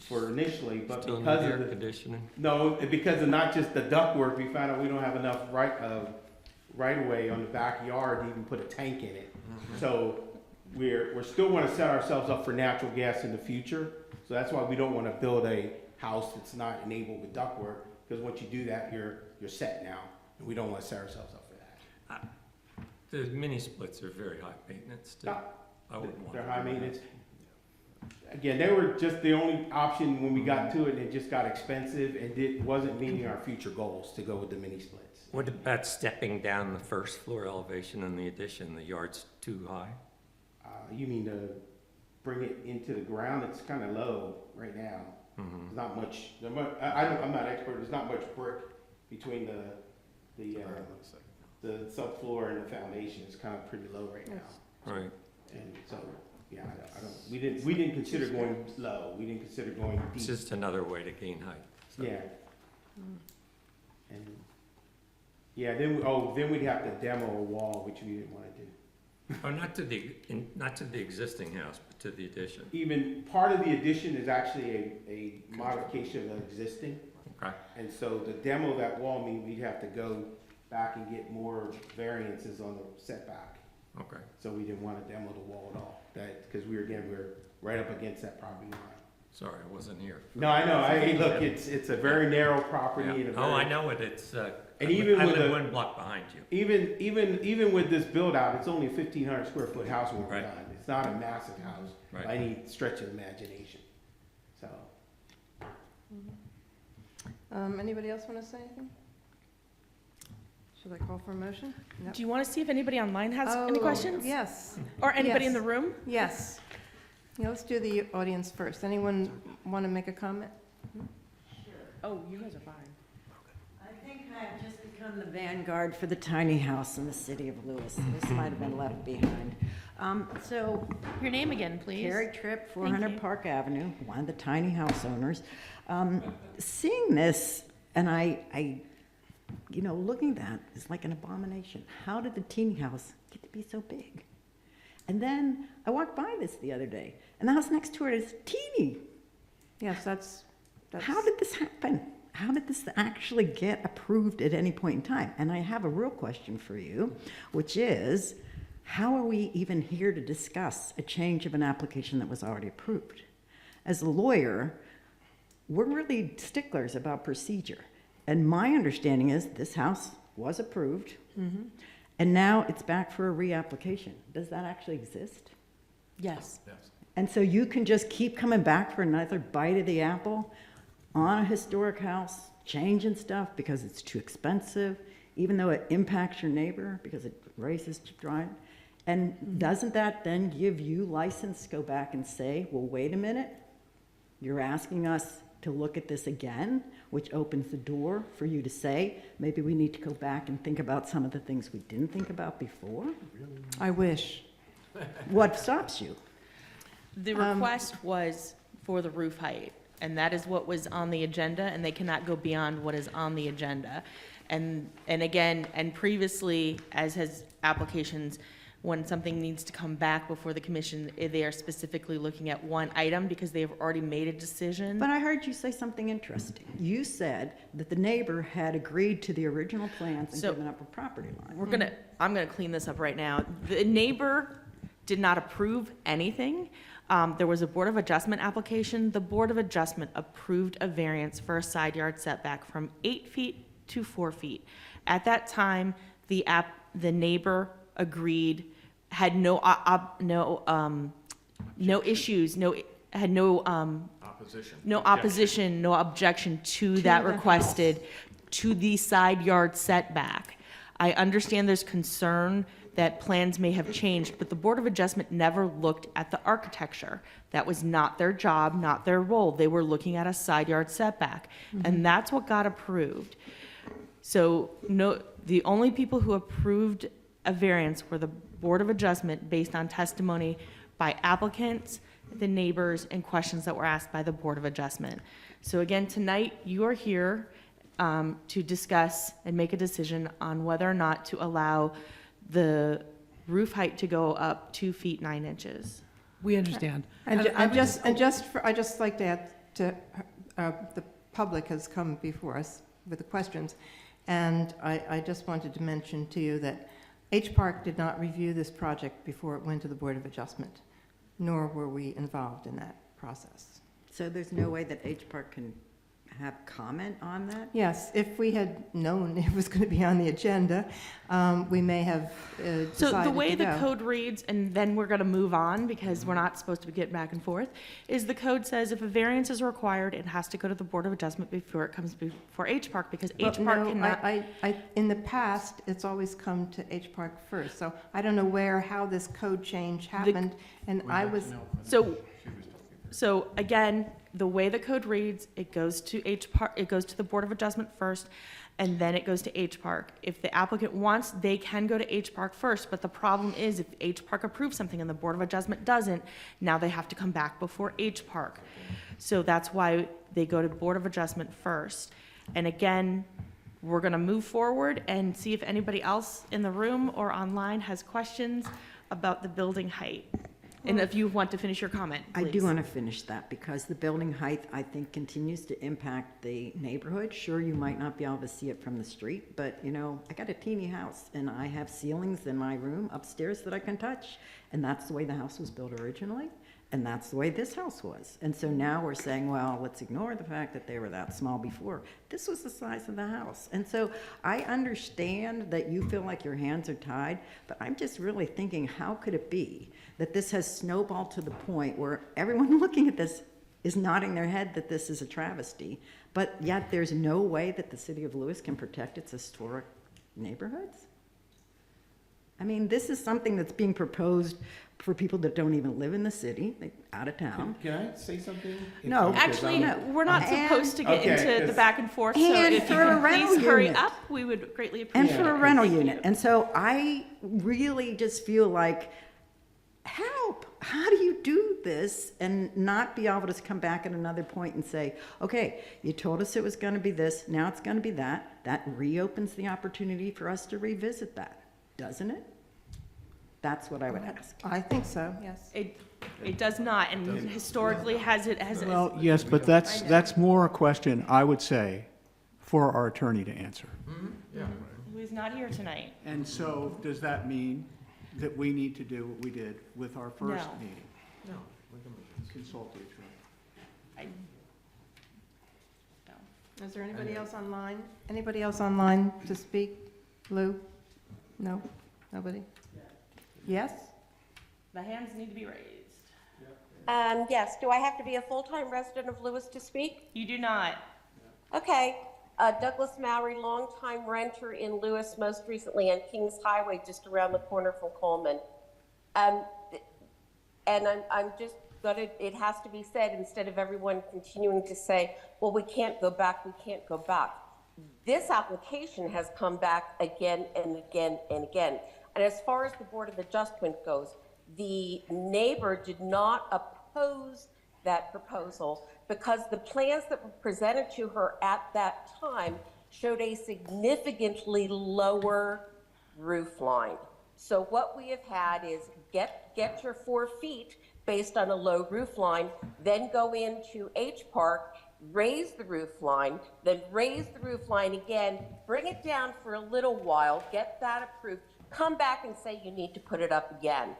for initially, but Still need because air of the, conditioning. no, because of not just the ductwork, we found out we don't have enough right of way on the backyard to even put a tank in it. So we're still wanna set ourselves up for natural gas in the future. So that's why we don't wanna build a house that's not enabled with ductwork, because once you do that, you're set now. And we don't wanna set ourselves up for that. The mini splits are very high maintenance too. I wouldn't want. They're high maintenance. Again, they were just the only option when we got to it, and it just got expensive, and it wasn't meeting our future goals to go with the mini splits. What about stepping down the first floor elevation in the addition? The yard's too high? You mean to bring it into the ground? It's kind of low right now. There's not much, I'm not expert, there's not much brick between the subfloor and the foundation. It's kind of pretty low right now. Right. And so, yeah, we didn't consider going low. We didn't consider going deep. It's just another way to gain height. So. Yeah. And, yeah, then we'd have to demo a wall, which we didn't want to do. Oh, not to the existing house, but to the addition. Even part of the addition is actually a modification of the existing. Okay. And so the demo of that wall means we'd have to go back and get more variances on the setback. Okay. So we didn't want to demo the wall at all, because we're right up against that property line. Sorry, I wasn't here. No, I know. Hey, look, it's a very narrow property. Yeah. And I know it. It's, and even I with live 1 block behind you. Even with this build out, it's only a 1,500 square foot house when we're Right. done. It's not a massive house Right. by any stretch of imagination. So. Anybody else want to say anything? Should I call for a motion? No. Do you want to see if anybody online has any questions? Yes. Or anybody in Yes. the room? Yes. Yeah, let's do the audience first. Anyone want to make a comment? Oh, you guys are fine. I think I've just become the vanguard for the tiny house in the city of Lewis. This might have been left behind. So, Your name again, please. Carrie Tripp, Thank 400 you. Park Avenue, one of the tiny house owners. Seeing this, and I, looking at that is like an abomination. How did the teeny house get to be so big? And then I walked by this the other day, and the house next to it is teeny. Yes, that's. How did this happen? How did this actually get approved at any point in time? And I have a real question for you, which is, how are we even here to discuss a change of an application that was already approved? As a lawyer, we're really sticklers about procedure. And my understanding is this house was approved, and now it's back for a reapplication. Does that actually exist? Yes. And so you can just keep coming back for another bite of the apple on a historic house, changing stuff because it's too expensive, even though it impacts your neighbor because it raises drive. And doesn't that then give you license to go back and say, well, wait a minute, you're asking us to look at this again, which opens the door for you to say, maybe we need to go back and think about some of the things we didn't think about before? I wish. What stops you? The request was for the roof height, and that is what was on the agenda, and they cannot go beyond what is on the agenda. And again, and previously, as has applications, when something needs to come back before the commission, they are specifically looking at one item because they have already made a decision. But I heard you say something interesting. You said that the neighbor had agreed to the original plans and given up a property line. I'm gonna clean this up right now. The neighbor did not approve anything. There was a Board of Adjustment application. The Board of Adjustment approved a variance for a side yard setback from 8 feet to 4 feet. At that time, the neighbor agreed, had no issues, had no opposition, no objection to that requested, to the side yard setback. I understand there's concern that plans may have changed, but the Board of Adjustment never looked at the architecture. That was not their job, not their role. They were looking at a side yard setback, and that's what got approved. So the only people who approved a variance were the Board of Adjustment based on testimony by applicants, the neighbors, and questions that were asked by the Board of Adjustment. So again, tonight, you are here to discuss and make a decision on whether or not to allow the roof height to go up 2 feet 9 inches. We understand. I'd just like to add to, the public has come before us with the questions, and I just wanted to mention to you that H Park did not review this project before it went to the Board of Adjustment, nor were we involved in that process. So there's no way that H Park can have comment on that? Yes, if we had known it was going to be on the agenda, we may have decided So the way to the go. code reads, and then we're gonna move on because we're not supposed to be getting back and forth, is the code says if a variance is required, it has to go to the Board of Adjustment before it comes before H Park, because H Well, Park no, cannot. in the past, it's always come to H Park first, so I don't know how this code change happened, and I was, So again, the way the code reads, it goes to H Park, it goes to the Board of Adjustment first, and then it goes to H Park. If the applicant wants, they can go to H Park first, but the problem is if H Park approves something and the Board of Adjustment doesn't, now they have to come back before H Park. So that's why they go to Board of Adjustment first. And again, we're gonna move forward and see if anybody else in the room or online has questions about the building height. And if you want to finish your comment, I do please. want to finish that because the building height, I think, continues to impact the neighborhood. Sure, you might not be able to see it from the street, but you know, I got a teeny house and I have ceilings in my room upstairs that I can touch. And that's the way the house was built originally. And that's the way this house was. And so now we're saying, well, let's ignore the fact that they were that small before. This was the size of the house. And so I understand that you feel like your hands are tied, but I'm just really thinking, how could it be that this has snowballed to the point where everyone looking at this is nodding their head that this is a travesty, but yet there's no way that the city of Lewis can protect its historic neighborhoods? I mean, this is something that's being proposed for people that don't even live in the city, like out of town. Can I say something? No. Actually, No. we're not supposed to get Okay, into the 'cause- back and forth, so And if you for a can rental please hurry unit. up, we would greatly appreciate And it. for a rental unit. And so I really just feel like, help, how do you do this and not be able to come back at another point and say, okay, you told us it was going to be this, now it's going to be that. That reopens the opportunity for us to revisit that, doesn't it? That's what I would ask. I think so, yes. It does not, and historically has it. Well, yes, but that's more a question, I would say, for our attorney to answer. Yeah. Who's not here tonight? And so, does that mean that we need to do what we did with our first No. meeting? No. Consult the attorney. Is there anybody else online? Anybody else online to speak? Lou? No? Nobody? Yes? The hands need to be raised. Yes, do I have to be a full-time resident of Lewis to speak? You do not. Okay, Douglas Mowry, longtime renter in Lewis, most recently on Kings Highway, just around the corner from Coleman. And I'm just gonna, it has to be said, instead of everyone continuing to say, well, we can't go back, we can't go back. This application has come back again and again and again. And as far as the Board of Adjustment goes, the neighbor did not oppose that proposal because the plans that were presented to her at that time showed a significantly lower roof line. So what we have had is get your 4 feet based on a low roof line, then go into H Park, raise the roof line, then raise the roof line again, bring it down for a little while, get that approved, come back and say you need to put it up again.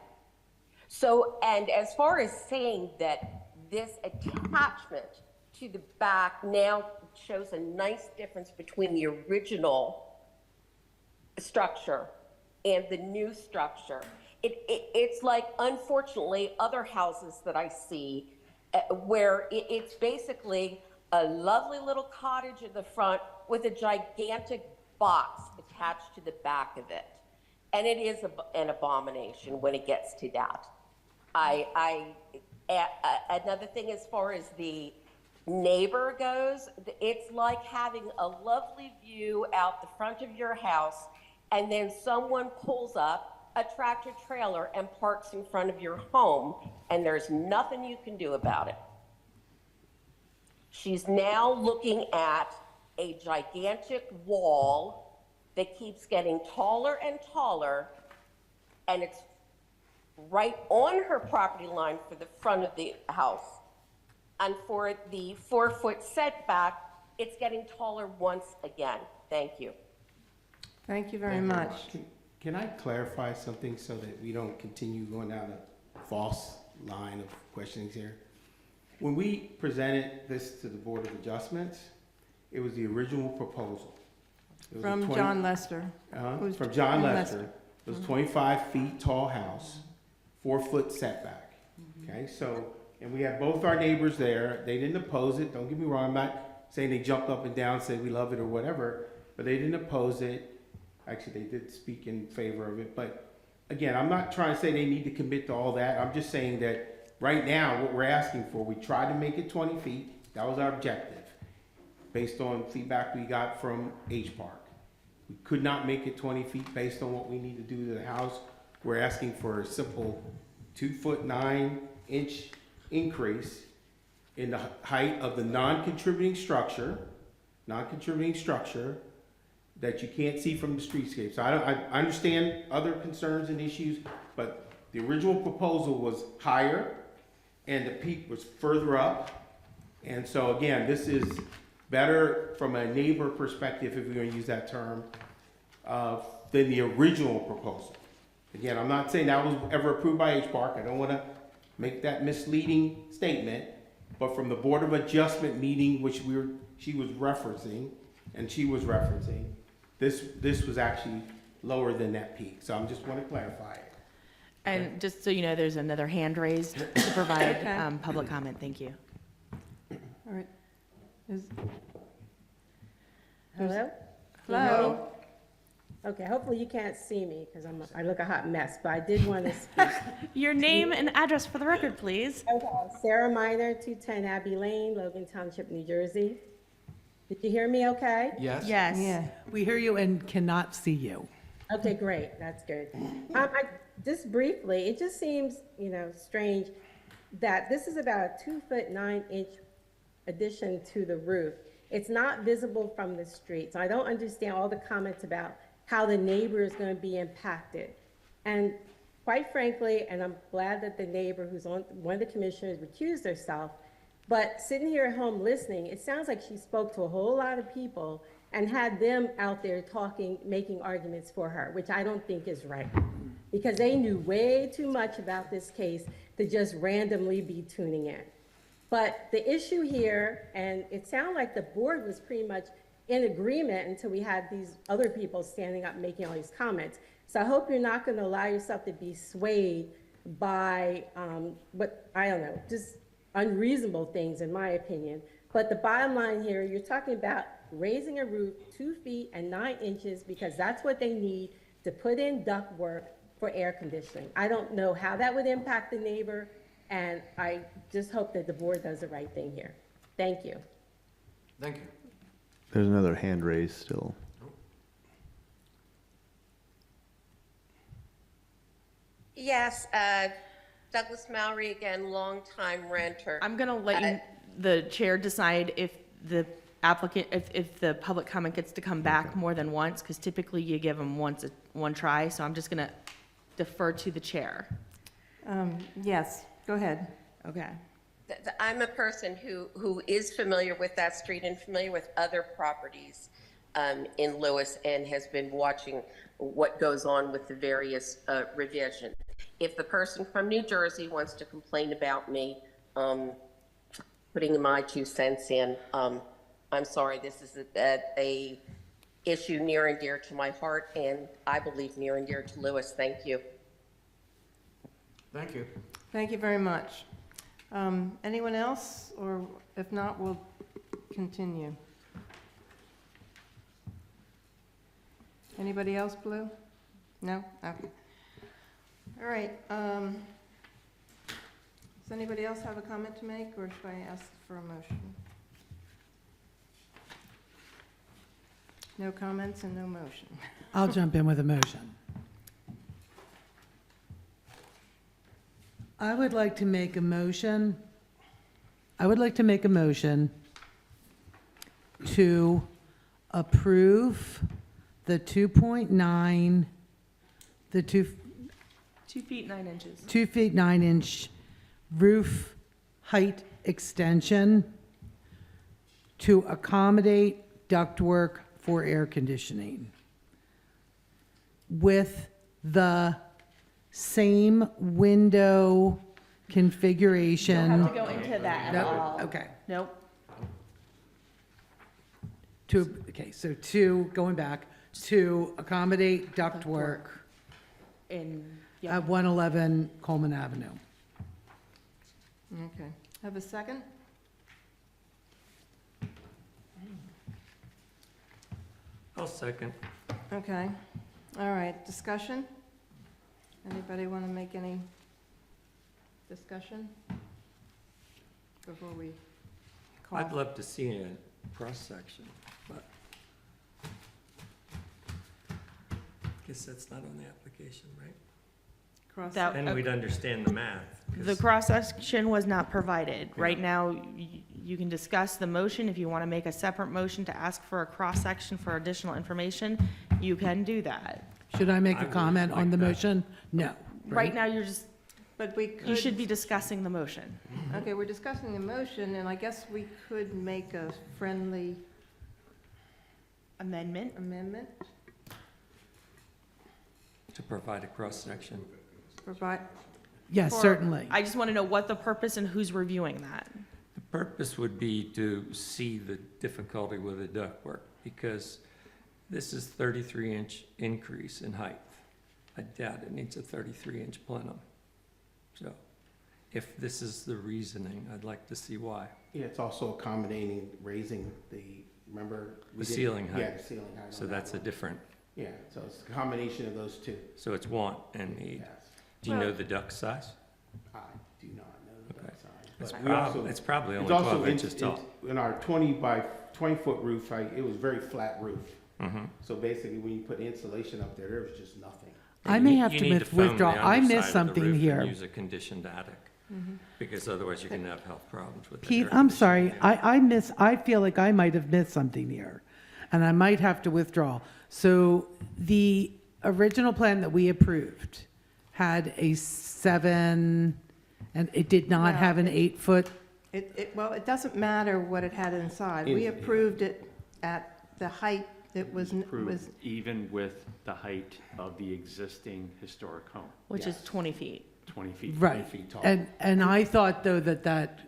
So, and as far as saying that this attachment to the back now shows a nice difference between the original structure and the new structure. It's like, unfortunately, other houses that I see where it's basically a lovely little cottage in the front with a gigantic box attached to the back of it. And it is an abomination when it gets to that. Another thing as far as the neighbor goes, it's like having a lovely view out the front of your house and then someone pulls up a tractor trailer and parks in front of your home and there's nothing you can do about it. She's now looking at a gigantic wall that keeps getting taller and taller, and it's right on her property line for the front of the house. And for the 4-foot setback, it's getting taller once again. Thank you. Thank you very much. Can I clarify something so that we don't continue going down a false line of questionings here? When we presented this to the Board of Adjustments, it was the original proposal. It was From John Lester. From John Lester. It was a 25 feet tall house, 4-foot setback. Okay, so, and we had both our neighbors there. They didn't oppose it. Don't get me wrong. I'm not saying they jumped up and down, said we love it or whatever, but they didn't oppose it. Actually, they did speak in favor of it. But again, I'm not trying to say they need to commit to all that. I'm just saying that right now, what we're asking for, we tried to make it 20 feet. That was our objective, based on feedback we got from H Park. We could not make it 20 feet based on what we need to do to the house. We're asking for a simple 2-foot 9-inch increase in the height of the non-contributing structure that you can't see from the streetscape. So I understand other concerns and issues, but the original proposal was higher and the peak was further up. And so again, this is better from a neighbor perspective, if we're gonna use that term, than the original proposal. Again, I'm not saying that was ever approved by H Park. I don't wanna make that misleading statement, but from the Board of Adjustment meeting, which she was referencing, this was actually lower than that peak. So I just wanna clarify it. And just so you know, there's another hand raised to provide Okay. public comment. Thank you. All right. Hello? Hello? Okay, hopefully you can't see me because I look a hot mess, but I did want to speak. Your name and address for the record, please. Okay, Sarah Minor, 210 Abbey Lane, Logan Township, New Jersey. Did you hear me okay? Yes? Yes. Yeah. We hear you and cannot see you. Okay, great, that's good. Just briefly, it just seems, strange that this is about a 2-foot 9-inch addition to the roof. It's not visible from the street, so I don't understand all the comments about how the neighbor is going to be impacted. And quite frankly, and I'm glad that the neighbor who's on, one of the commissioners recused herself, but sitting here at home listening, it sounds like she spoke to a whole lot of people and had them out there talking, making arguments for her, which I don't think is right. Because they knew way too much about this case to just randomly be tuning in. But the issue here, and it sounded like the board was pretty much in agreement until we had these other people standing up making all these comments. So I hope you're not going to allow yourself to be swayed by, I don't know, just unreasonable things, in my opinion. But the bottom line here, you're talking about raising a roof 2 feet and 9 inches because that's what they need to put in ductwork for air conditioning. I don't know how that would impact the neighbor, and I just hope that the board does the right thing here. Thank you. Thank you. There's another hand raised still. Yes, Douglas Mallory again, longtime renter. I'm gonna let the chair decide if the applicant, if the public comment gets to come back more than once, because typically you give them one try, so I'm just gonna defer to the chair. Yes, go ahead. Okay. I'm a person who is familiar with that street and familiar with other properties in Lewis and has been watching what goes on with the various revisions. If the person from New Jersey wants to complain about me putting my 2 cents in, I'm sorry, this is a issue near and dear to my heart, and I believe near and dear to Lewis. Thank you. Thank you. Thank you very much. Anyone else? Or if not, we'll continue. Anybody else, Blue? No? Okay. All right. Does anybody else have a comment to make, or should I ask for a motion? No comments and no motion. I'll jump in with a motion. I would like to make a motion to approve the 2.9, the 2 feet 9 inches. 2 feet 9 inch roof height extension to accommodate ductwork for air conditioning with the same window configuration. Don't have to go into that at Nope. all. Okay. Nope. So going back, to accommodate ductwork at 111 Coleman Avenue. Okay. Have a second? I'll second. Okay. All right. Discussion? Anybody want to make any discussion before we call? I'd love to see a cross-section, but I guess that's not on the application, right? Then we'd understand the math. 'cause The cross-section was not provided. Right now, you can discuss the motion. If you want to make a separate motion to ask for a cross-section for additional information, you can do that. Should I make I a would comment on like the that. motion? No. Right now, you're just, But we could. you should be discussing the motion. Okay, we're discussing the motion, and I guess we could make a friendly Amendment? To provide a cross-section. Provide, Yes, certainly. I just want to know what the purpose and who's reviewing that. The purpose would be to see the difficulty with the ductwork, because this is 33-inch increase in height. I doubt it needs a 33-inch plenum. So if this is the reasoning, I'd like to see why. Yeah, it's also accommodating, raising remember? The ceiling height. Yeah, the ceiling height. So on that that's a one. different, Yeah, so it's a combination of those two. so it's want and need. Yes. Do you know the duct size? I do not know the Okay. size. It's But we also- it's probably it's only also 12 inches tall. In our 20 by 20-foot roof, it was very flat roof. Mhm. So basically, when you put insulation up there, there was just nothing. I may You have to need foam the withdraw. I underside missed of the something roof and here. Use a conditioned attic, because otherwise you're gonna have health problems with the Pete, air I'm conditioning. sorry. I feel like I might have missed something here, and I might have to withdraw. So the original plan that we approved had a 7, and it did not No, have an it- 8-foot. Well, it doesn't matter what it had inside. We approved it at the height that was, Approved even with the height of the existing historic home, Which is 20 feet. 20 feet. Right. 20 feet tall. And I thought, though, that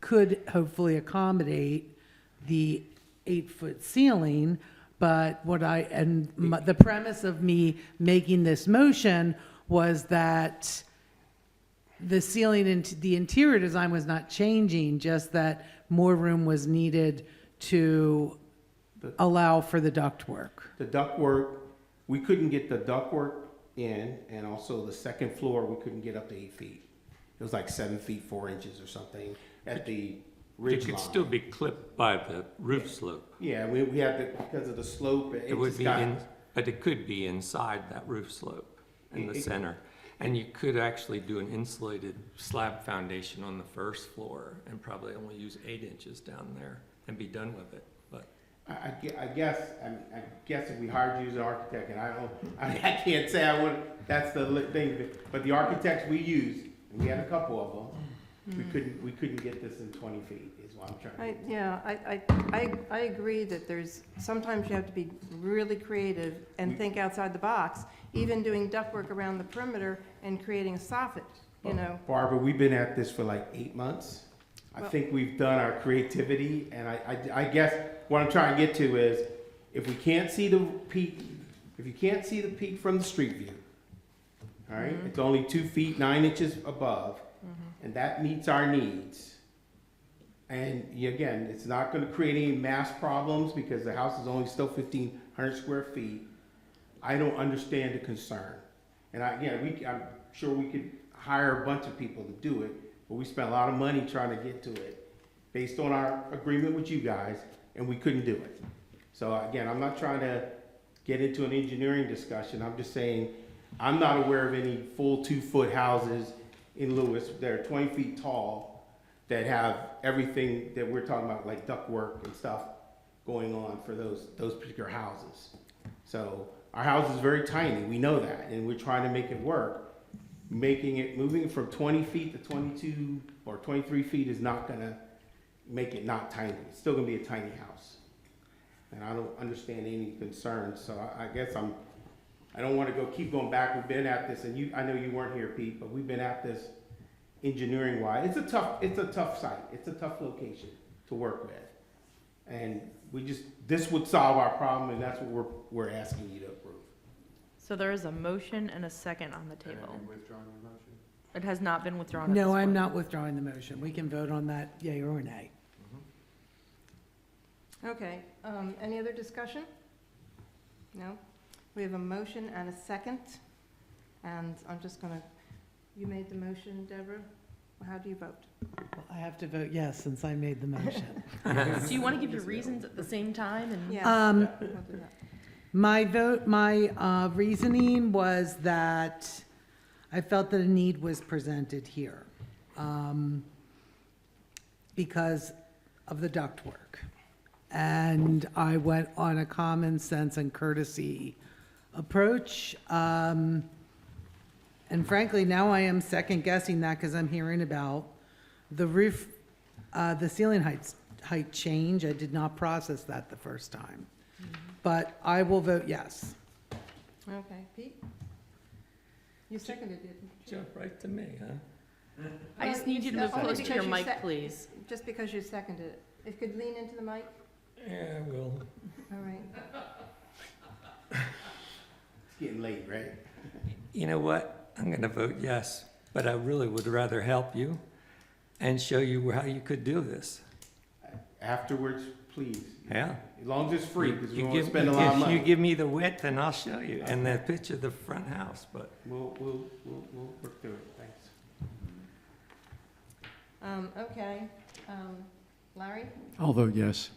could hopefully accommodate the 8-foot ceiling, but the premise of me making this motion was that the ceiling into the interior design was not changing, just that more room was needed to allow for the ductwork. The ductwork, we couldn't get the ductwork in, and also the second floor, we couldn't get up to 8 feet. It was like 7 feet, 4 inches or something at the ridge It could line. still be clipped by the roof slope. Yeah, we had to, because of the slope, It would just be got. in, but it could be inside that roof slope in the It- center. And you could actually do an insulated slab foundation on the first floor and probably only use 8 inches down there and be done with it, but. I guess if we hired you as an architect, and I can't say I would, that's the thing, but the architects we used, and we had a couple of them, we couldn't get this in 20 feet, is what I'm trying to. Yeah, I agree that sometimes you have to be really creative and think outside the box, even doing ductwork around the perimeter and creating a soffit, you know. Barbara, we've been at this for like 8 months. I think we've done our creativity, and I guess what I'm trying to get to is, if we can't see the peak, if you can't see the peak from the street view, all right, it's only 2 feet, 9 inches above, and that meets our needs. And again, it's not gonna create any mass problems because the house is only still 1,500 square feet. I don't understand the concern. And I'm sure we could hire a bunch of people to do it, but we spent a lot of money trying to get to it based on our agreement with you guys, and we couldn't do it. So again, I'm not trying to get into an engineering discussion. I'm just saying, I'm not aware of any full 2-foot houses in Lewis that are 20 feet tall that have everything that we're talking about, like ductwork and stuff going on for those particular houses. So our house is very tiny, we know that, and we're trying to make it work. Moving it from 20 feet to 22 or 23 feet is not gonna make it not tiny. It's still gonna be a tiny house. And I don't understand any concerns, so I guess I don't wanna keep going back. We've been at this, and I know you weren't here, Pete, but we've been at this engineering wise. It's a tough site. It's a tough location to work with. And this would solve our problem, and that's what we're asking you to approve. So there is a motion and a second on the table. It has not been withdrawn at No, this I'm point. not withdrawing the motion. We can vote on that, yea or nay. Okay, any other discussion? No? We have a motion and a second, and I'm just gonna, you made the motion, Deborah? How do you vote? Well, I have to vote yes, since I made the motion. Do you want to give your reasons at the same time? And Yeah. We'll do that. My reasoning was that I felt that a need was presented here because of the ductwork. And I went on a common sense and courtesy approach. And frankly, now I am second guessing that because I'm hearing about the roof, the ceiling height change. I did not process that the first time. But I will vote yes. Okay, Pete? You seconded it, didn't you? Jump right to me, huh? I just need you to move Only closer to because your you mic, please. Just because you seconded it. If you could lean into the mic? Yeah, well. All right. It's getting late, right? You know what? I'm gonna vote yes, but I really would rather help you and show you how you could do this. Afterwards, please. Yeah. As long as it's free, because we You don't want give- to spend a lot of If money. you give me the width, and I'll show you, and the pitch of the front house, but. We'll work through it, thanks. Okay, Larry? I'll vote yes,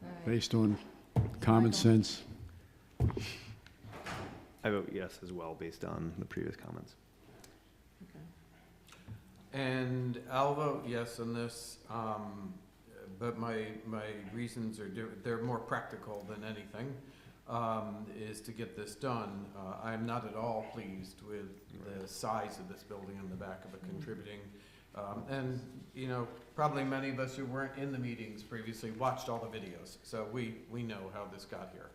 All right. based on common sense. I vote yes as well, based on the previous comments. And I'll vote yes on this, but my reasons are they're more practical than anything. is to get this done. I'm not at all pleased with the size of this building on the back of it contributing. And, you know, probably many of us who weren't in the meetings previously watched all the videos, so we know how this got here.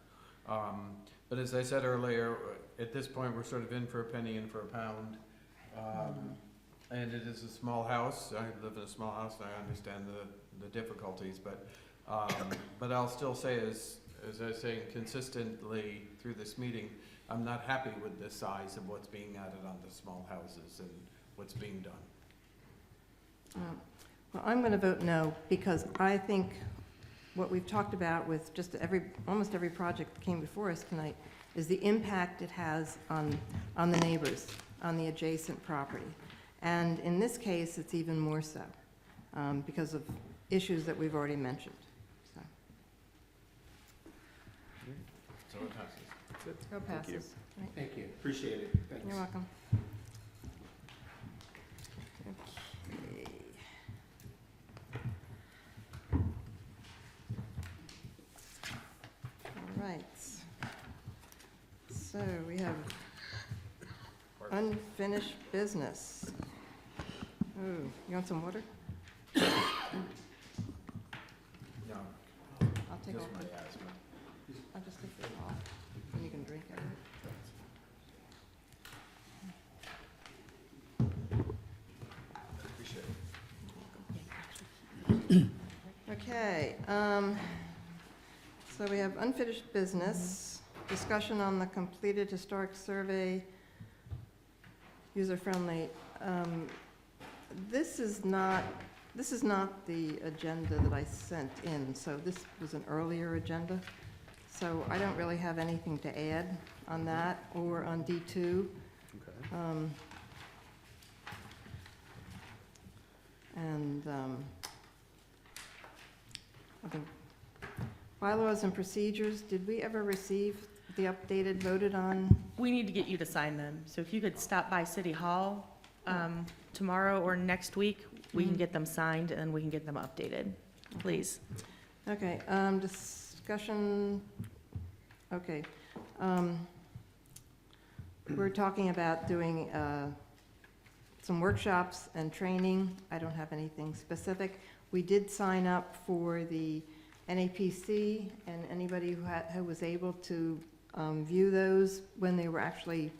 But as I said earlier, at this point, we're sort of in for a penny, in for a pound. And it is a small house. I live in a small house, and I understand the difficulties, but I'll still say, as I was saying consistently through this meeting, I'm not happy with the size of what's being added on the small houses and what's being done. Well, I'm going to vote no, because I think what we've talked about with just almost every project that came before us tonight is the impact it has on the neighbors, on the adjacent property. And in this case, it's even more so, because of issues that we've already mentioned. So it passes. So it passes. Right. Thank you. Appreciate it. Thanks. You're welcome. Okay. All right. So we have unfinished business. Oh, you want some water? No. I'll take Just all. my asthma. I'll just take it off, and you can drink out of it. Appreciate it. Okay, so we have unfinished business, discussion on the completed historic survey, user-friendly. This is not the agenda that I sent in, so this was an earlier agenda. So I don't really have anything to add on that or on D2. Okay. I think bylaws and procedures, did we ever receive the updated, voted on? We need to get you to sign them. So if you could stop by City Hall tomorrow or next week, we can get them signed and we can get them updated, please. Okay, discussion, okay. We're talking about doing some workshops and training. I don't have anything specific. We did sign up for the NAPC, and anybody who was able to view those when they were actually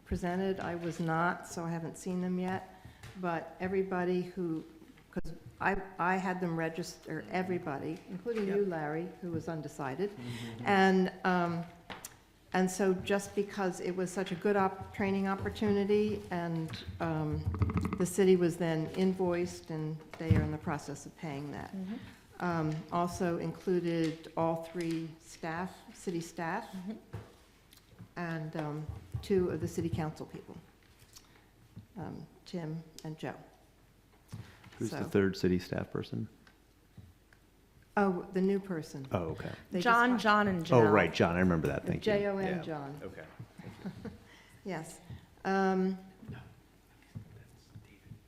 presented. I was not, so I haven't seen them yet. But everybody because I had them register, everybody, including you, Larry, who was undecided. And so just because it was such a good training opportunity, and the city was then invoiced, and they are in the process of paying that. Also included all 3 staff, city staff, and 2 of the city council people, Tim and Joe. Who's So- the third city staff person? Oh, the new person. Oh, okay. They just John, got- John, and Oh, Janelle. right, John, I remember that, thank you. J-O-N, Yeah. John. Okay. Yes.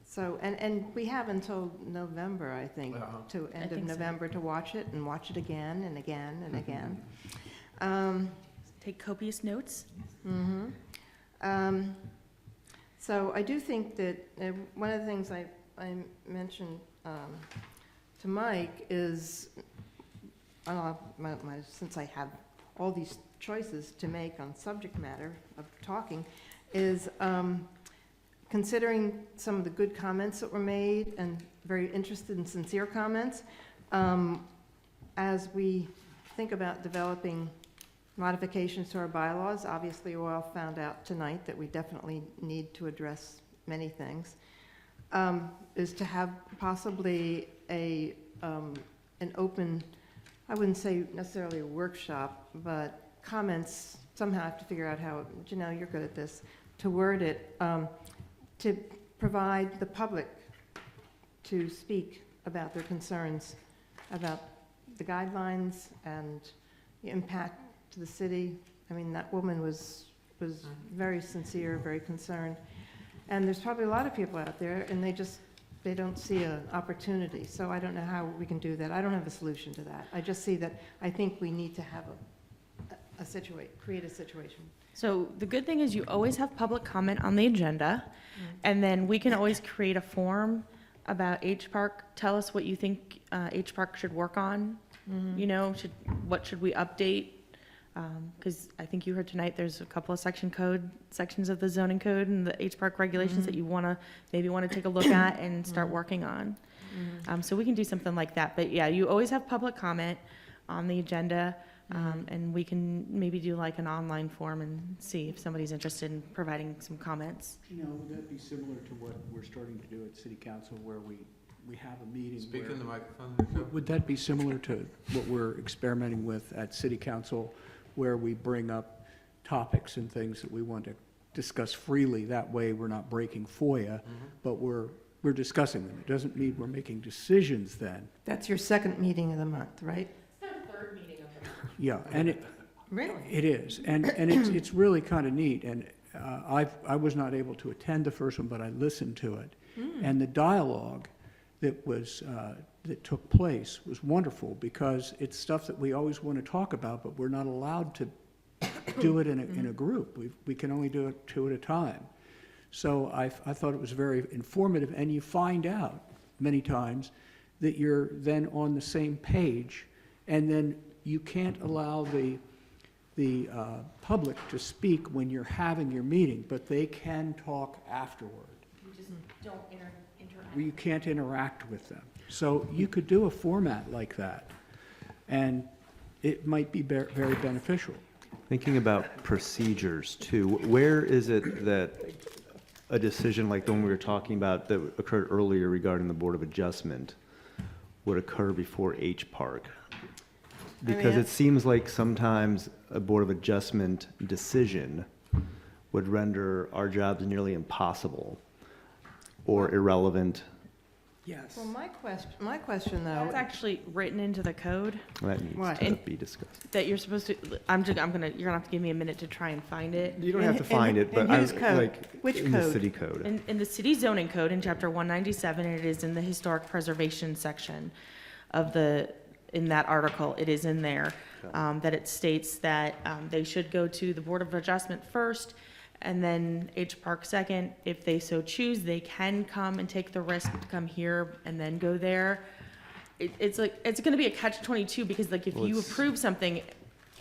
So, and we have until November, I think, to end of think so. November to watch it, and watch it again and again and again. Take copious notes. So I do think that one of the things I mentioned to Mike is, since I have all these choices to make on subject matter of talking, is considering some of the good comments that were made, and very interested and sincere comments, as we think about developing modifications to our bylaws. Obviously, we all found out tonight that we definitely need to address many things, is to have possibly an open, I wouldn't say necessarily a workshop, but comments, somehow I have to figure out how, Janelle, you're good at this, to word it, to provide the public to speak about their concerns about the guidelines and the impact to the city. I mean, that woman was very sincere, very concerned. And there's probably a lot of people out there, and they don't see an opportunity. So I don't know how we can do that. I don't have a solution to that. I just see that I think we need to have create a situation. So the good thing is you always have public comment on the agenda, and then we can always create a form about H Park. Tell us what you think H Park should work on. You know, what should we update? Because I think you heard tonight, there's a couple of sections of the zoning code and the H Park regulations that you maybe want to take a look at and start working on. So we can do something like that. But yeah, you always have public comment on the agenda, and we can maybe do like an online form and see if somebody's interested in providing some comments. You know, would that be similar to what we're starting to do at City Council, where we have a meeting? Speak where- in the microphone. Would that be similar to what we're experimenting with at City Council, where we bring up topics and things that we want to discuss freely? That way, we're not breaking FOIA, but we're discussing them. It doesn't mean we're making decisions then. That's your second meeting of the month, right? It's their third meeting of the month. Yeah, and it Really? is, and it's really kind of neat. And I was not able to attend the first one, but I listened to it, and the dialogue that took place was wonderful, because it's stuff that we always want to talk about, but we're not allowed to do it in a group. We can only do it two at a time. So I thought it was very informative, and you find out many times that you're then on the same page, and then you can't allow the public to speak when you're having your meeting, but they can talk afterward. You just don't interact. You can't interact with them. So you could do a format like that, and it might be very beneficial. Thinking about procedures too, where is it that a decision like the one we were talking about that occurred earlier regarding the Board of Adjustment would occur before H Park? Because it seems like sometimes a Board of Adjustment decision would render our jobs nearly impossible or irrelevant. Well, my question though. That's actually written into the code That needs What? to be discussed. that you're supposed to, you're gonna have to give me a minute to try and find it. You don't have to find it, but in whose code? like Which in the code? city code. In the city zoning code, in chapter 197, it is in the historic preservation section in that article, it is in there, that it states that they should go to the Board of Adjustment first, and then H Park second. If they so choose, they can come and take the risk to come here and then go there. It's gonna be a catch-22, because like if Well, you it's- approve something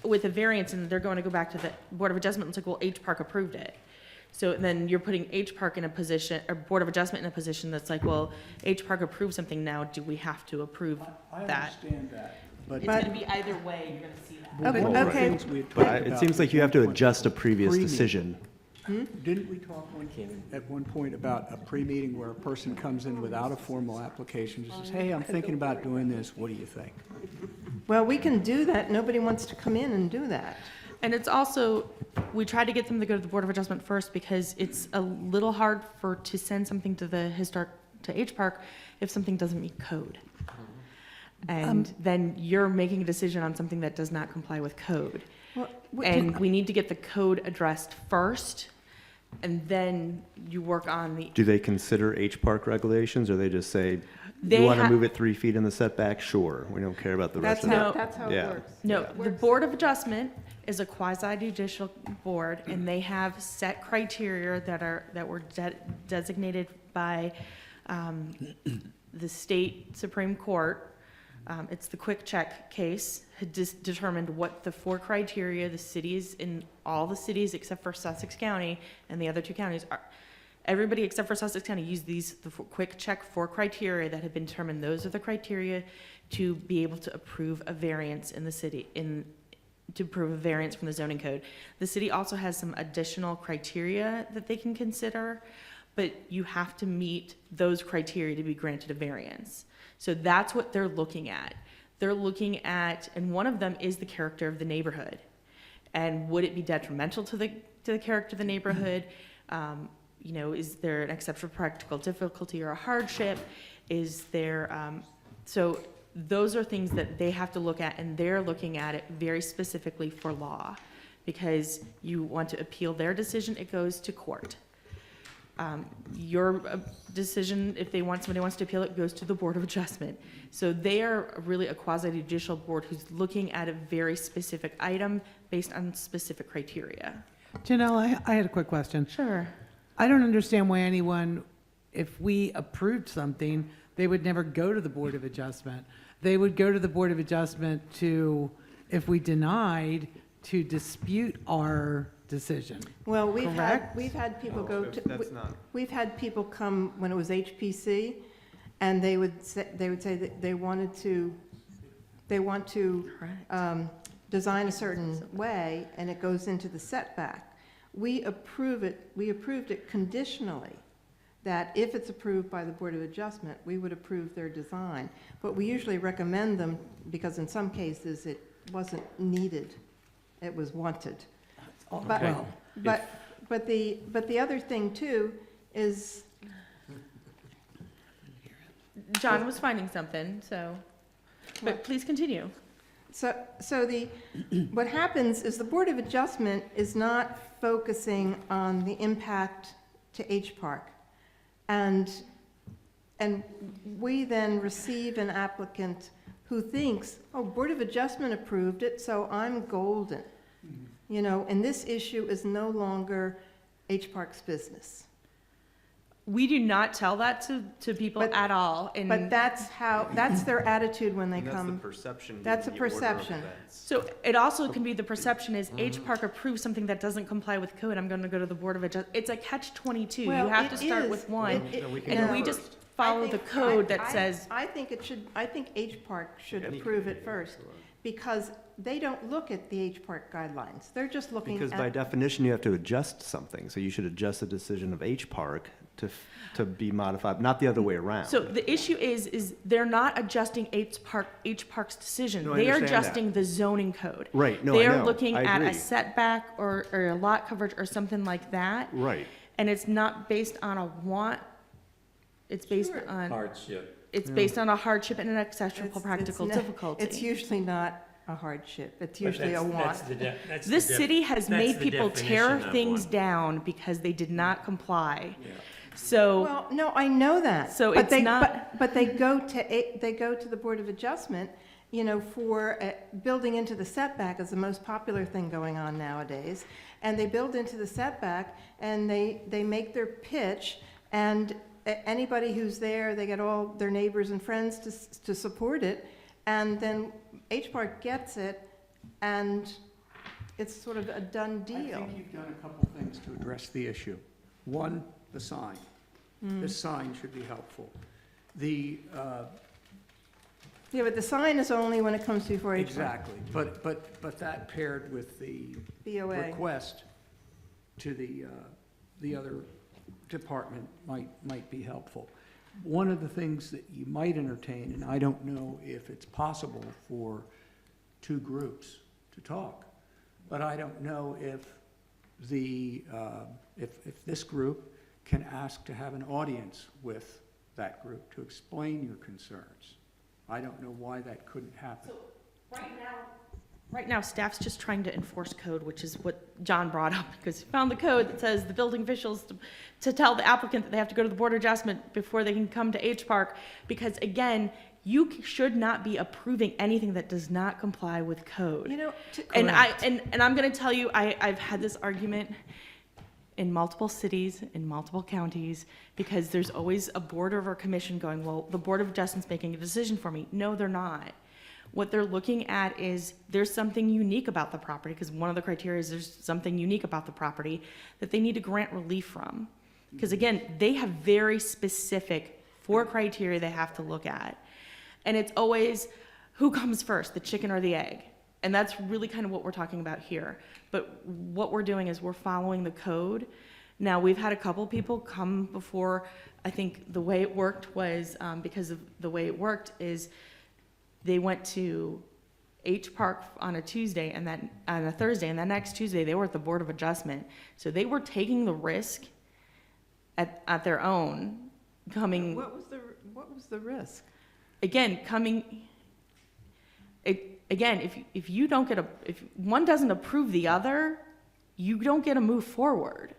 with a variance and they're going to go back to the Board of Adjustment, it's like, well, H Park approved it. So then you're putting H Park in a position, or Board of Adjustment in a position that's like, well, H Park approved something, now do we have to approve I that? understand that, but. It's gonna be either way, you're gonna see that. One of the Okay. things we had But talked it about seems like you have to was adjust a previous pre-meeting. decision. Didn't we talk at one point about a pre-meeting where a person comes in without a formal application, just says, hey, I'm thinking about doing this, what do you think? Well, we can do that. Nobody wants to come in and do that. And it's also, we try to get them to go to the Board of Adjustment first, because it's a little hard to send something to the to H Park if something doesn't meet code. And then you're making a decision on something that does not comply with code. Well, And we need to get the code addressed first, and then you work on the, Do they consider H Park regulations, or they just say, They you want to ha- move it 3 feet in the setback? Sure, we don't care about the rest of it. That's how it Yeah. works. no, the Board of Adjustment is a quasi-judicial board, and they have set criteria that were designated by the state Supreme Court. It's the quick check case, had determined what the 4 criteria the cities, in all the cities except for Sussex County and the other 2 counties, are. Everybody except for Sussex County used the quick check 4 criteria that had been determined. Those are the criteria to be able to approve a variance in the city, to approve a variance from the zoning code. The city also has some additional criteria that they can consider, but you have to meet those criteria to be granted a variance. So that's what they're looking at. They're looking at, and one of them is the character of the neighborhood. And would it be detrimental to the character of the neighborhood? Is there an exceptional practical difficulty or a hardship? Is there, so those are things that they have to look at, and they're looking at it very specifically for law. Because you want to appeal their decision, it goes to court. Your decision, if somebody wants to appeal it, goes to the Board of Adjustment. So they are really a quasi-judicial board who's looking at a very specific item based on specific criteria. Janelle, I had a quick question. Sure. I don't understand why anyone, if we approved something, they would never go to the Board of Adjustment. They would go to the Board of Adjustment to, if we denied, to dispute our decision. Well, we've Correct? had people go to, That's not. we've had people come when it was HPC, and they would say that they want to design a certain way, and it goes into the setback. We approved it conditionally, that if it's approved by the Board of Adjustment, we would approve their design. But we usually recommend them, because in some cases, it wasn't needed, it was wanted. But, Well, but the other thing too is, John was finding something, so, but please continue. so what happens is the Board of Adjustment is not focusing on the impact to H Park. And we then receive an applicant who thinks, oh, Board of Adjustment approved it, so I'm golden. You know, and this issue is no longer H Park's business. We do not tell that to people at all. And But that's their attitude when they And come. that's the perception. That's a given the order of perception. events. so it also can be the perception is H Park approves something that doesn't comply with code. I'm going to go to the Board of Adjustment. It's a catch-22. You Well, have to it start is. with one. No, we can And go we first. just follow the code that says, I think H Park should Any approve it community, first, sure. because they don't look at the H Park guidelines. They're just looking Because by at, definition, you have to adjust something, so you should adjust the decision of H Park to be modified, not the other way around. so the issue is they're not adjusting H Park's decision. No, I They are understand that. adjusting the zoning code. Right, no, I They are know. looking I at a agree. setback or a lot coverage or something like that. Right. And it's not based on a want, it's based on, Hardship. it's based on a hardship and an accessory it's practical not- difficulty. It's usually not a hardship. It's usually a want. This city has made people tear things down. down because they did not comply. So, Well, no, I know that. So but it's they, not- But they go to the Board of Adjustment, you know, for building into the setback is the most popular thing going on nowadays. And they build into the setback, and they make their pitch, and anybody who's there, they get all their neighbors and friends to support it, and then H Park gets it, and it's sort of a done I deal. think you've done a couple things to address the issue. One, the sign. This sign should be helpful. The, Yeah, but the sign is only when it comes before H Park. exactly, but that paired with the BOA. request to the other department might be helpful. One of the things that you might entertain, and I don't know if it's possible for two groups to talk, but I don't know if if this group can ask to have an audience with that group to explain your concerns. I don't know why that couldn't happen. right now, staff's just trying to enforce code, which is what John brought up, because he found the code that says the building officials to tell the applicant that they have to go to the Board of Adjustment before they can come to H Park, because again, you should not be approving anything that does not comply with code. You know, And I'm going to tell you, I've had this argument in multiple cities, in multiple counties, because there's always a board or a commission going, well, the Board of Adjustment's making a decision for me. No, they're not. What they're looking at is there's something unique about the property, because one of the criteria is there's something unique about the property that they need to grant relief from. Because again, they have very specific 4 criteria they have to look at. And it's always, who comes first, the chicken or the egg? And that's really kind of what we're talking about here. But what we're doing is we're following the code. Now, we've had a couple people come before. I think the way it worked was, because of the way it worked is they went to H Park on a Tuesday and then on a Thursday, and then next Tuesday they were at the Board of Adjustment. So they were taking the risk at their own, coming. What was the risk? Again, if you don't if one doesn't approve the other, you don't get to move forward.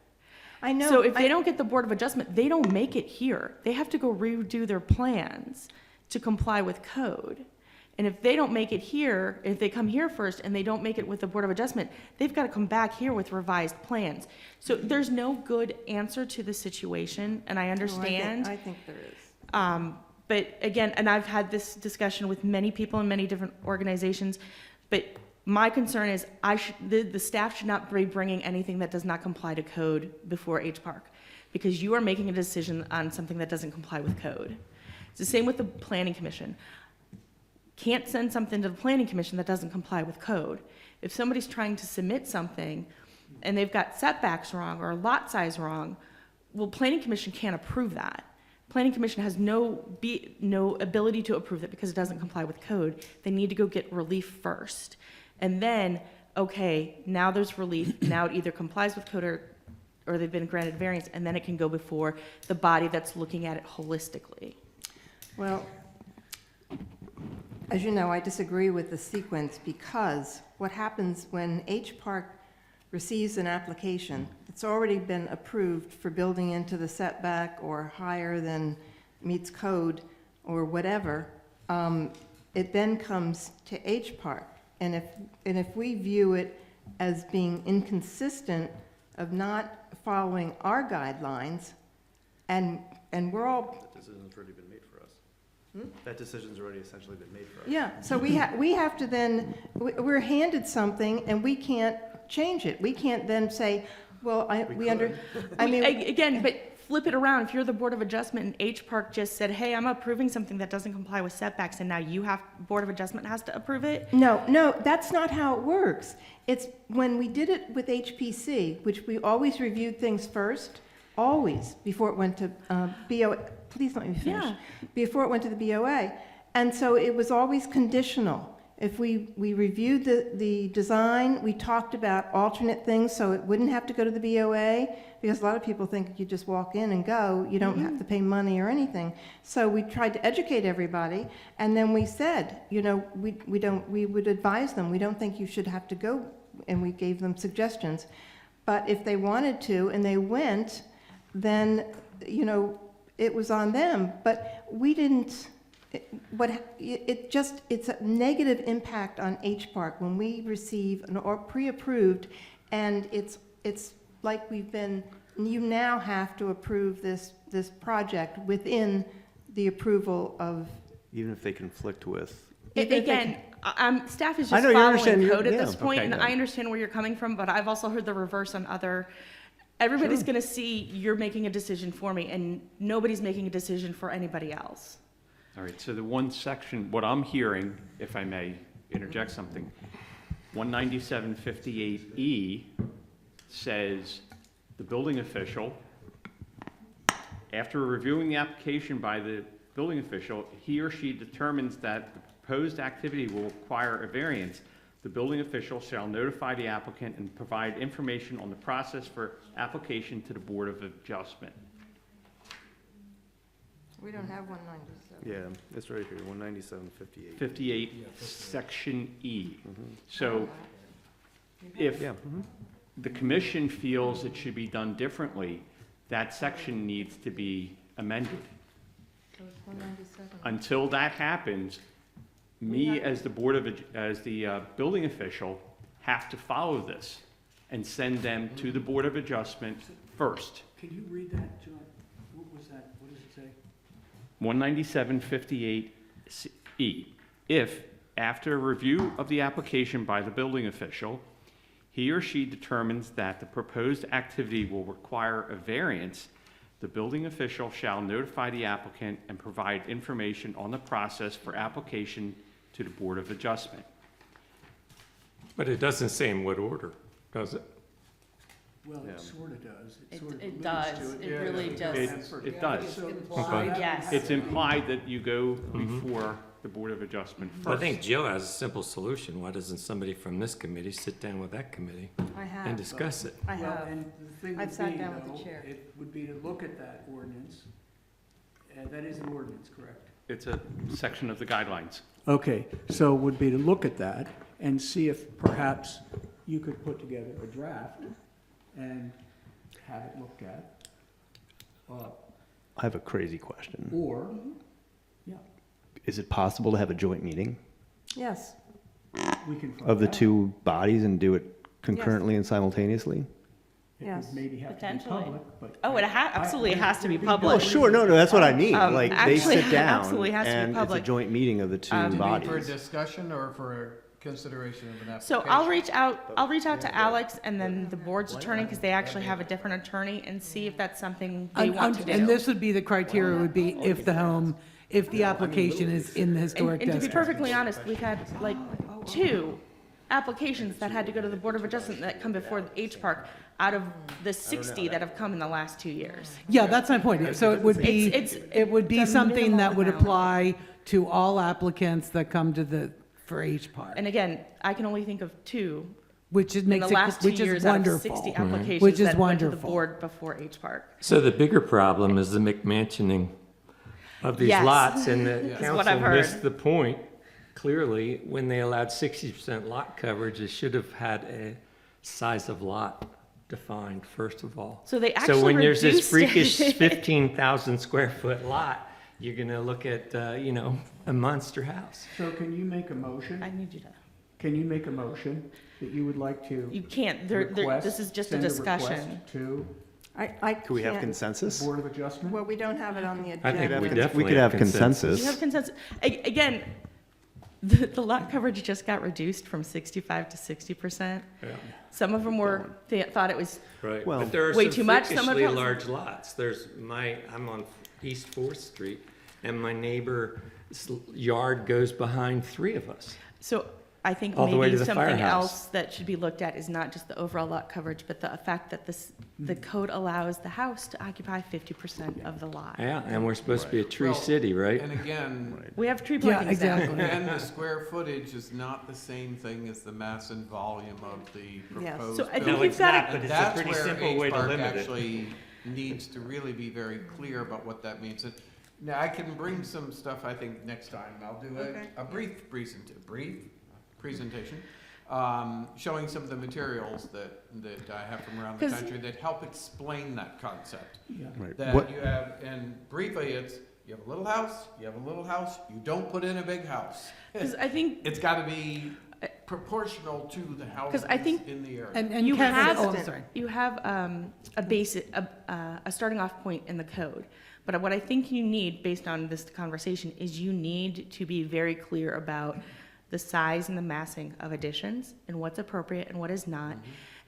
I know. So if they don't get the Board of Adjustment, they don't make it here. They have to go redo their plans to comply with code. And if they don't make it here, if they come here first and they don't make it with the Board of Adjustment, they've got to come back here with revised plans. So there's no good answer to the situation, and I understand. I think there is. But again, and I've had this discussion with many people in many different organizations, but my concern is the staff should not be bringing anything that does not comply to code before H Park, because you are making a decision on something that doesn't comply with code. It's the same with the Planning Commission. Can't send something to the Planning Commission that doesn't comply with code. If somebody's trying to submit something and they've got setbacks wrong or lot size wrong, well, Planning Commission can't approve that. Planning Commission has no ability to approve it because it doesn't comply with code. They need to go get relief first. And then, okay, now there's relief. Now it either complies with code or they've been granted variance, and then it can go before the body that's looking at it holistically. Well, as you know, I disagree with the sequence, because what happens when H Park receives an application that's already been approved for building into the setback or higher than meets code or whatever, it then comes to H Park. And if we view it as being inconsistent of not following our guidelines, and we're all... That decision's already been made for us. That decision's already essentially been made for us. Yeah, so we have to then, we're handed something and we can't change it. We can't then say, well, Again, but flip it around. If you're the Board of Adjustment and H Park just said, hey, I'm approving something that doesn't comply with setbacks, and now Board of Adjustment has to approve it? No, that's not how it works. It's when we did it with HPC, which we always reviewed things first, always, before it went to BOA. Please let me finish. Yeah. Before it went to the BOA. And so it was always conditional. If we reviewed the design, we talked about alternate things so it wouldn't have to go to the BOA, because a lot of people think you just walk in and go, you don't have to pay money or anything. So we tried to educate everybody, and then we said, we would advise them, we don't think you should have to go, and we gave them suggestions. But if they wanted to and they went, then, it was on them. But we didn't... It's a negative impact on H Park when we receive or pre-approved, and it's like you now have to approve this project within the approval of. Even if they conflict with. Again, staff is I just know, you following understand, code at yeah, this point, okay, and yeah. I understand where you're coming from, but I've also heard the reverse on other. Everybody's going to see you're making a decision for me, and nobody's making a decision for anybody else. All right, so the one section, what I'm hearing, if I may interject something, 19758E says the building official, after reviewing the application by the building official, he or she determines that the proposed activity will require a variance, the building official shall notify the applicant and provide information on the process for application to the Board of Adjustment. We don't have 197. Yeah, it's right here, 19758. 58, Section E. So if the commission feels it should be done differently, that section needs to be amended. So it's 197. Until that happens, me as the building official have to follow this and send them to the Board of Adjustment first. Can you read that, John? What was that? What does it say? 19758E. If, after review of the application by the building official, he or she determines that the proposed activity will require a variance, the building official shall notify the applicant and provide information on the process for application to the Board of Adjustment. But it doesn't say in what order, does it? Well, it sort of does. It sort of it alludes does. to It really does. It does. Yes. It's implied that you go before the Board of Adjustment first. I think Jill has a simple solution. Why doesn't somebody from this committee sit down with that committee I have. and discuss it? I Well, have. and the thing I've would sat be, down with the though, chair. it would be to look at that ordinance. That is an ordinance, correct? It's a section of the guidelines. Okay, so it would be to look at that and see if perhaps you could put together a draft and have it looked at. I have a crazy question. Or, yeah, Is it possible to have a joint meeting Yes. we can. find of the out. two bodies and do it concurrently and simultaneously? It Yes. would maybe have to be Potentially. public, but. Oh, it absolutely has to be Oh, public. sure, no, that's what I mean. Like, they actually, sit down absolutely has to be and it's a public. joint meeting of the two Do you mean for a bodies. discussion or for consideration of an application? So I'll reach out to Alex and then the board's attorney, because they actually have a different attorney, and see if that's something they want to do. And this would be, the criteria would be if the application is in the historic And to be district. perfectly honest, we've had like 2 applications that had to go to the Board of Adjustment that come before the H Park out of the 60 that have come in the last 2 years. Yeah, that's my point. So it would be, it would be it's a something that minimal would amount. apply to all applicants that come for H Park, And again, I can only think of 2 which is, in the makes last it, 2 which is years out of wonderful. 60 Which applications is that went to the wonderful. board before H Park. So the bigger problem is the McMansioning of these Yes. lots, and the Is what council I've heard. missed the point. Clearly, when they allowed 60% lot coverage, it should have had a size of lot defined, first of all. So they So actually when there's this reduced freakish it. 15,000 square foot lot, you're gonna look at, a monster house. So can you make a motion? I need you to. Can you make a motion that you would like to? You can't. This is just a send discussion. request to I Could we have can't- consensus? Board of Adjustment? Well, we don't have it on the I agenda. think we We definitely could have You consensus. have consensus. Again, the lot coverage just got reduced from 65 to 60%. Yeah. Some of them thought it was, Right, Well- but there are way some too much, some of freakishly it was- large lots. I'm on East Fourth Street, and my neighbor's yard goes behind 3 of us. so I think All the way maybe to the something firehouse. else that should be looked at is not just the overall lot coverage, but the fact that the code allows the house to occupy 50% of the lot. Yeah, and we're supposed to be a tree Well, city, right? And again, We have tree Yeah, plantings now. exactly. again, the square footage is not the same thing as the mass and volume of the Yes. proposed So I think building. you've got not, to, but it's a That's pretty where simple H way to Park limit it. actually needs to really be very clear about what that means. Now, I can bring some stuff, I think, next time. I'll do a brief presentation, showing some of the materials that I have from around the 'Cause- country that help explain that concept. Right. That What- you have, and briefly, you have a little house, you don't put in a big house. because I think It's gotta be proportional to the houses I think- in the area. And you Kevin- have, oh, I'm sorry. you have a basic, a starting off point in the code. But what I think you need, based on this conversation, is you need to be very clear about the size and the massing of additions and what's appropriate and what is not,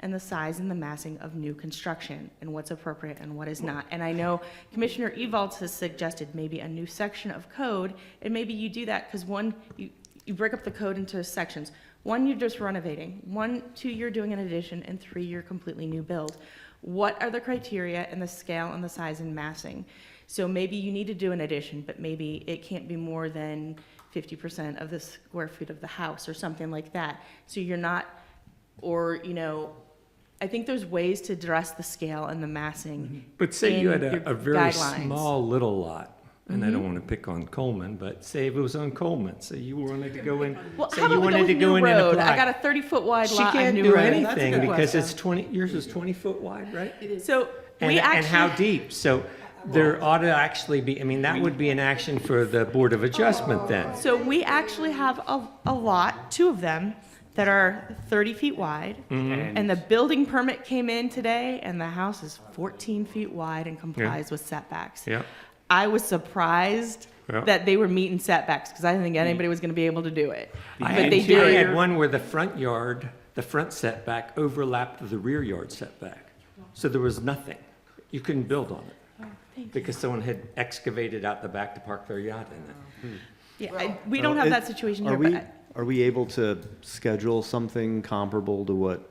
and the size and the massing of new construction and what's appropriate and what is not. And I know Commissioner Evalds has suggested maybe a new section of code, and maybe you do that because one, you break up the code into sections. 1, you're just renovating. 1, 2, you're doing an addition, and 3, you're completely new build. What are the criteria and the scale and the size and massing? So maybe you need to do an addition, but maybe it can't be more than 50% of the square feet of the house or something like that. So you're not, or, I think there's ways to address the scale and the massing. But say you in had your a very guidelines. small little lot, and I don't want to pick on Coleman, but say if it was on Coleman, say you wanted to go in, Well, say how you about we go wanted with to go New in and Road? apply. I got a 30-foot wide She lot on can't New do Road. anything good because question. it's 20, yours is 20 foot wide, right? So And, we and how actually, deep? So there ought to actually be, that would be an action for the Board of Adjustment then. so we actually have a lot, 2 of them, that are 30 feet wide. And the building permit came in today, and the house is 14 feet wide and complies with setbacks. Yeah. I was surprised Yeah. that they were meeting setbacks, because I didn't think anybody was gonna be able to do it. But I they actually had did. one where the front yard, the front setback overlapped the rear yard setback. So there was nothing. You couldn't build on it because someone had excavated out the back to park their yacht in it. Yeah, we don't have that situation here, but Are we able to schedule something comparable to what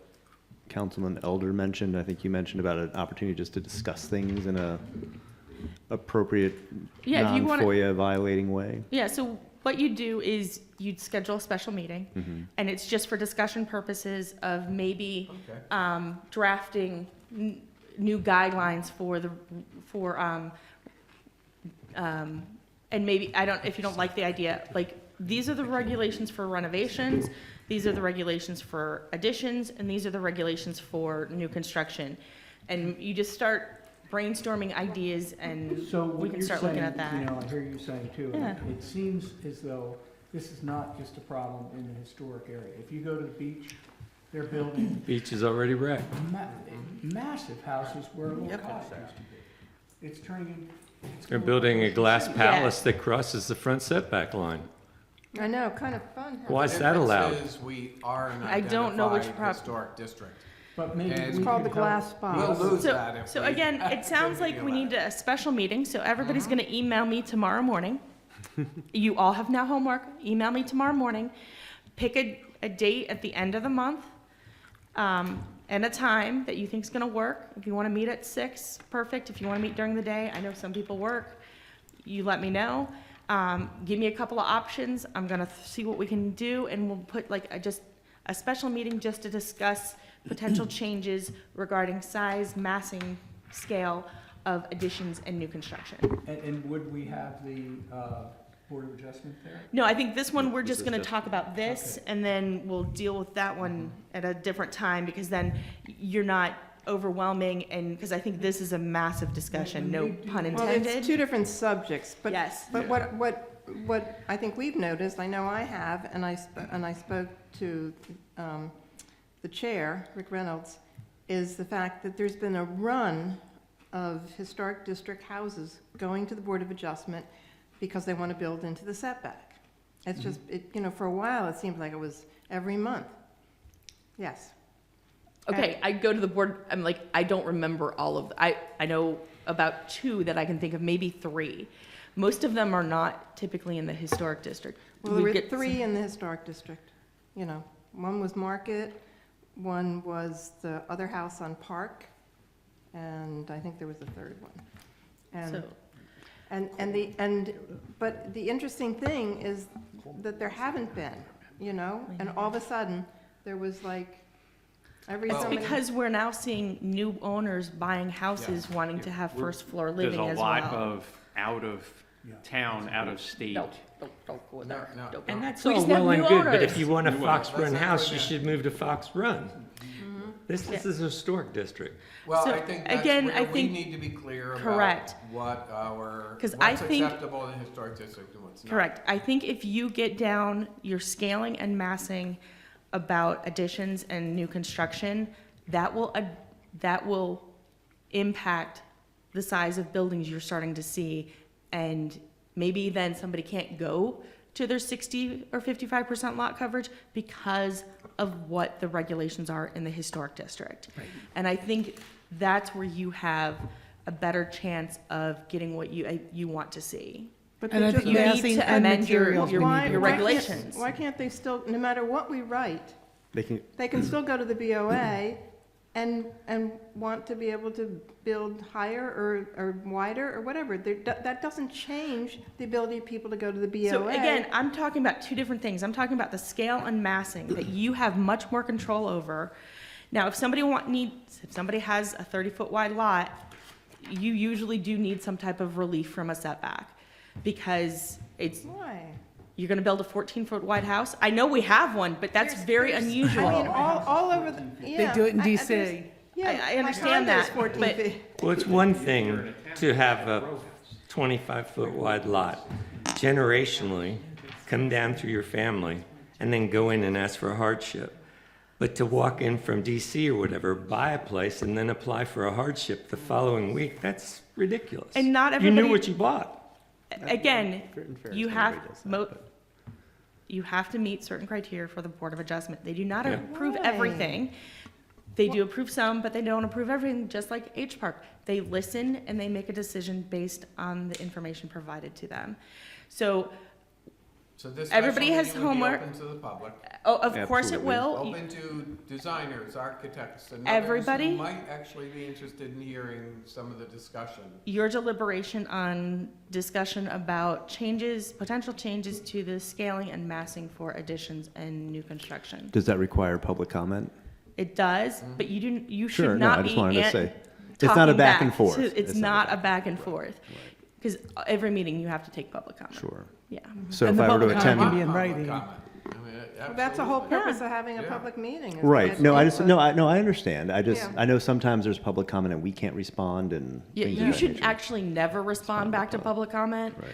Councilman Elder mentioned? I think you mentioned about an opportunity just to discuss things in a appropriate, Yeah, if you wanna- non-FOIA violating way. yeah, so what you do is you'd schedule a special meeting, and it's just for discussion purposes of maybe drafting new guidelines and maybe, if you don't like the idea, like, these are the regulations for renovations, these are the regulations for additions, and these are the regulations for new construction. And you just start brainstorming ideas and So we what can you're start looking saying, at you that. know, I hear you saying too, Yeah. and it seems as though this is not just a problem in the historic area. If you go to the beach, they're building Beach is already wrecked. massive houses where a little cottage used to be. It's turning. They're building a glass palace that crosses the front setback line. I know, kind of fun. Why is The that difference allowed? is we are an I don't know which identified historic district. But maybe And we It's called could the help- glass spot. We'll lose that if So we again, it sounds like we need a special meeting, so everybody's gonna email me tomorrow morning. You all have now homework, email me tomorrow morning. Pick a date at the end of the month, and a time that you think's gonna work. If you wanna meet at 6, perfect. If you wanna meet during the day, I know some people work, you let me know. Give me a couple of options, I'm gonna see what we can do, and we'll put like just a special meeting just to discuss potential changes regarding size, massing, scale of additions and new construction. And would we have the Board of Adjustment there? No, I think this one, we're This just is gonna just- talk about this, Okay. and then we'll deal with that one at a different time, because then you're not overwhelming, and, because I think this is a massive discussion, no pun Well, intended. it's two different subjects, but. Yes. But what I think we've noticed, I know I have, and I spoke to the chair, Rick Reynolds, is the fact that there's been a run of historic district houses going to the Board of Adjustment because they want to build into the setback. It's just, you know, for a while, it seemed like it was every month. Yes. Okay, I go to the board, I'm like, I don't remember all of, I know about 2 that I can think of, maybe 3. Most of them are not typically in the historic district. Well, there We were get 3 in the historic district, you know. One was Market, one was the other house on Park, and I think there was a third one. And, So- but the interesting thing is that there haven't been, you know, and all of a sudden, there was like, every It's so many. because we're now seeing new owners buying houses wanting to have first floor There's living a as lot well. of out of town, out of state. Don't go there. No, no. Don't. And that's We all just have well and new good, but owners. if you want a Fox Run Let's not house, go you there. should move to Fox Run. This Yeah. is a historic district. Well, So, I think that's again, where I we think- need to be clear about Correct. what our, 'Cause what's I think- acceptable in the historic district and what's not. Correct. I think if you get down your scaling and massing about additions and new construction, that will impact the size of buildings you're starting to see. And maybe then somebody can't go to their 60 or 55% lot coverage because of what the regulations are in the historic district. And I think that's where you have a better chance of getting what you want to see. But And they're I just- think You need massing to and amend your materials we need to Why can't- regulations. Why can't they still, no matter what we write, They can, they can still go to the BOA and want to be able to build higher or wider or whatever. That doesn't change the ability of people to go to the BOA. So again, I'm talking about 2 different things. I'm talking about the scale and massing that you have much more control over. Now, if somebody has a 30-foot wide lot, you usually do need some type of relief from a setback because Why? you're gonna build a 14-foot wide house. I know we have one, but that's very unusual. I mean, all over the, yeah. do it in there's- DC. Yeah, I my understand condo's that, 14 but- feet. Well, it's one thing to have a 25-foot wide lot, generationally, come down through your family, and then go in and ask for a hardship. But to walk in from DC or whatever, buy a place, and then apply for a hardship the following week, that's ridiculous. And not You everybody- knew what you bought. Again, Grit and Ferris you never have, does that, you have to meet certain criteria for the Board of Adjustment. They do not Yeah. approve Why? everything. They do approve some, but they don't approve everything, just like H Park. They listen and they make a decision based on the information provided to them. So, So this Everybody special has meeting would be homework. open to the public, of course it Absolutely. will. open to designers, architects, and others Everybody? who might actually be interested in hearing some of the discussion. Your deliberation on discussion about changes, potential changes to the scaling and massing for additions and new construction. does that require public comment? It does, but you Sure, should no, not I be just wanted to say, it's talking not a back and forth. It's not a back and forth. Because every meeting you have to take public comment. Sure. Yeah. So And if the I were to public attend, comment can be in Public writing. comment. I mean, Well, that's the whole absolutely. purpose of having a public meeting. is to Right, get no, I just, input. no, I understand. I just, Yeah. I know sometimes there's public comment and we can't respond and Yeah, things of you that should nature. actually never respond back to public comment. Right.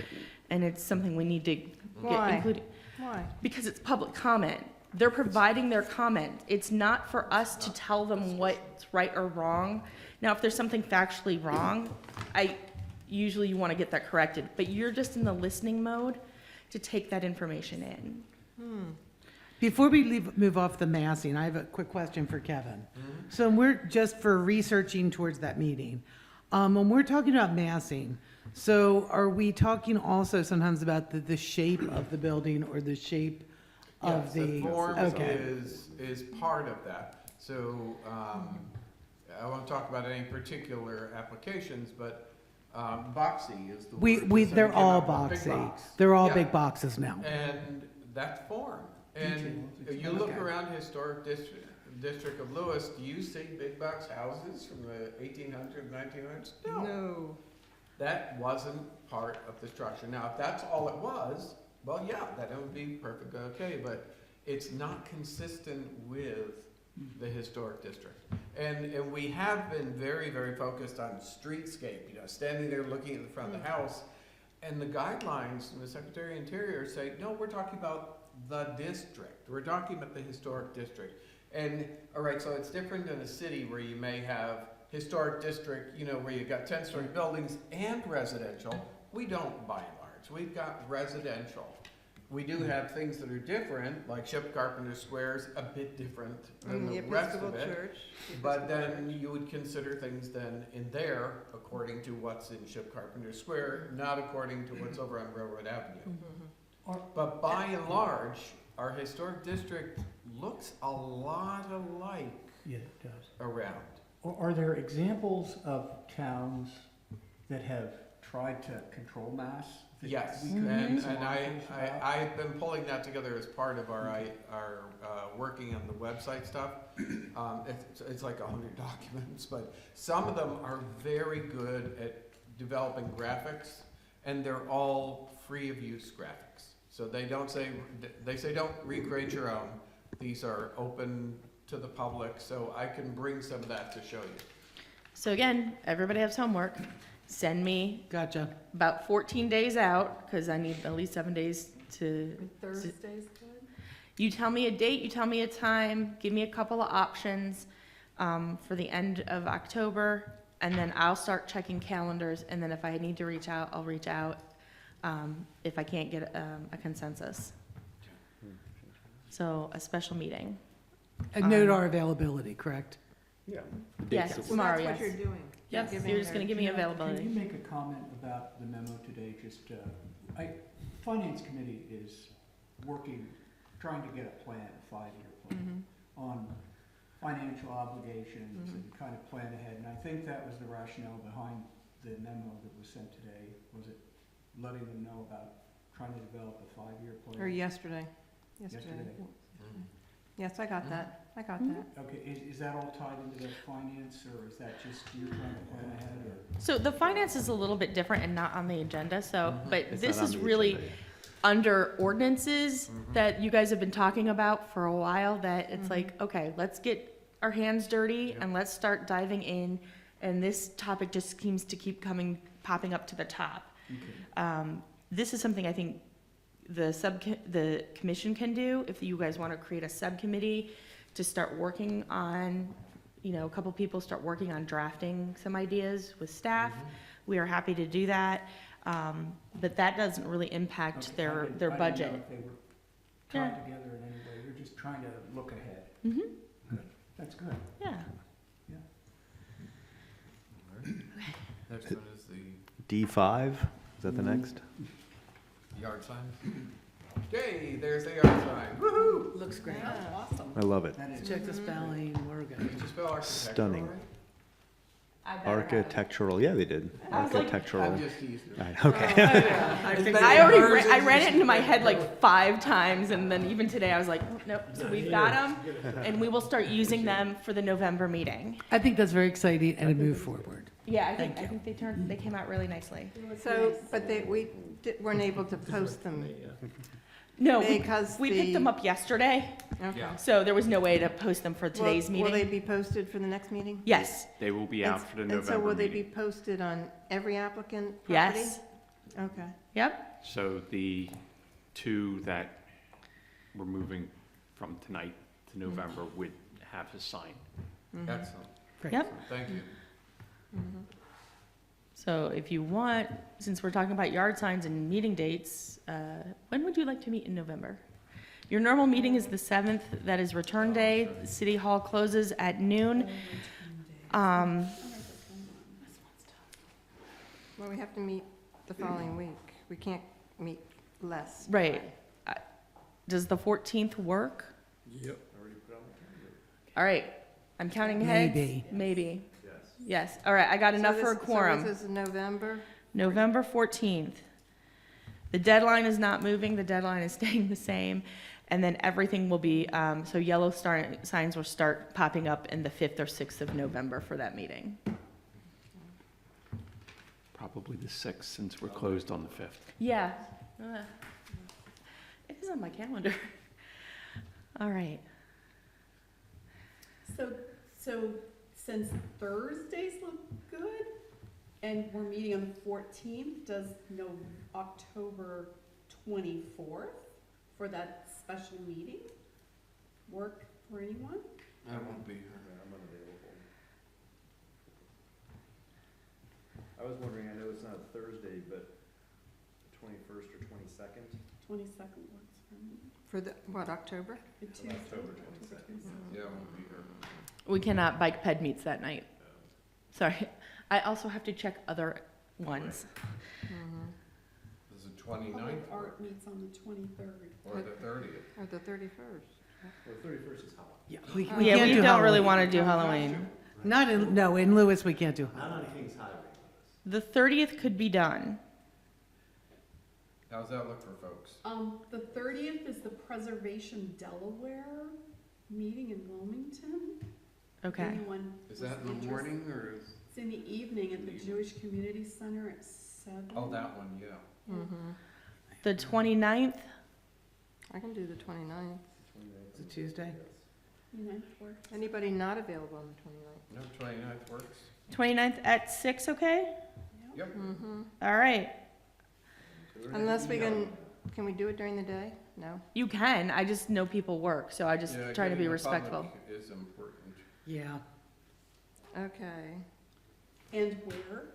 And it's something we need to get Why? included. Why? Because it's public comment. They're providing their comment. It's not for us to tell them what's right or wrong. Now, if there's something factually wrong, usually you want to get that corrected, but you're just in the listening mode to take that information in. Before we move off the massing, I have a quick question for Kevin. So we're just for researching towards that meeting. When we're talking about massing, so are we talking also sometimes about the shape of the building or the shape of Yes, the? form Okay. is part of that. So, I won't talk about any particular applications, but, boxy is the word. We, So they're came all up with big boxy. box. They're all Yeah. big boxes now. And that's form. And you look around historic district of Lewis, do you see big box houses from the 1800s, 1900s? No. That wasn't part of the structure. Now, if that's all it was, well, yeah, that would be perfectly okay, but it's not consistent with the historic district. And we have been very, very focused on streetscape, standing there looking at the front of the house. And the guidelines from the Secretary of Interior say, no, we're talking about the district. We're talking about the historic district. And, all right, so it's different in a city where you may have historic district, where you've got 10-story buildings and residential. We don't, by and large. We've got residential. We do have things that are different, like Ship Carpenter Square's a bit different than the rest of it. But then you would consider things then in there according to what's in Ship Carpenter Square, not according to what's over on Railroad Avenue. But by and large, our historic district looks a lot alike Yeah, it does. around. Are there examples of towns that have tried to control mass? that Yes, we could and make some I, articles about? I've been pulling that together as part of our working on the website stuff. It's like 100 documents, but some of them are very good at developing graphics, and they're all free of use graphics. So they say don't recreate your own. These are open to the public, so I can bring some of that to show you. So again, everybody has homework. Send me Gotcha. about 14 days out, because I need at least 7 days to. Thursday's good? You tell me a date, you tell me a time, give me a couple of options for the end of October, and then I'll start checking calendars, and then if I need to reach out, I'll reach out if I can't get a consensus. So a special meeting. And note our availability, correct? Yeah. Yes, Well, tomorrow, that's what yes. you're doing. Yes, Giving you're just their- gonna give me Can availability. you make a comment about the memo today? Finance Committee is working, trying to get a plan, a 5-year plan on financial obligations and kind of plan ahead. And I think that was the rationale behind the memo that was sent today. Was it letting them know about trying to develop a 5-year plan? Or yesterday. Yesterday. Yes, I got that. I got that. Okay, is that all tied into the finance, or is that just you trying to plan ahead, or? So the finance is a little bit different and not on the agenda, so, but It's this not on is the really agenda, yeah. under ordinances that you guys have been talking about for a while, that it's like, okay, let's get our hands dirty and let's start diving in, and this topic just seems to keep popping up to the top. This is something I think the commission can do, if you guys want to create a subcommittee to start working on, a couple people start working on drafting some ideas with staff. We are happy to do that, but that doesn't really impact Okay, their I didn't know budget. if they were Yeah. tied together in any way. You're just trying to look ahead. Mm-hmm. That's good. Yeah. Next one is the D5, is that the next? yard sign. Okay, there's the yard sign. Woohoo! Looks great. Awesome. I love it. That is Check the spelling, we're good. Did you spell architectural Stunning. right? Architectural, yeah, they did. I was like- Architectural. I'm just teasing. Right, okay. I read it into my head like 5 times, and then even today I was like, nope, so we've got them, and we will start using them for the November meeting. I think that's very exciting and a move forward. Yeah, I think they came out really nicely. So, but we weren't able to post them. No, Because we picked them up yesterday, Okay. Yeah. so there was no way to post them for today's Will they meeting. be posted for the next meeting? Yes, They will be And out for the And so November will they be meeting. posted on every applicant property? yes, Okay. yep. So the two that we're moving from tonight to November would have a sign. Excellent. Yep. Thank you. So if you want, since we're talking about yard signs and meeting dates, when would you like to meet in November? Your normal meeting is the 7th, that is return day. City Hall closes at noon. Well, we have to meet the following week. We can't meet less. Right. Does the 14th work? Yep. All right, I'm counting heads. Maybe. Maybe. Yes, all right, I got enough for a quorum. So this is November? November 14th. The deadline is not moving, the deadline is staying the same. And then everything will be, so yellow signs will start popping up in the 5th or 6th of November for that meeting. Probably the 6th, since we're closed on the 5th. Yeah. It is on my calendar. All right. So since Thursdays look good, and we're meeting on the 14th, does October 24th for that special meeting work for anyone? I won't be here. I'm unavailable. I was wondering, I know it's not a Thursday, but 21st or 22nd? 22nd works for me. For the, what, October? The Tuesday. October 22nd. Yeah, I won't be here. We cannot, bike ped meets that night. Sorry. I also have to check other ones. Does the 29th Public work? art meets on the 23rd. Or the 30th? Or the 31st? Well, 31st is Halloween. Yeah, we Yeah, can't we do don't really Halloween. want to do Halloween. Not in, no, in Lewis, we can't do Not Halloween. on King's Highway. The 30th could be done. How's that look for folks? The 30th is the Preservation Delaware meeting in Wilmington. Okay. Anyone Is was that in the interested? morning or is? It's in the evening at the Jewish Community Center at 7. Oh, that one, yeah. The 29th, I can do the 29th. It's a Tuesday. 29th works. Anybody not available on the 29th? No, 29th works. 29th at 6, okay? Yep. All right. Unless we can we do it during the day? No? You can, I just know people work, so I just Yeah, try to be getting the respectful. public is important. Yeah. Okay. And where?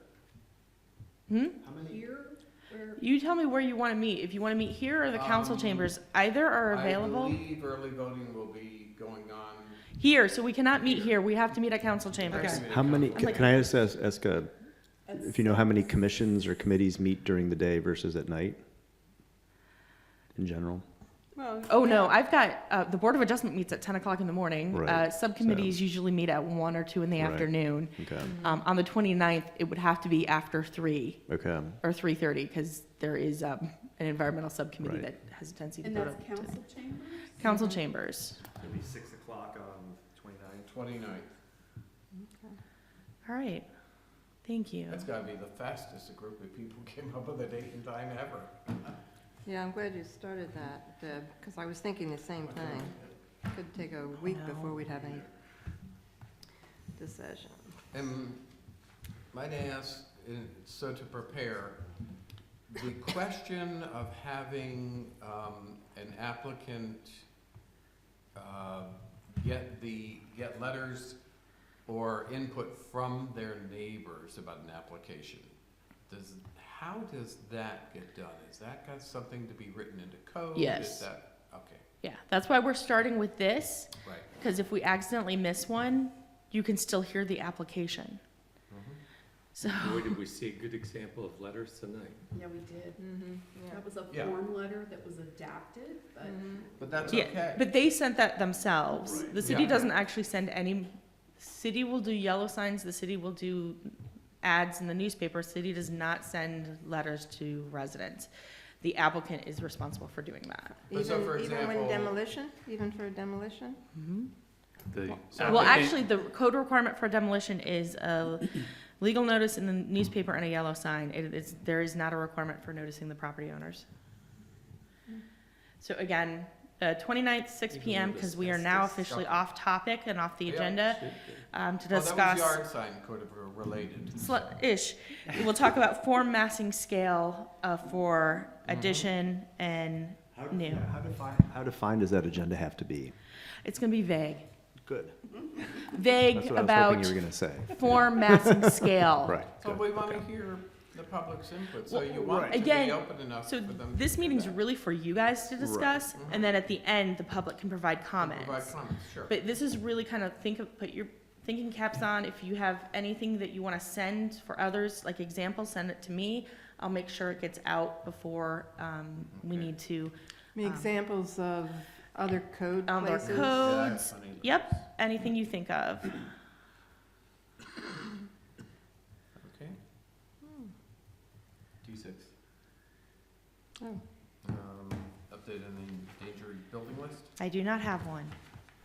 How many? Here? Where? You tell me where you want to meet. If you want to meet here or the council chambers, either are available. I believe early voting will be going on. Here, so we cannot meet here. We have to meet at council chambers. Okay. How many, I'm like- can I ask if you know how many commissions or committees meet during the day versus at night? In general? Well, Oh, no, I've got, the Board of Adjustment meets at 10 o'clock in the morning. Right, Subcommittees usually meet at 1 or 2 in the Right. afternoon. Okay, On the 29th, it would have to be after 3 okay. or 3:30, because there is an environmental subcommittee Right. that has a tendency to And go that's to council chambers? council chambers. It'll be 6 o'clock on 29th. 29th. All right, thank you. That's gotta be the fastest a group of people came up with a date and time ever. yeah, I'm glad you started that, Deb, because I was thinking the same thing. Could take a week before we'd have any decision. And might I ask, so to prepare, the question of having an applicant get letters or input from their neighbors about an application, how does that get done? Is that got something to be written into code? Yes. Is that, okay, Yeah, that's why we're starting with this, right. because if we accidentally miss one, you can still hear the application. So, Boy, did we see a good example of letters tonight. Yeah, we did. Yeah. That was a Yeah. form letter that was adapted, but But that's yeah, okay. but they sent that themselves. Right. The city Yeah. doesn't actually send any, city will do yellow signs, the city will do ads in the newspaper. City does not send letters to residents. The applicant is responsible for doing that. But so, for Even when example- demolition, even for demolition? The Well, applicant- actually, the code requirement for demolition is a legal notice in the newspaper and a yellow sign. There is not a requirement for noticing the property owners. So again, 29th, 6 Even p.m., with because we are now asbestos officially stuff. off topic and off the Yeah, agenda should be. to Oh, that discuss. was yard sign code of related. Ish. We'll talk about form, massing, scale for addition and new. How defined does that agenda have to be? It's going to be vague. Good. Vague That's what I was about hoping you were gonna say. form, massing, scale. Right. So good, we want okay. to hear the public's input, so Well, you want it to again, be open enough So for them. this to do meeting's that. really for you guys to discuss, Mhm. and then at the end, the public can provide comments. Provide comments, sure. But this is really kind of put your thinking caps on. If you have anything that you want to send for others, like examples, send it to me. I'll make sure it gets out before we Okay. need to. Examples of other code Other places? codes. Yeah, funny. Yep, anything you think of. Okay. D6. Oh. Update on the endangered building list? I do not have one.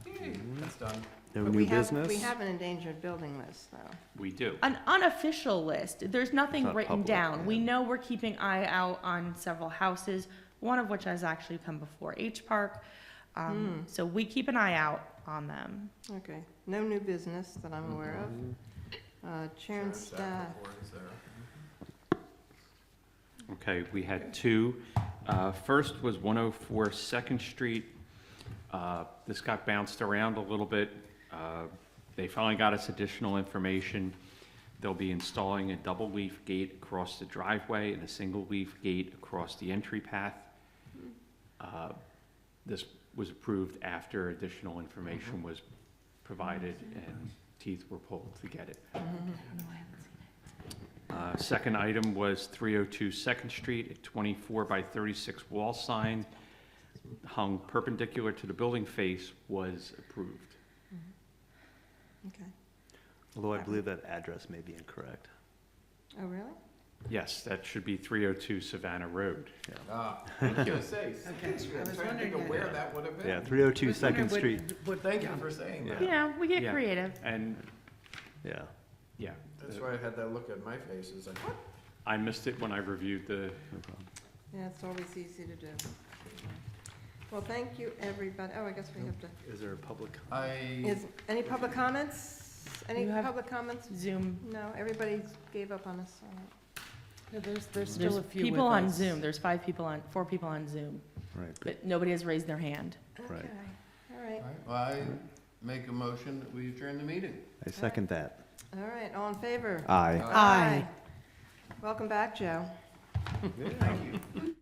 Yay, that's done. No But new we have, business? we have an endangered building list, though. We do. An unofficial list. There's nothing Not written public, down. We yeah. know we're keeping eye out on several houses, one of which has actually come before H Park. So we keep an eye out on them. Okay, no new business that I'm aware of. Chair and Staff staff. report is there. Okay, we had two. First was 104 Second Street. This got bounced around a little bit. They finally got us additional information. They'll be installing a double leaf gate across the driveway and a single leaf gate across the entry path. This was approved after additional information was provided and teeth were pulled to get it. Second item was 302 Second Street, a 24 by 36 wall sign hung perpendicular to the building face was approved. Okay. Although I believe that address may be incorrect. Oh, really? Yes, that should be 302 Savannah Road. Ah, I was gonna say, Okay, I was I'm trying to think wondering of where that. that would have been. Yeah, 302 Second Street. Thank you for saying that. Yeah, we get Yeah. creative. And, Yeah. yeah, That's why I had that look at my face, is like, what? I missed it when I reviewed the, Yeah, it's always easy to do. Well, thank you, everybody. Oh, I guess we have to, Is there a public? is, any public comments? Any You have- public comments? Zoom. No, everybody gave up on us. There's still a few people with on us. Zoom. There's 4 people on Zoom, Right, good. but nobody has raised their hand. Right. Okay, all right, Well, I make a motion that we adjourn the meeting. I second that. all right, all in favor? Aye. Aye. Welcome back, Joe. Thank you.